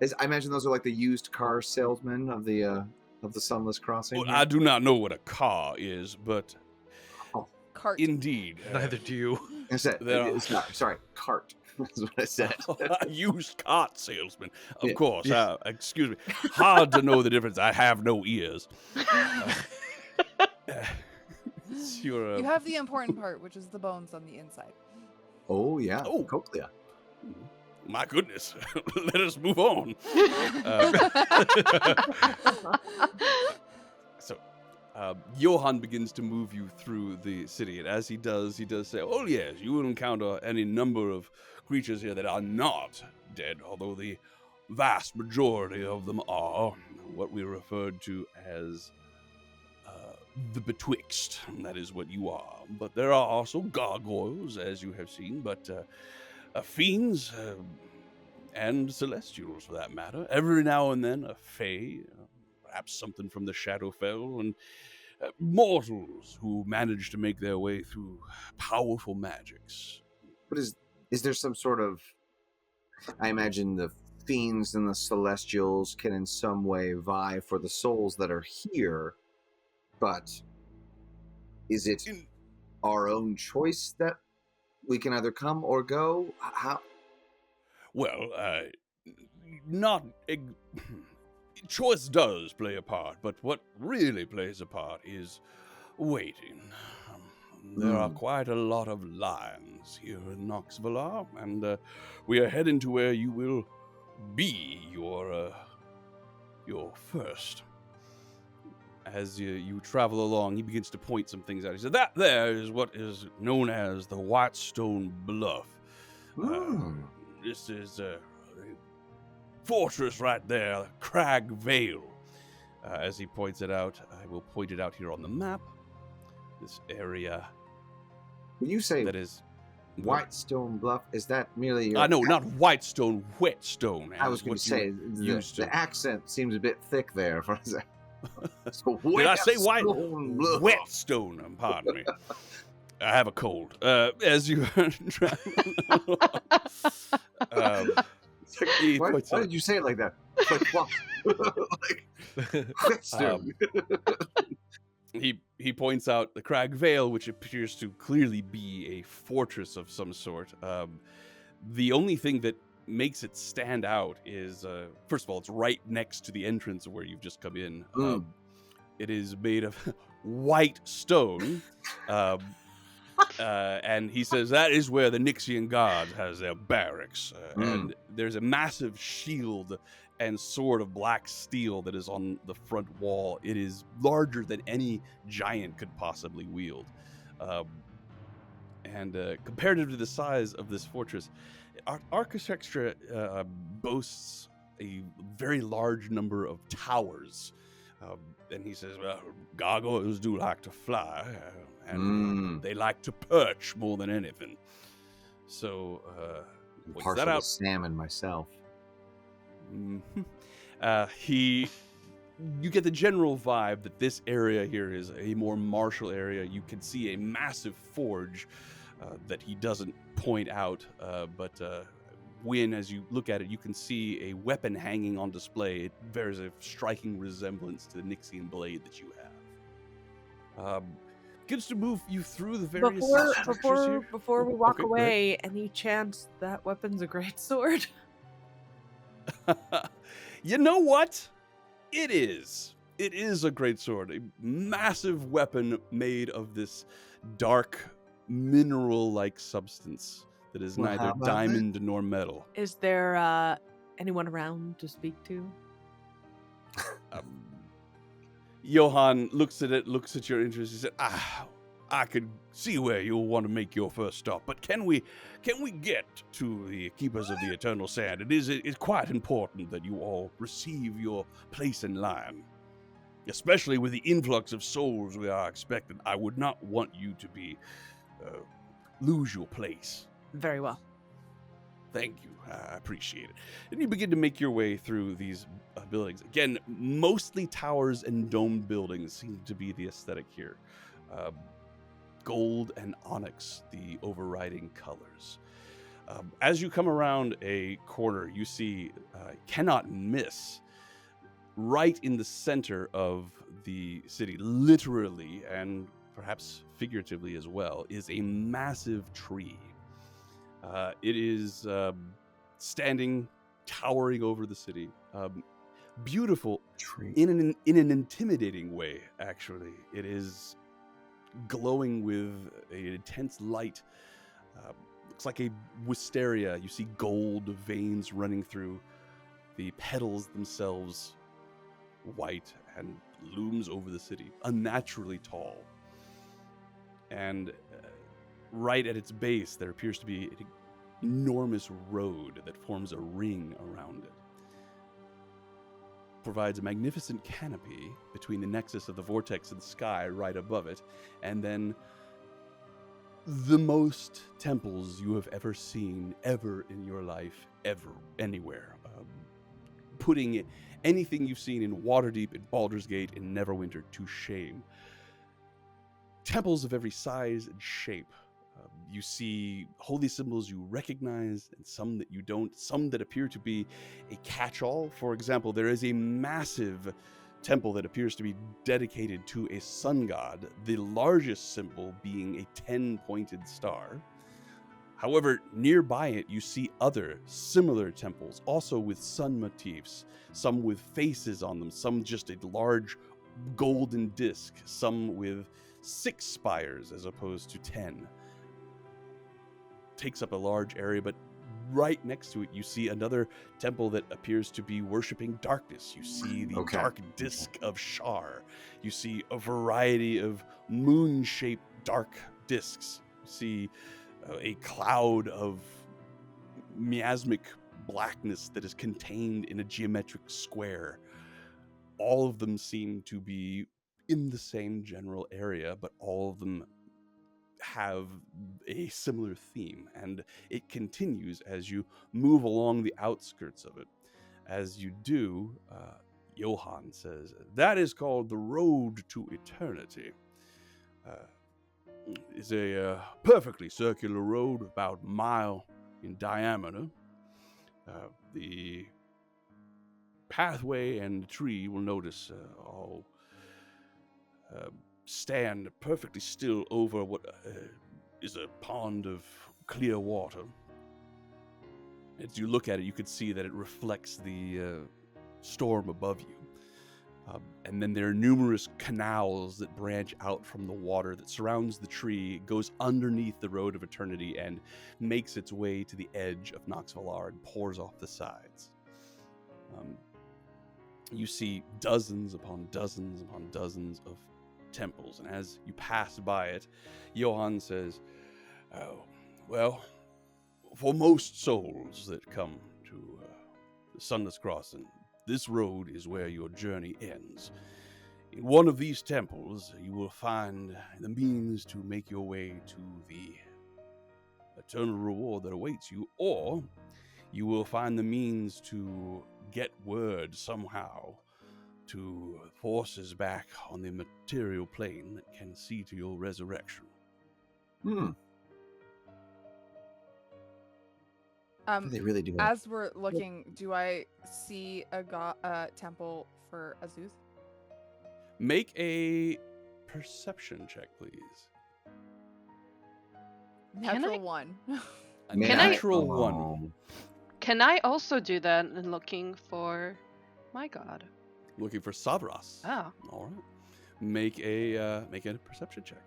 I imagine those are like the used car salesmen of the Sunless Crossing. Well, I do not know what a car is, but Cart. indeed. Neither do you. I said, There are- it's not. Sorry, cart. That's what I said. Used cart salesman. Of Yeah. course. Excuse me. Hard to know the difference. I have no ears. You're, You have the important part, which is the bones on the inside. Oh yeah. Oh. Cochlea. my goodness. Let us move on. Johan begins to move you through the city, and as he does say, "Oh yes, you will encounter any number of creatures here that are not dead, although the vast majority of them are what we referred to as the betwixt. And that is what you are. But there are also gargoyles, as you have seen, but fiends and celestials, for that matter. Every now and then, a fae, perhaps something from the Shadowfell, and mortals who manage to make their way through powerful magics." But is there some sort of? I imagine the fiends and the celestials can in some way vie for the souls that are here, but is it our own choice that we can either come or go? How? Well, not... choice does play a part, but what really plays a part is waiting. There are quite a lot of lions here in Noxvalar, and we are heading to where you will be your first. As you travel along, he begins to point some things out. He said, "That there is what is known as the Whitestone Bluff. This is a fortress right there, Crag Vale." As he points it out, I will point it out here on the map. This area When you say that is... Whitestone Bluff, is that merely? I know, not Whitestone, Whetstone. I was going to say the accent seems a bit thick there. For so Did I say white? Whitestone Bluff. Whetstone, pardon me. I have a cold. As you travel Why did you say it like that? Like what? Like Whitestone. He points out the Crag Vale, which appears to clearly be a fortress of some sort. The only thing that makes it stand out is, first of all, it's right next to the entrance where you've just come in. It is made of white stone, and he says that is where the Nixian Guard has their barracks. And there's a massive shield and sword of black steel that is on the front wall. It is larger than any giant could possibly wield. And comparative to the size of this fortress, architecture boasts a very large number of towers. And he says, well, gargoyles do like to fly, and they like to perch more than anything. So, Partial that out. Salmon myself. You get the general vibe that this area here is a more martial area. You can see a massive forge that he doesn't point out, but when, as you look at it, you can see a weapon hanging on display. It bears a striking resemblance to the Nixian blade that you have. Gets to move you through the various structures here. Before we walk Okay, go away, any chance that weapon's a great sword? You know what? It is. It is a great sword. A massive weapon made of this dark mineral-like substance that is Well, neither how about diamond nor metal. Is there anyone around to speak to? Johan looks at it, looks at your interest. He said, I could see where you'll want to make your first stop, but can we get to the Keepers of the Eternal Sand? It's quite important that you all receive your place in line, especially with the influx of souls we are expecting. I would not want you to lose your place. Very well. Thank you. I appreciate it. And you begin to make your way through these buildings. Again, mostly towers and domed buildings seem to be the aesthetic here. Gold and onyx, the overriding colors. As you come around a corner, you see, cannot miss, right in the center of the city, literally and perhaps figuratively as well, is a massive tree. It is standing, towering over the city. Beautiful Tree. in an intimidating way, actually. It is glowing with an intense light. Looks like a wisteria. You see gold veins running through. The petals themselves white and looms over the city, unnaturally tall. And right at its base, there appears to be an enormous road that forms a ring around it. Provides a magnificent canopy between the nexus of the vortex and the sky right above it, and then the most temples you have ever seen, ever in your life, ever, anywhere. Putting anything you've seen in Waterdeep, in Baldur's Gate, in Neverwinter to shame. Temples of every size and shape. You see holy symbols you recognize and some that you don't, some that appear to be a catch-all. For example, there is a massive temple that appears to be dedicated to a sun god, the largest symbol being a 10-pointed star. However, nearby it, you see other similar temples, also with sun motifs, some with faces on them, some just a large golden disc, some with 6 spires as opposed to 10. Takes up a large area, but right next to it, you see another temple that appears to be worshipping darkness. You see the dark disc of Shar. You see a variety of moon-shaped dark discs. You see a cloud of miasmic blackness that is contained in a geometric square. All of them seem to be in the same general area, but all of them have a similar theme, and it continues as you move along the outskirts of it. As you do, Johann says, "That is called the Road to Eternity. It's a perfectly circular road, about a mile in diameter. The pathway and the tree, you will notice, all stand perfectly still over what is a pond of clear water. As you look at it, you can see that it reflects the storm above you. And then there are numerous canals that branch out from the water that surrounds the tree, goes underneath the Road of Eternity, and makes its way to the edge of Nox Valar and pours off the sides. You see dozens upon dozens upon dozens of temples, and as you pass by it, Johann says, "Oh, well, for most souls that come to the Sunless Crossing, this road is where your journey ends. In one of these temples, you will find the means to make your way to the eternal reward that awaits you, or you will find the means to get word somehow to forces back on the material plane that can see to your resurrection." They really do. As we're looking, do I see a temple for Azuth? Make a perception check, please. Natural 1. A May I- natural 1. Can I also do that in looking for my god? Looking for Savras. Oh. All right. Make a perception check.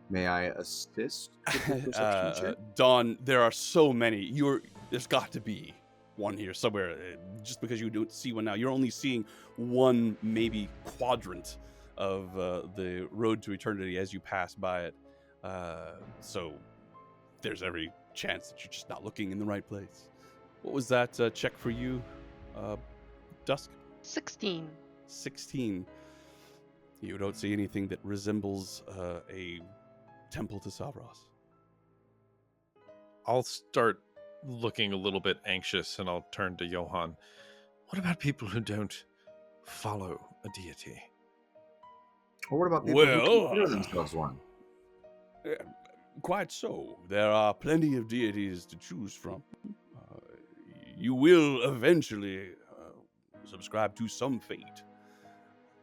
May I assist with the perception check? Dawn, there are so many. There's got to be one here somewhere. Just because you don't see one now, you're only seeing one, maybe quadrant of the Road to Eternity as you pass by it. So there's every chance that you're just not looking in the right place. What was that check for you, Dusk? 16. 16. You don't see anything that resembles a temple to Savras. I'll start looking a little bit anxious, and I'll turn to Johann. What about people who don't follow a deity? Or what about people who Well, consider themselves one? quite so. There are plenty of deities to choose from. You will eventually subscribe to some fate.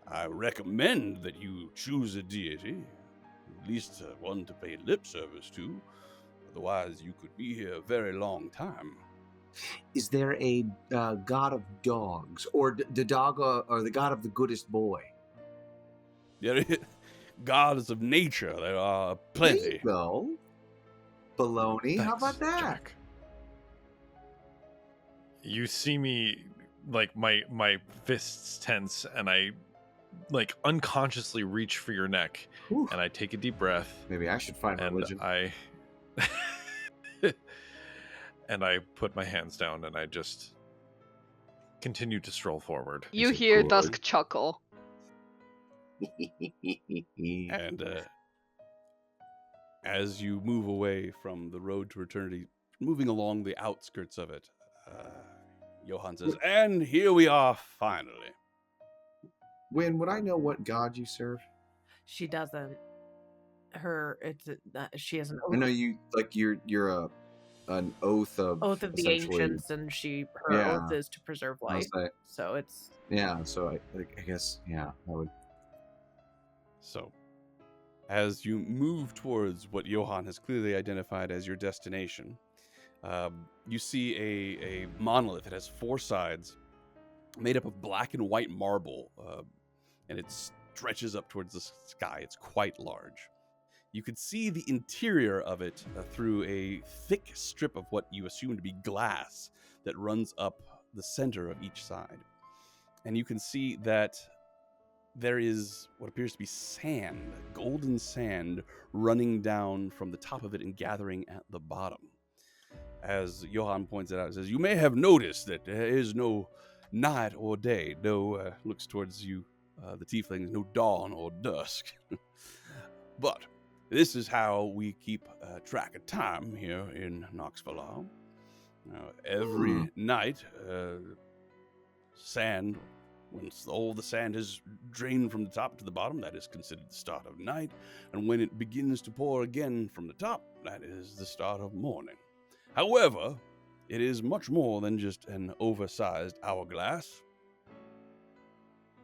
I recommend that you choose a deity, at least one to pay lip service to. Otherwise, you could be here a very long time. Is there a god of dogs, or the dog, or the god of the goodest boy? Gods of nature, there are There plenty. you go. Baloney. How about that? Jack. You see me, like, my fists tense, and I, like, unconsciously reach for your neck, Whew. and I take a deep breath, Maybe I should find and religion. I and I put my hands down, and I just continue to stroll forward. You Is it hear good? Dusk chuckle. And as you move away from the road to eternity, moving along the outskirts of it, Johann says, and here we are finally. Wynn, would I know what god you serve? She doesn't. She has an I know you like you're an oath of oath of the essentially- ancients, and her Yeah. oath is to preserve I was life. like, So it's yeah, so I guess I would. So, as you move towards what Johann has clearly identified as your destination, you see a monolith. It has 4 sides, made up of black and white marble, and it stretches up towards the sky. It's quite large. You can see the interior of it through a thick strip of what you assume to be glass that runs up the center of each side. And you can see that there is what appears to be sand, golden sand, running down from the top of it and gathering at the bottom. As Johann points it out, he says, you may have noticed that there is no night or day, looks towards you, the tieflings, no dawn or dusk. But this is how we keep track of time here in Knoxville. Every night, sand, once all the sand is drained from the top to the bottom, that is considered the start of night. And when it begins to pour again from the top, that is the start of morning. However, it is much more than just an oversized hourglass.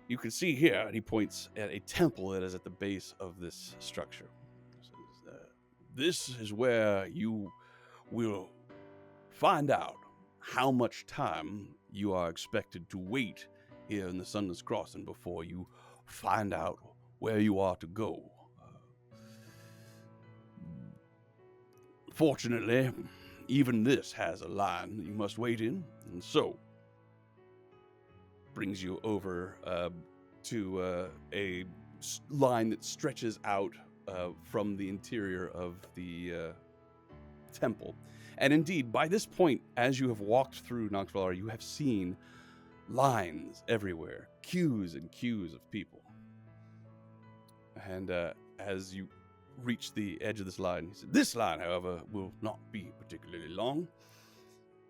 You can see here, and he points at a temple that is at the base of this structure. He says, this is where you will find out how much time you are expected to wait here in the Sunless Crossing before you find out where you are to go. Fortunately, even this has a line that you must wait in, and so brings you over to a line that stretches out from the interior of the temple. And indeed, by this point, as you have walked through Knoxville, you have seen lines everywhere, queues and queues of people. And as you reach the edge of this line, he said, this line, however, will not be particularly long.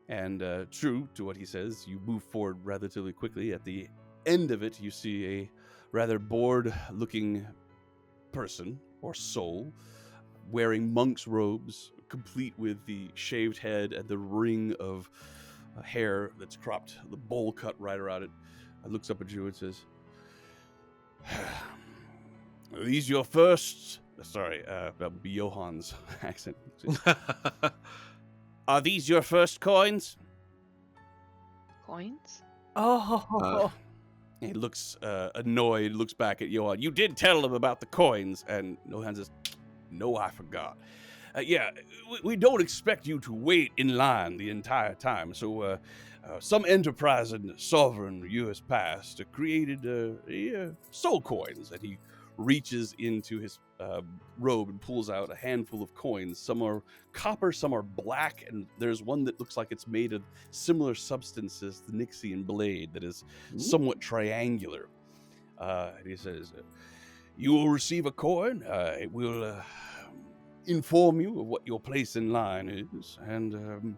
And true to what he says, you move forward relatively quickly. At the end of it, you see a rather bored-looking person, or soul, wearing monk's robes, complete with the shaved head and the ring of hair that's cropped, the bowl cut right around it. Looks up at you and says, are these your first... Sorry, that would be Johann's accent. Are these your first coins? Coins? oh, He looks annoyed, looks back at Johann. You did tell him about the coins. And Johann says, no, I forgot. We don't expect you to wait in line the entire time. So some enterprising sovereign years past created soul coins. And he reaches into his robe and pulls out a handful of coins. Some are copper, some are black, and there's one that looks like it's made of similar substances, the Nixian blade, that is somewhat triangular. And he says, you will receive a coin. It will inform you of what your place in line is, and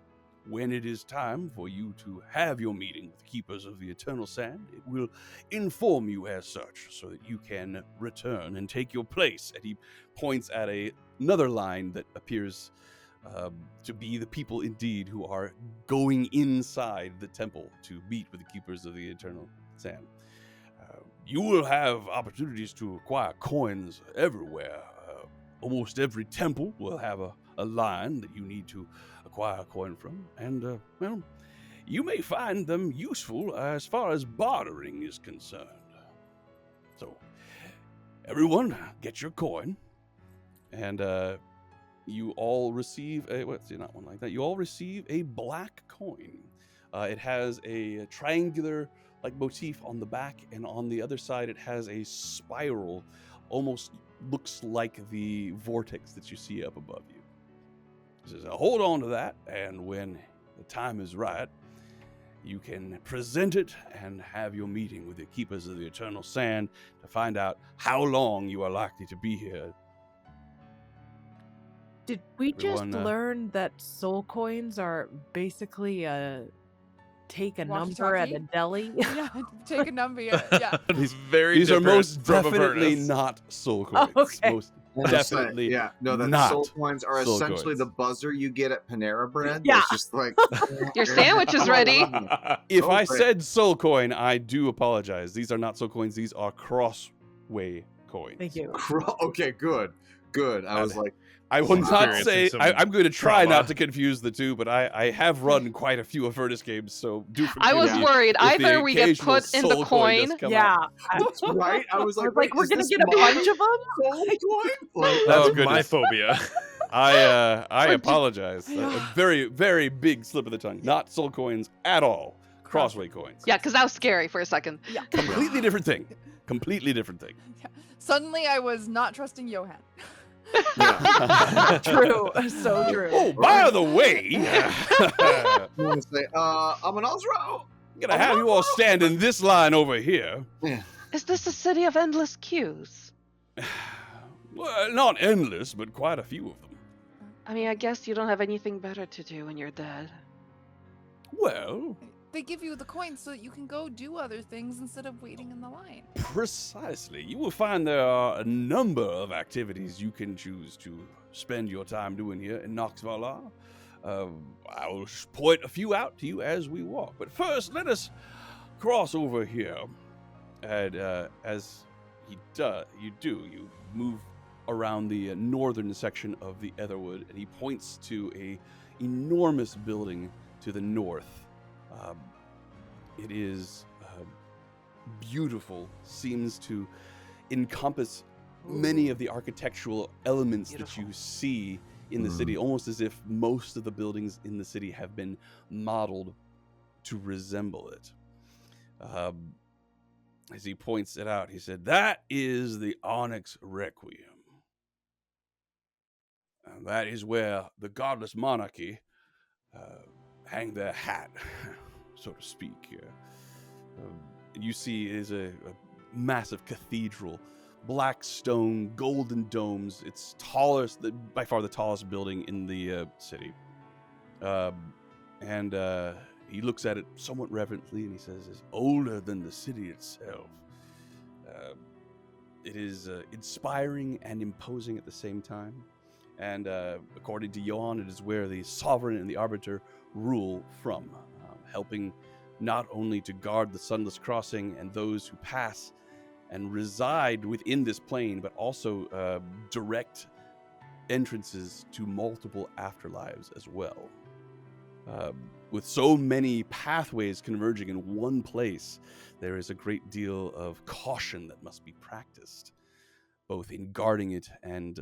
when it is time for you to have your meeting with the Keepers of the Eternal Sand, it will inform you as such so that you can return and take your place. And he points at another line that appears to be the people indeed who are going inside the temple to meet with the Keepers of the Eternal Sand. You will have opportunities to acquire coins everywhere. Almost every temple will have a line that you need to acquire a coin from, and, well, you may find them useful as far as bartering is concerned. So, everyone, get your coin, and, you all receive not one like that. You all receive a black coin. It has a triangular like motif on the back, and on the other side it has a spiral, almost looks like the vortex that you see up above you. He says, hold on to that, and when the time is right, you can present it and have your meeting with the Keepers of the Eternal Sand to find out how long you are likely to be here. Did we just Everyone, learn that soul coins are basically take a number at a Walkie-talkie? deli? Yeah, take a number. Yeah. Very These are different most from definitely Avernus. not soul coins. okay. Most Just saying, definitely yeah. No, that not soul coins are soul essentially coins. the buzzer you get at Panera Bread. Yeah. That's just like Your sandwich is ready. If I Okay. said soul coin, I do apologize. These are not soul coins. These are crossway coins. Thank you. Okay, good. I was like, I will not Experiencing say. some I'm going to try trauma. not to confuse the two, but I have run quite a few Avernus games, so do forgive I was me worried. if the Either we get occasional put in the soul coin does coin. come Yeah. out. that's right. I was I like, was like, wait, we're is gonna this get a my bunch of them? soul coin? Like, That's Oh, my goodness. phobia. I Or apologize. A very, very big slip of the tongue. Not soul coins at all. Crossway coins. Yeah, because that was scary for a second. Yeah. Completely different thing. Completely different thing. Suddenly, I was not trusting Johan. True. So true. Oh, by the way, I want to say, I'm an Osro. I'm gonna have you all stand in this line over here. Is this a city of endless queues? Well, not endless, but quite a few of them. I mean, I guess you don't have anything better to do when you're dead. Well, They give you the coins so that you can go do other things instead of waiting in the line. precisely. You will find there are a number of activities you can choose to spend your time doing here in Nox Valar. I will point a few out to you as we walk. But first, let us cross over here. And as you move around the northern section of the Etherwood, and he points to a enormous building to the north. It is beautiful, seems to encompass many of the architectural elements that Beautiful. you see in the city, almost as if most of the buildings in the city have been modeled to resemble it. As he points it out, he said, "That is the Onyx Requiem. And that is where the godless monarchy hang their hat, so to speak, here. You see is a massive cathedral, black stone, golden domes. It's by far the tallest building in the city. And he looks at it somewhat reverently, and he says, "It's older than the city itself." It is inspiring and imposing at the same time. And according to Johan, it is where the sovereign and the arbiter rule from, helping not only to guard the Sunless Crossing and those who pass and reside within this plane, but also direct entrances to multiple afterlives as well. With so many pathways converging in one place, there is a great deal of caution that must be practiced, both in guarding it and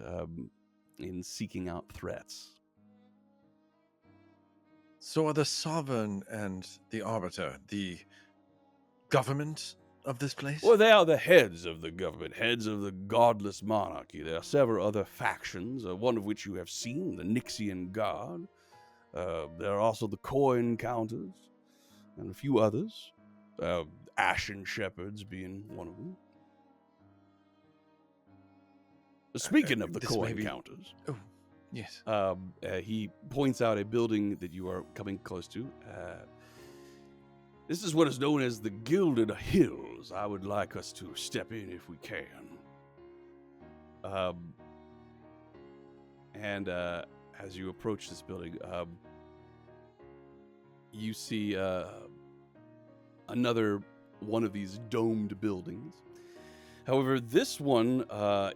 in seeking out threats. So are the sovereign and the arbiter the government of this place? Well, they are the heads of the government, heads of the godless monarchy. There are several other factions, one of which you have seen, the Nixian Guard. There are also the coin counters, and a few others. Ashen Shepherds being one of them. Speaking of the This may coin be- counters. Yes. He points out a building that you are coming close to. This is what is known as the Gilded Hills. I would like us to step in if we can. And as you approach this building, you see another one of these domed buildings. However, this one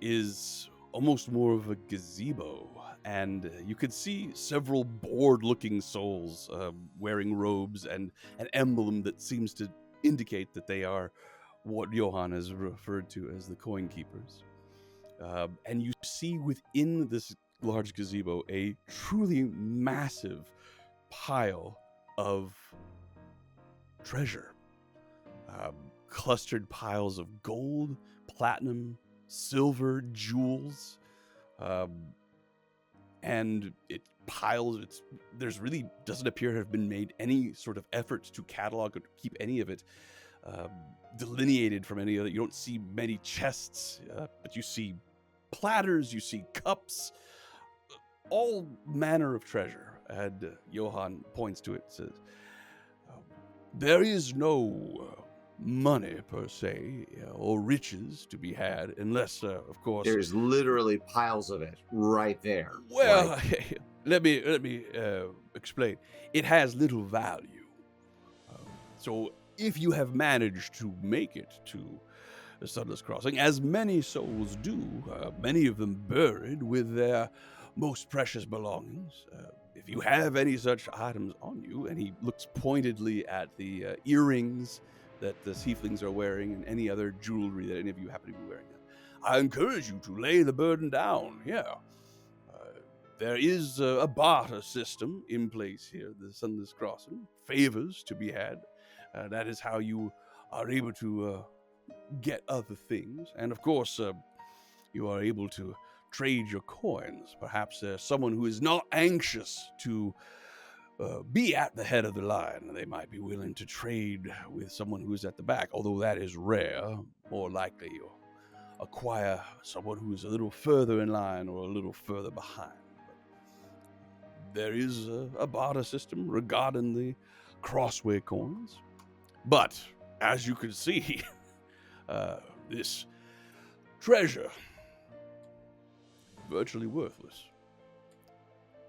is almost more of a gazebo, and you could see several bored-looking souls wearing robes and an emblem that seems to indicate that they are what Johann has referred to as the coin keepers. And you see within this large gazebo a truly massive pile of treasure. Clustered piles of gold, platinum, silver, jewels, and there's really doesn't appear to have been made any sort of effort to catalog or to keep any of it delineated from any other. You don't see many chests, but you see platters, you see cups, all manner of treasure. And Johann points to it, says, there is no money per se or riches to be had unless of course There's literally piles of it right there. well Like, let me explain. It has little value, so if you have managed to make it to the Sunless Crossing, as many souls do, many of them buried with their most precious belongings, if you have any such items on you, and he looks pointedly at the earrings that the tieflings are wearing and any other jewelry that any of you happen to be wearing, I encourage you to lay the burden down here. There is a barter system in place here, the Sunless Crossing, favors to be had. That is how you are able to get other things. And of course, you are able to trade your coins. Perhaps there's someone who is not anxious to be at the head of the line. They might be willing to trade with someone who is at the back, although that is rare. More likely you'll acquire someone who is a little further in line or a little further behind. But there is a barter system regarding the crossway coins. But, as you can see, this treasure, virtually worthless.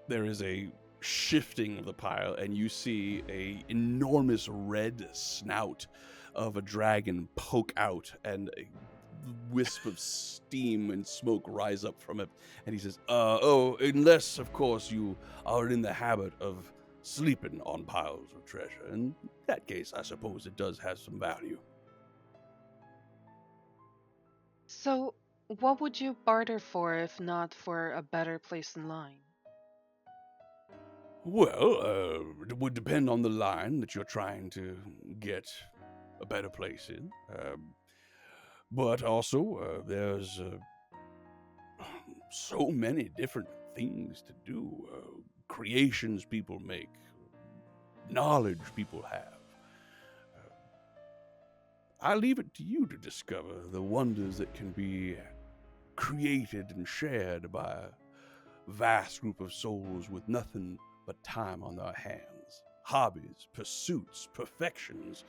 There is a shifting of the pile, and you see a enormous red snout of a dragon poke out, and a wisp of steam and smoke rise up from it. And he says, unless, of course, you are in the habit of sleeping on piles of treasure. In that case, I suppose it does have some value. So, what would you barter for if not for a better place in line? Well, it would depend on the line that you're trying to get a better place in. But also, there's so many different things to do. Creations people make, knowledge people have. I leave it to you to discover the wonders that can be created and shared by a vast group of souls with nothing but time on their hands. Hobbies, pursuits, perfections.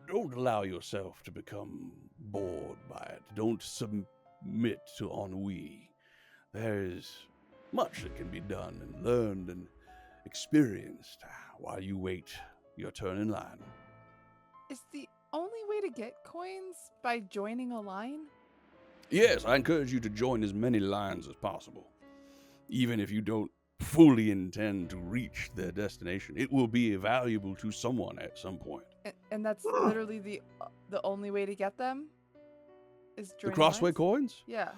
Don't allow yourself to become bored by it. Don't submit to ennui. There is much that can be done and learned and experienced while you wait your turn in line. Is the only way to get coins by joining a line? Yes, I encourage you to join as many lines as possible. Even if you don't fully intend to reach their destination, it will be valuable to someone at some point. And that's literally the only way to get them? Is The joining crossway lines? coins? Yeah.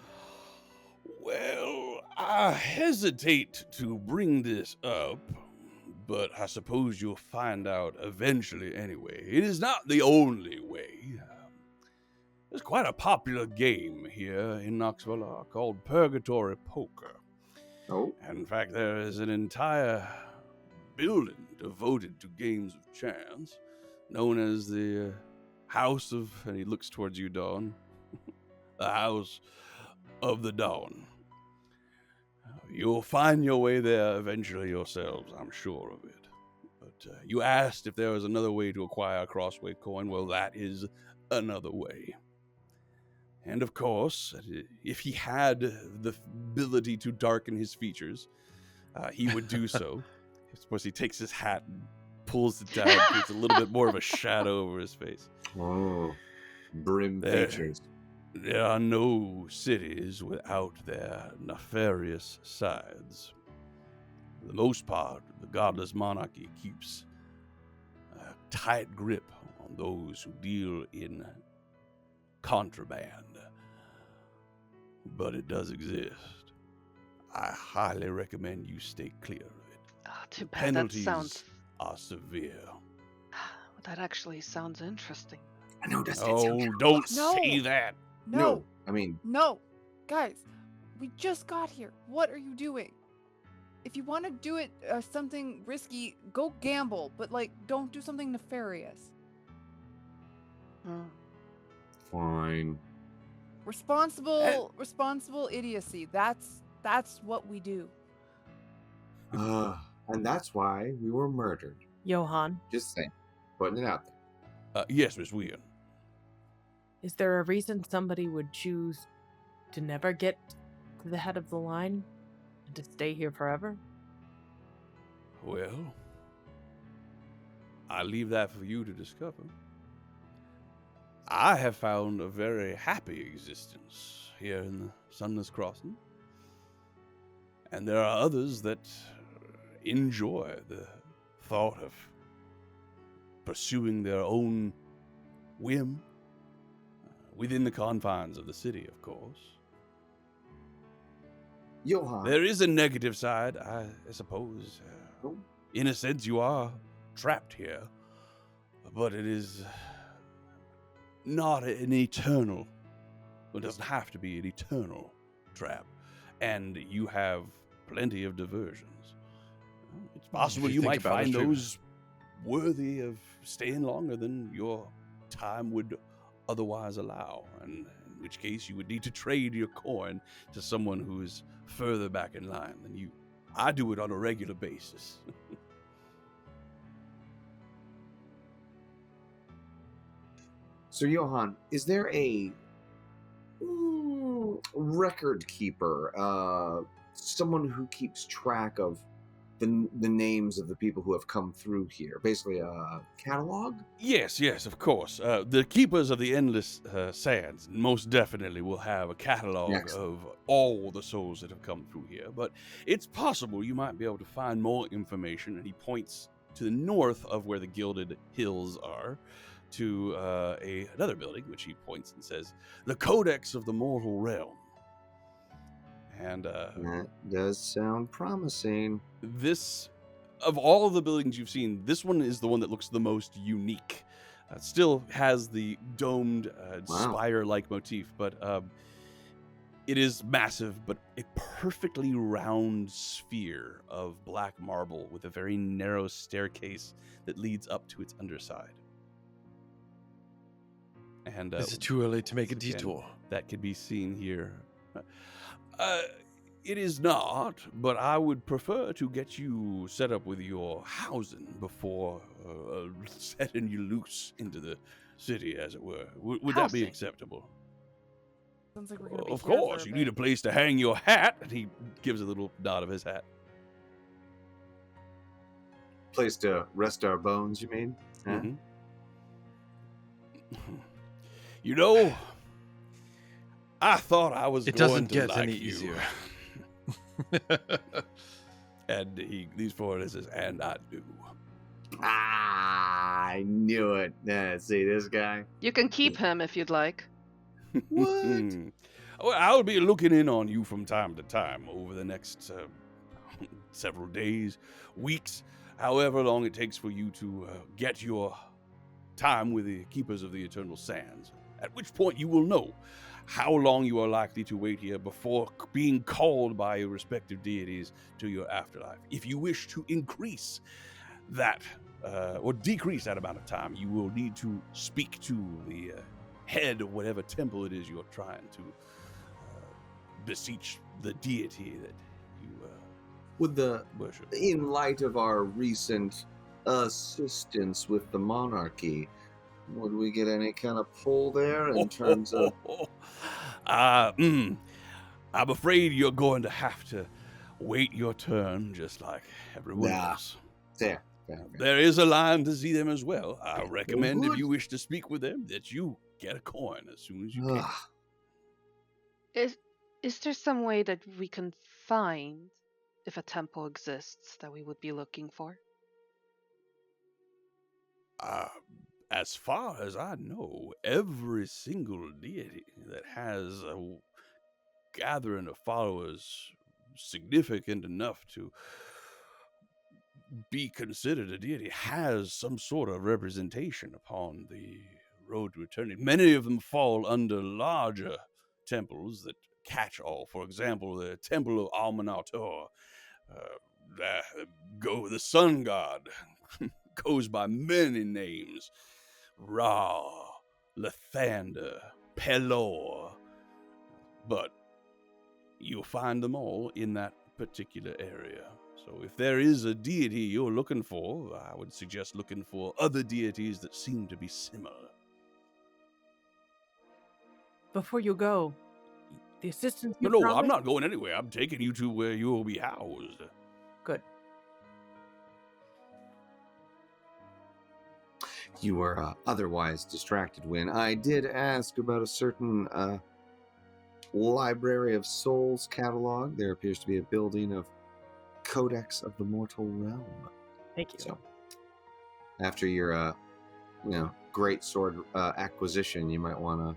Well, I hesitate to bring this up, but I suppose you'll find out eventually anyway. It is not the only way. There's quite a popular game here in Knoxville called Purgatory Poker. oh, And in fact, there is an entire building devoted to games of chance, known as the House of, and he looks towards you, Dawn, the House of the dawn. You'll find your way there eventually yourselves, I'm sure of it. But you asked if there was another way to acquire a crossway coin. Well, that is another way. And of course, if he had the ability to darken his features, he would do so. I suppose he takes his hat and pulls it down, creates a little bit more of a shadow over his face. Oh, brim features. There are no cities without their nefarious sides. For the most part, the godless monarchy keeps a tight grip on those who deal in contraband. But it does exist. I highly recommend you stay clear of it. Ah, too bad. Penalties That sounds. are severe. That actually sounds interesting. I know, doesn't it Oh, sound don't No. say that. No, I mean, no, guys, we just got here. What are you doing? If you want to do it something risky, go gamble, but like, don't do something nefarious. Hmm. fine. Responsible idiocy. That's what we do. And that's why we were murdered. Johan, Just saying. Putting it out there. Yes, Miss Whelan. is there a reason somebody would choose to never get to the head of the line and to stay here forever? Well, I leave that for you to discover. I have found a very happy existence here in the Sunless Crossing. And there are others that enjoy the thought of pursuing their own whim within the confines of the city, of course. Johan. There is a negative side, I suppose. In a sense, you are trapped here, but it is not an eternal, it doesn't have to be an eternal trap, and you have plenty of diversions. It's possible If you you might think about it, find too. those worthy of staying longer than your time would otherwise allow, and in which case you would need to trade your coin to someone who is further back in line than you. I do it on a regular basis. So, Johan, is there a record keeper, someone who keeps track of the names of the people who have come through here? Basically, a catalog? Yes, of course. The Keepers of the Endless Sands most definitely will have a catalog Excellent. of all the souls that have come through here, but it's possible you might be able to find more information, and he points to the north of where the Gilded Hills are, to another building, which he points and says, the Codex of the Mortal Realm. And That does sound promising. this, of all of the buildings you've seen, this one is the one that looks the most unique. It still has the domed spire-like motif, but it is massive, but a perfectly round sphere of black marble with a very narrow staircase that leads up to its underside. And Is it too early to make a once again, detour? that could be seen here. It is not, but I would prefer to get you set up with your housing before setting you loose into the city, as it were. Would that be Housing? acceptable? Sounds like we're gonna be Of here for course, a you need a bit. place to hang your hat. And he gives a little nod of his hat. Place to rest our bones, you mean? Huh? Mhm. You know, I thought I was It going doesn't to get like any you. easier. And he leans forward and says, and I do. I knew it. See this guy? You can keep him if you'd like. What? Well, I'll be looking in on you from time to time over the next several days, weeks, however long it takes for you to get your time with the Keepers of the Eternal Sands, at which point you will know how long you are likely to wait here before being called by your respective deities to your afterlife. If you wish to increase that or decrease that amount of time, you will need to speak to the head of whatever temple it is you're trying to beseech the deity that you With the worship. in light of our recent assistance with the monarchy, would we get any kind of pull there in terms of? I'm afraid you're going to have to wait your turn, just like everyone Nah. else. Fair. There is a line to see them as well. I recommend if good. you wish to speak with them that you get a coin as soon as you can. Is there some way that we can find if a temple exists that we would be looking for? As far as I know, every single deity that has a gathering of followers significant enough to be considered a deity has some sort of representation upon the road to eternity. Many of them fall under larger temples that catch all. For example, the Temple of Almanator, the sun god goes by many names: Ra, Lathander, Pelor. But you'll find them all in that particular area. So if there is a deity you're looking for, I would suggest looking for other deities that seem to be similar. Before you go, the assistance you No, I'm promised- not going anywhere. I'm taking you to where you will be housed. Good. You were otherwise distracted when I did ask about a certain Library of Souls catalog. There appears to be a building of Codex of the Mortal Realm. Thank you. So, after your, great sword acquisition, you might want to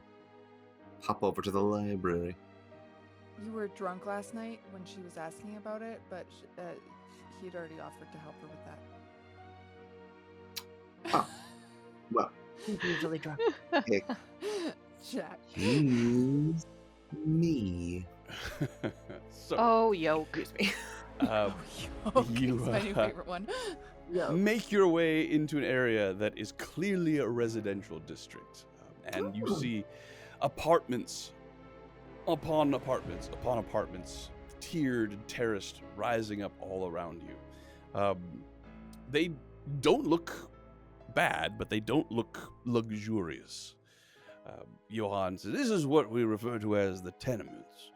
hop over to the library. You were drunk last night when she was asking about it, but he'd already offered to help her with that. Oh, well, He's usually drunk. Jack. excuse me. So, Oh, yoke. Excuse me. you, It's my new favorite one. make your way into an area that is clearly a residential district. And you see apartments upon apartments upon apartments, tiered and terraced, rising up all around you. They don't look bad, but they don't look luxurious. Johann says, this is what we refer to as the tenements.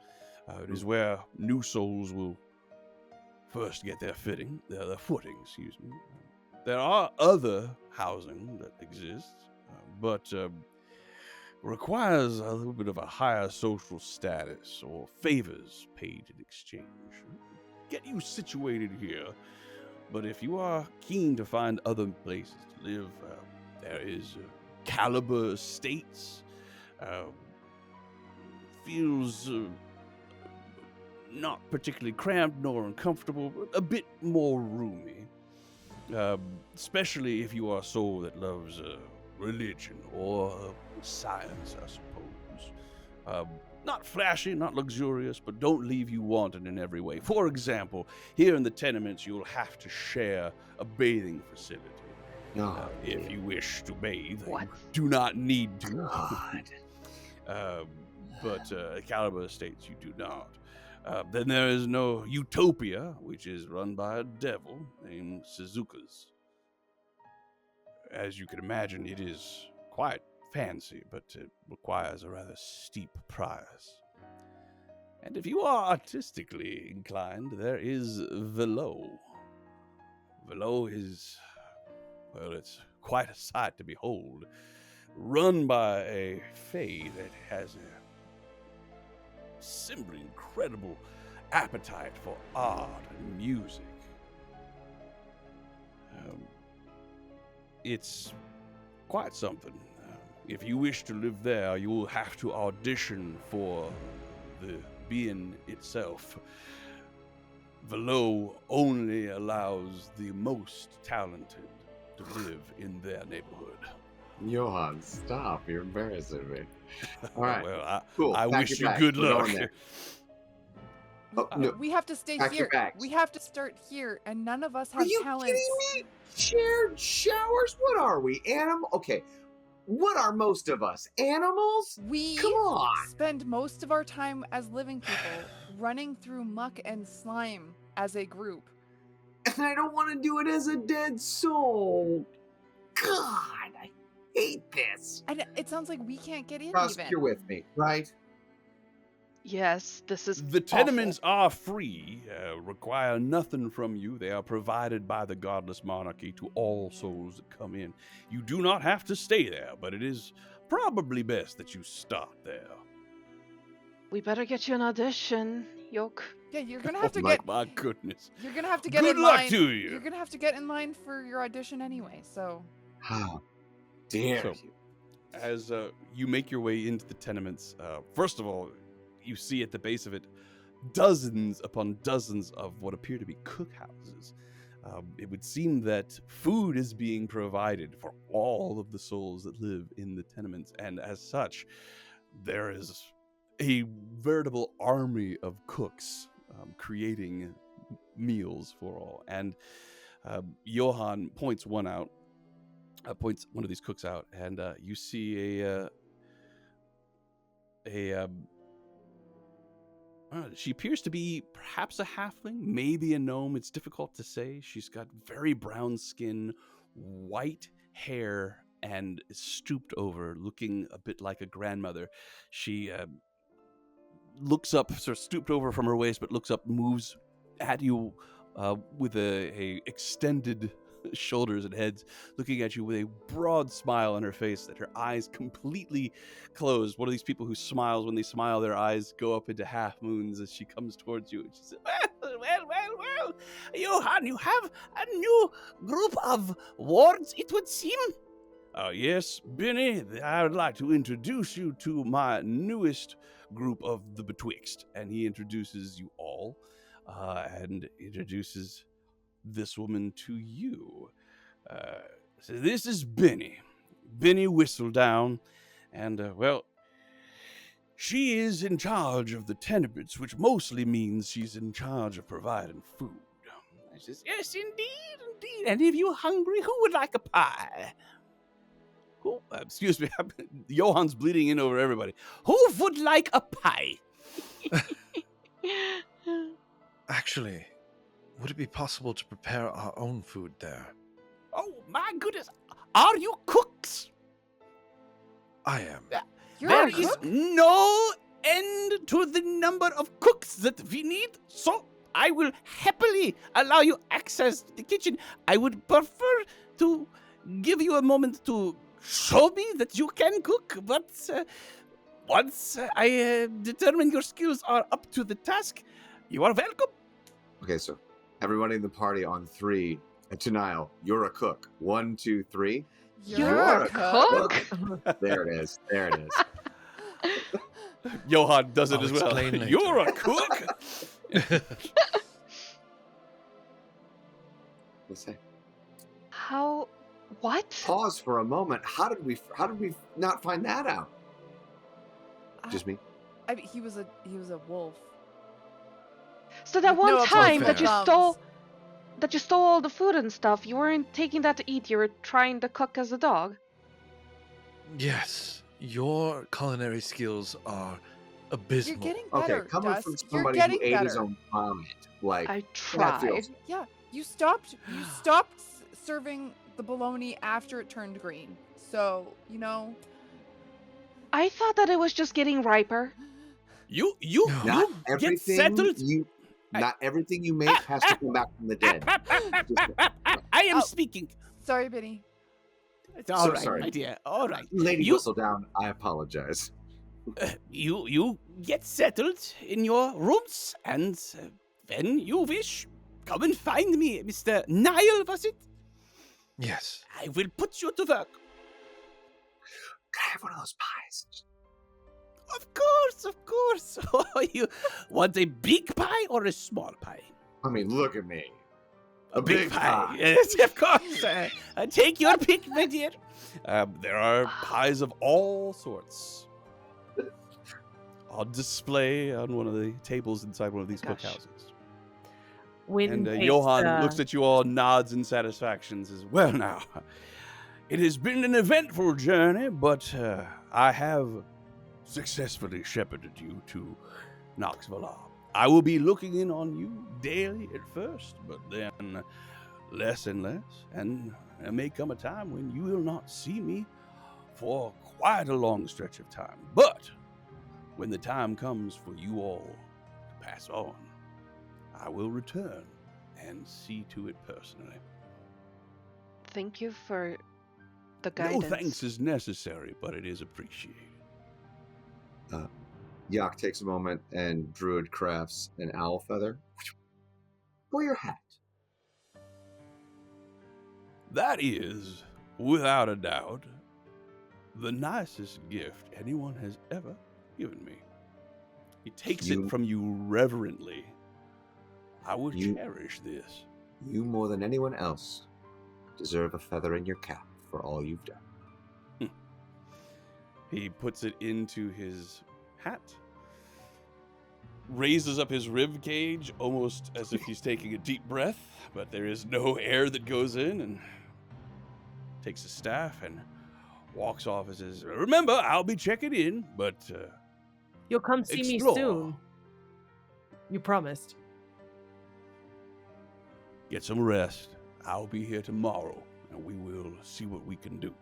It is where new souls will first get their footing. There are other housing that exists, but requires a little bit of a higher social status or favors paid in exchange. Get you situated here, but if you are keen to find other places to live, there is Caliber Estates. Feels not particularly cramped nor uncomfortable, but a bit more roomy. Especially if you are a soul that loves religion or science, I suppose. Not flashy, not luxurious, but don't leave you wanting in every way. For example, here in the tenements, you'll have to share a bathing facility. If you wish to bathe, What? you do not need to. God. But Caliber Estates, you do not. Then there is no Utopia, which is run by a devil named Suzuka's. As you can imagine, it is quite fancy, but it requires a rather steep price. And if you are artistically inclined, there is Velo. Velo is, well, it's quite a sight to behold. Run by a fae that has a simply incredible appetite for art and music. It's quite something. If you wish to live there, you will have to audition for the being itself. Velo only allows the most talented to live in their neighborhood. Johann, stop. You're embarrassing me. All right. Well, Cool. I Pack wish your you bags. good We're luck. going there. Oh, no. We have to stay Pack your here. bags. We have to start here, and none of us Are have you talents. kidding me? Shared showers? What are we? Animal? Okay. What are most of us? Animals? We Come on. spend most of our time as living people running through muck and slime as a group. And I don't want to do it as a dead soul. God, I hate this. And it sounds like we can't get in Tusk, even. you're with me, right? Yes, this is The tenements awful. are free, require nothing from you. They are provided by the godless monarchy to all souls that come in. You do not have to stay there, but it is probably best that you start there. We better get you an audition, Yoke. Yeah, you're gonna have to my, get. my goodness. You're gonna have to get Good in luck line. to you. You're gonna have to get in line for your audition anyway. So. How dare So- you? As you make your way into the tenements, first of all, you see at the base of it dozens upon dozens of what appear to be cookhouses. It would seem that food is being provided for all of the souls that live in the tenements, and as such, there is a veritable army of cooks creating meals for all. And Johann points one of these cooks out, and you see she appears to be perhaps a halfling, maybe a gnome. It's difficult to say. She's got very brown skin, white hair, and is stooped over, looking a bit like a grandmother. She looks up, sort of stooped over from her waist, but looks up, moves at you with a extended shoulders and heads, looking at you with a broad smile on her face, that her eyes completely closed. One of these people who smiles, when they smile, their eyes go up into half moons as she comes towards you. And she says, well, Johann, you have a new group of wards, it would seem. Yes, Benny, I would like to introduce you to my newest group of the Betwixt. And he introduces you all, and introduces this woman to you. So this is Benny Whistledown, and well, she is in charge of the tenements, which mostly means she's in charge of providing food. I says, yes, indeed, and if you're hungry, who would like a pie? Who, excuse me, Johann's bleeding in over everybody. Who would like a pie? Actually, would it be possible to prepare our own food there? Oh, my goodness. Are you cooks? I am. You're There a is cook? no end to the number of cooks that we need, so I will happily allow you access to the kitchen. I would prefer to give you a moment to show me that you can cook, but once I determine your skills are up to the task, you are welcome. Okay, so everybody in the party on 3. To Niall, you're a cook. 1, 2, 3. You're a cook? There it is. There it is. Johann does it I'll as well. explain later. You're a cook? Let's say. How? What? Pause for a moment. How did we not find that out? Just me. I mean, he was a wolf. So that With one no time opposing that you stole all the food and stuff, you weren't taking that to eat. You were trying to cook as a dog. Yes, your culinary skills are abysmal. You're getting Okay, better, coming Dust. from You're somebody who getting ate his better. own vomit, like I that tried. feels- Yeah, you stopped serving the bologna after it turned green. So, I thought that it was just getting riper. You Not get everything settled. not everything you make has to come back from the dead. I am Oh. speaking. sorry, Benny. It's all So right, sorry. my dear. All right. Lady You- Whistledown, I apologize. You get settled in your rooms, and when you wish, come and find me, Mr. Niall, was it? Yes. I will put you to work. Can I have one of those pies? Of course, of course. Oh, you want a big pie or a small pie? I mean, look at me. A big pie. Yes, of course. Take your pick, my dear. There are pies of all sorts on display on one of the tables inside one of these Gosh. cookhouses. We And didn't taste, Johann looks at you all, nods in satisfaction, says, well, now, It has been an eventful journey, but I have successfully shepherded you to Knoxville. I will be looking in on you daily at first, but then less and less, and there may come a time when you will not see me for quite a long stretch of time. But when the time comes for you all to pass on, I will return and see to it personally. Thank you for the guidance. No thanks is necessary, but it is appreciated. Yak takes a moment and Druid crafts an owl feather for your hat. That is, without a doubt, the nicest gift anyone has ever given me. He takes it from you reverently. I will cherish this. You, more than anyone else, deserve a feather in your cap for all you've done. He puts it into his hat, raises up his rib cage almost as if he's taking a deep breath, but there is no air that goes in, and takes his staff and walks off and says, "Remember, I'll be checking in, but You'll come see explore. me soon. You promised. Get some rest. I'll be here tomorrow, and we will see what we can do."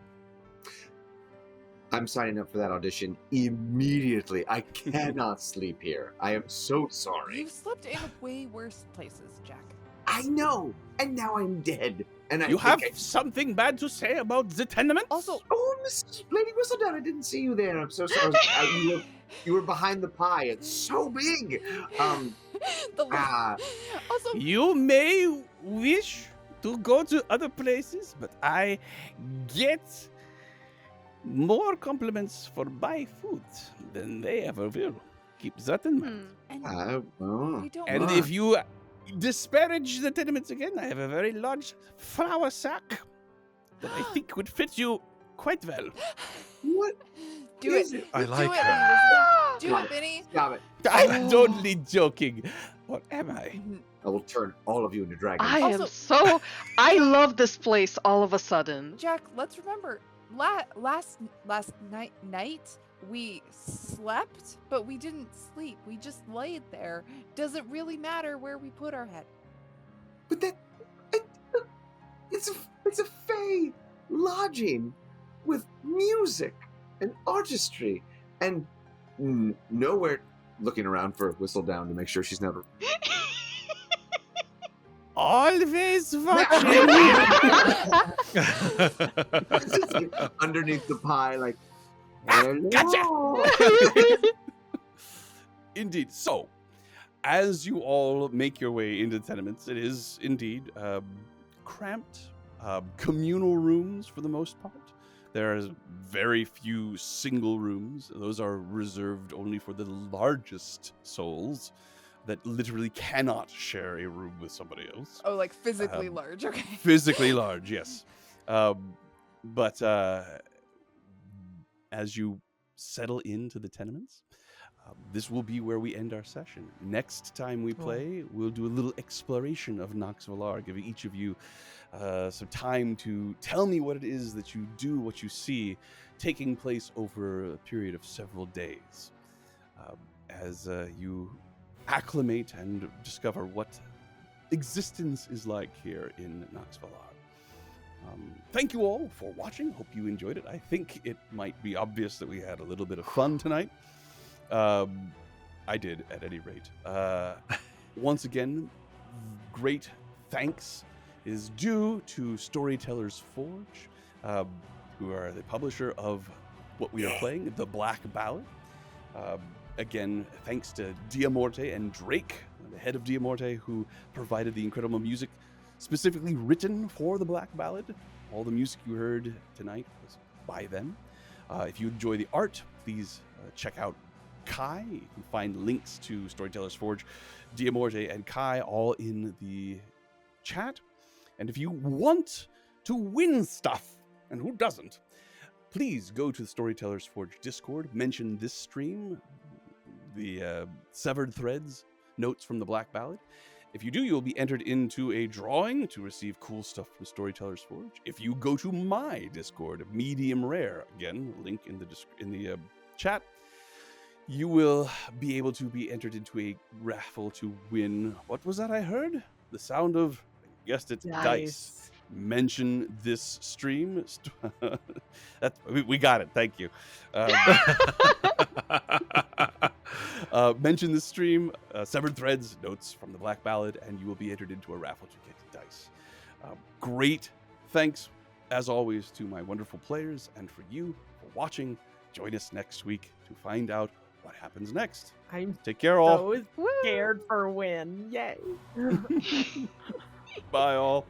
I'm signing up for that audition immediately. I cannot sleep here. I am so sorry. You've slept in way worse places, Jack. I know, and now I'm dead. And You have something bad to say about the tenement? Also, Oh, Miss Lady Whistledown, I didn't see you there. I'm so sorry. You were behind the pie. It's so big. Also, You may wish to go to other places, but I get more compliments for my food than they ever will. Keep that in mind. we don't And want- if you disparage the tenements again, I have a very large flour sack that I think would fit you quite well. What? do is it. I like do that. it, Elizabeth. Do it, Benny. Stop it. I'm totally joking. Or am I? I will turn all of you into dragons. I love this place all of a sudden. Jack, let's remember, last night we slept, but we didn't sleep. We just laid there. Does it really matter where we put our head? But it's a fey lodging with music and artistry and nowhere. Looking around for Whistledown to make sure she's never. Always watching. Underneath the pie, like. Gotcha. Indeed. So, as you all make your way into the tenements, it is indeed cramped, communal rooms for the most part. There's very few single rooms. Those are reserved only for the largest souls that literally cannot share a room with somebody else. Oh, like physically large. Okay. Physically large, yes. But as you settle into the tenements, this will be where we end our session. Next time we play, we'll do a little exploration of Knoxville, giving each of you some time to tell me what it is that you do, what you see, taking place over a period of several days. As you acclimate and discover what existence is like here in Knoxville. Thank you all for watching. Hope you enjoyed it. I think it might be obvious that we had a little bit of fun tonight. I did, at any rate. Once again, great thanks is due to Storytellers Forge, who are the publisher of what we are playing, the Black Ballad. Again, thanks to Diamorte and Drake, the head of Diamorte, who provided the incredible music specifically written for the Black Ballad. All the music you heard tonight was by them. If you enjoy the art, please check out Kai. You can find links to Storytellers Forge, Diamorte, and Kai all in the chat. And if you want to win stuff, and who doesn't, please go to the Storytellers Forge Discord, mention this stream, the Severed Threads notes from the Black Ballad, If you do, you'll be entered into a drawing to receive cool stuff from Storyteller's Forge. If you go to my Discord, Medium Rare, again, link in the chat, you will be able to be entered into a raffle to win. What was that I heard? The sound of, I guessed it's dice. Mention this stream. We got it. Thank you. Mention this stream, Severed Threads, notes from the Black Ballad, and you will be entered into a raffle to get dice. Great thanks, as always, to my wonderful players and for you for watching. Join us next week to find out what happens next. I'm Take care, all. so scared for win. Yay. Bye, all.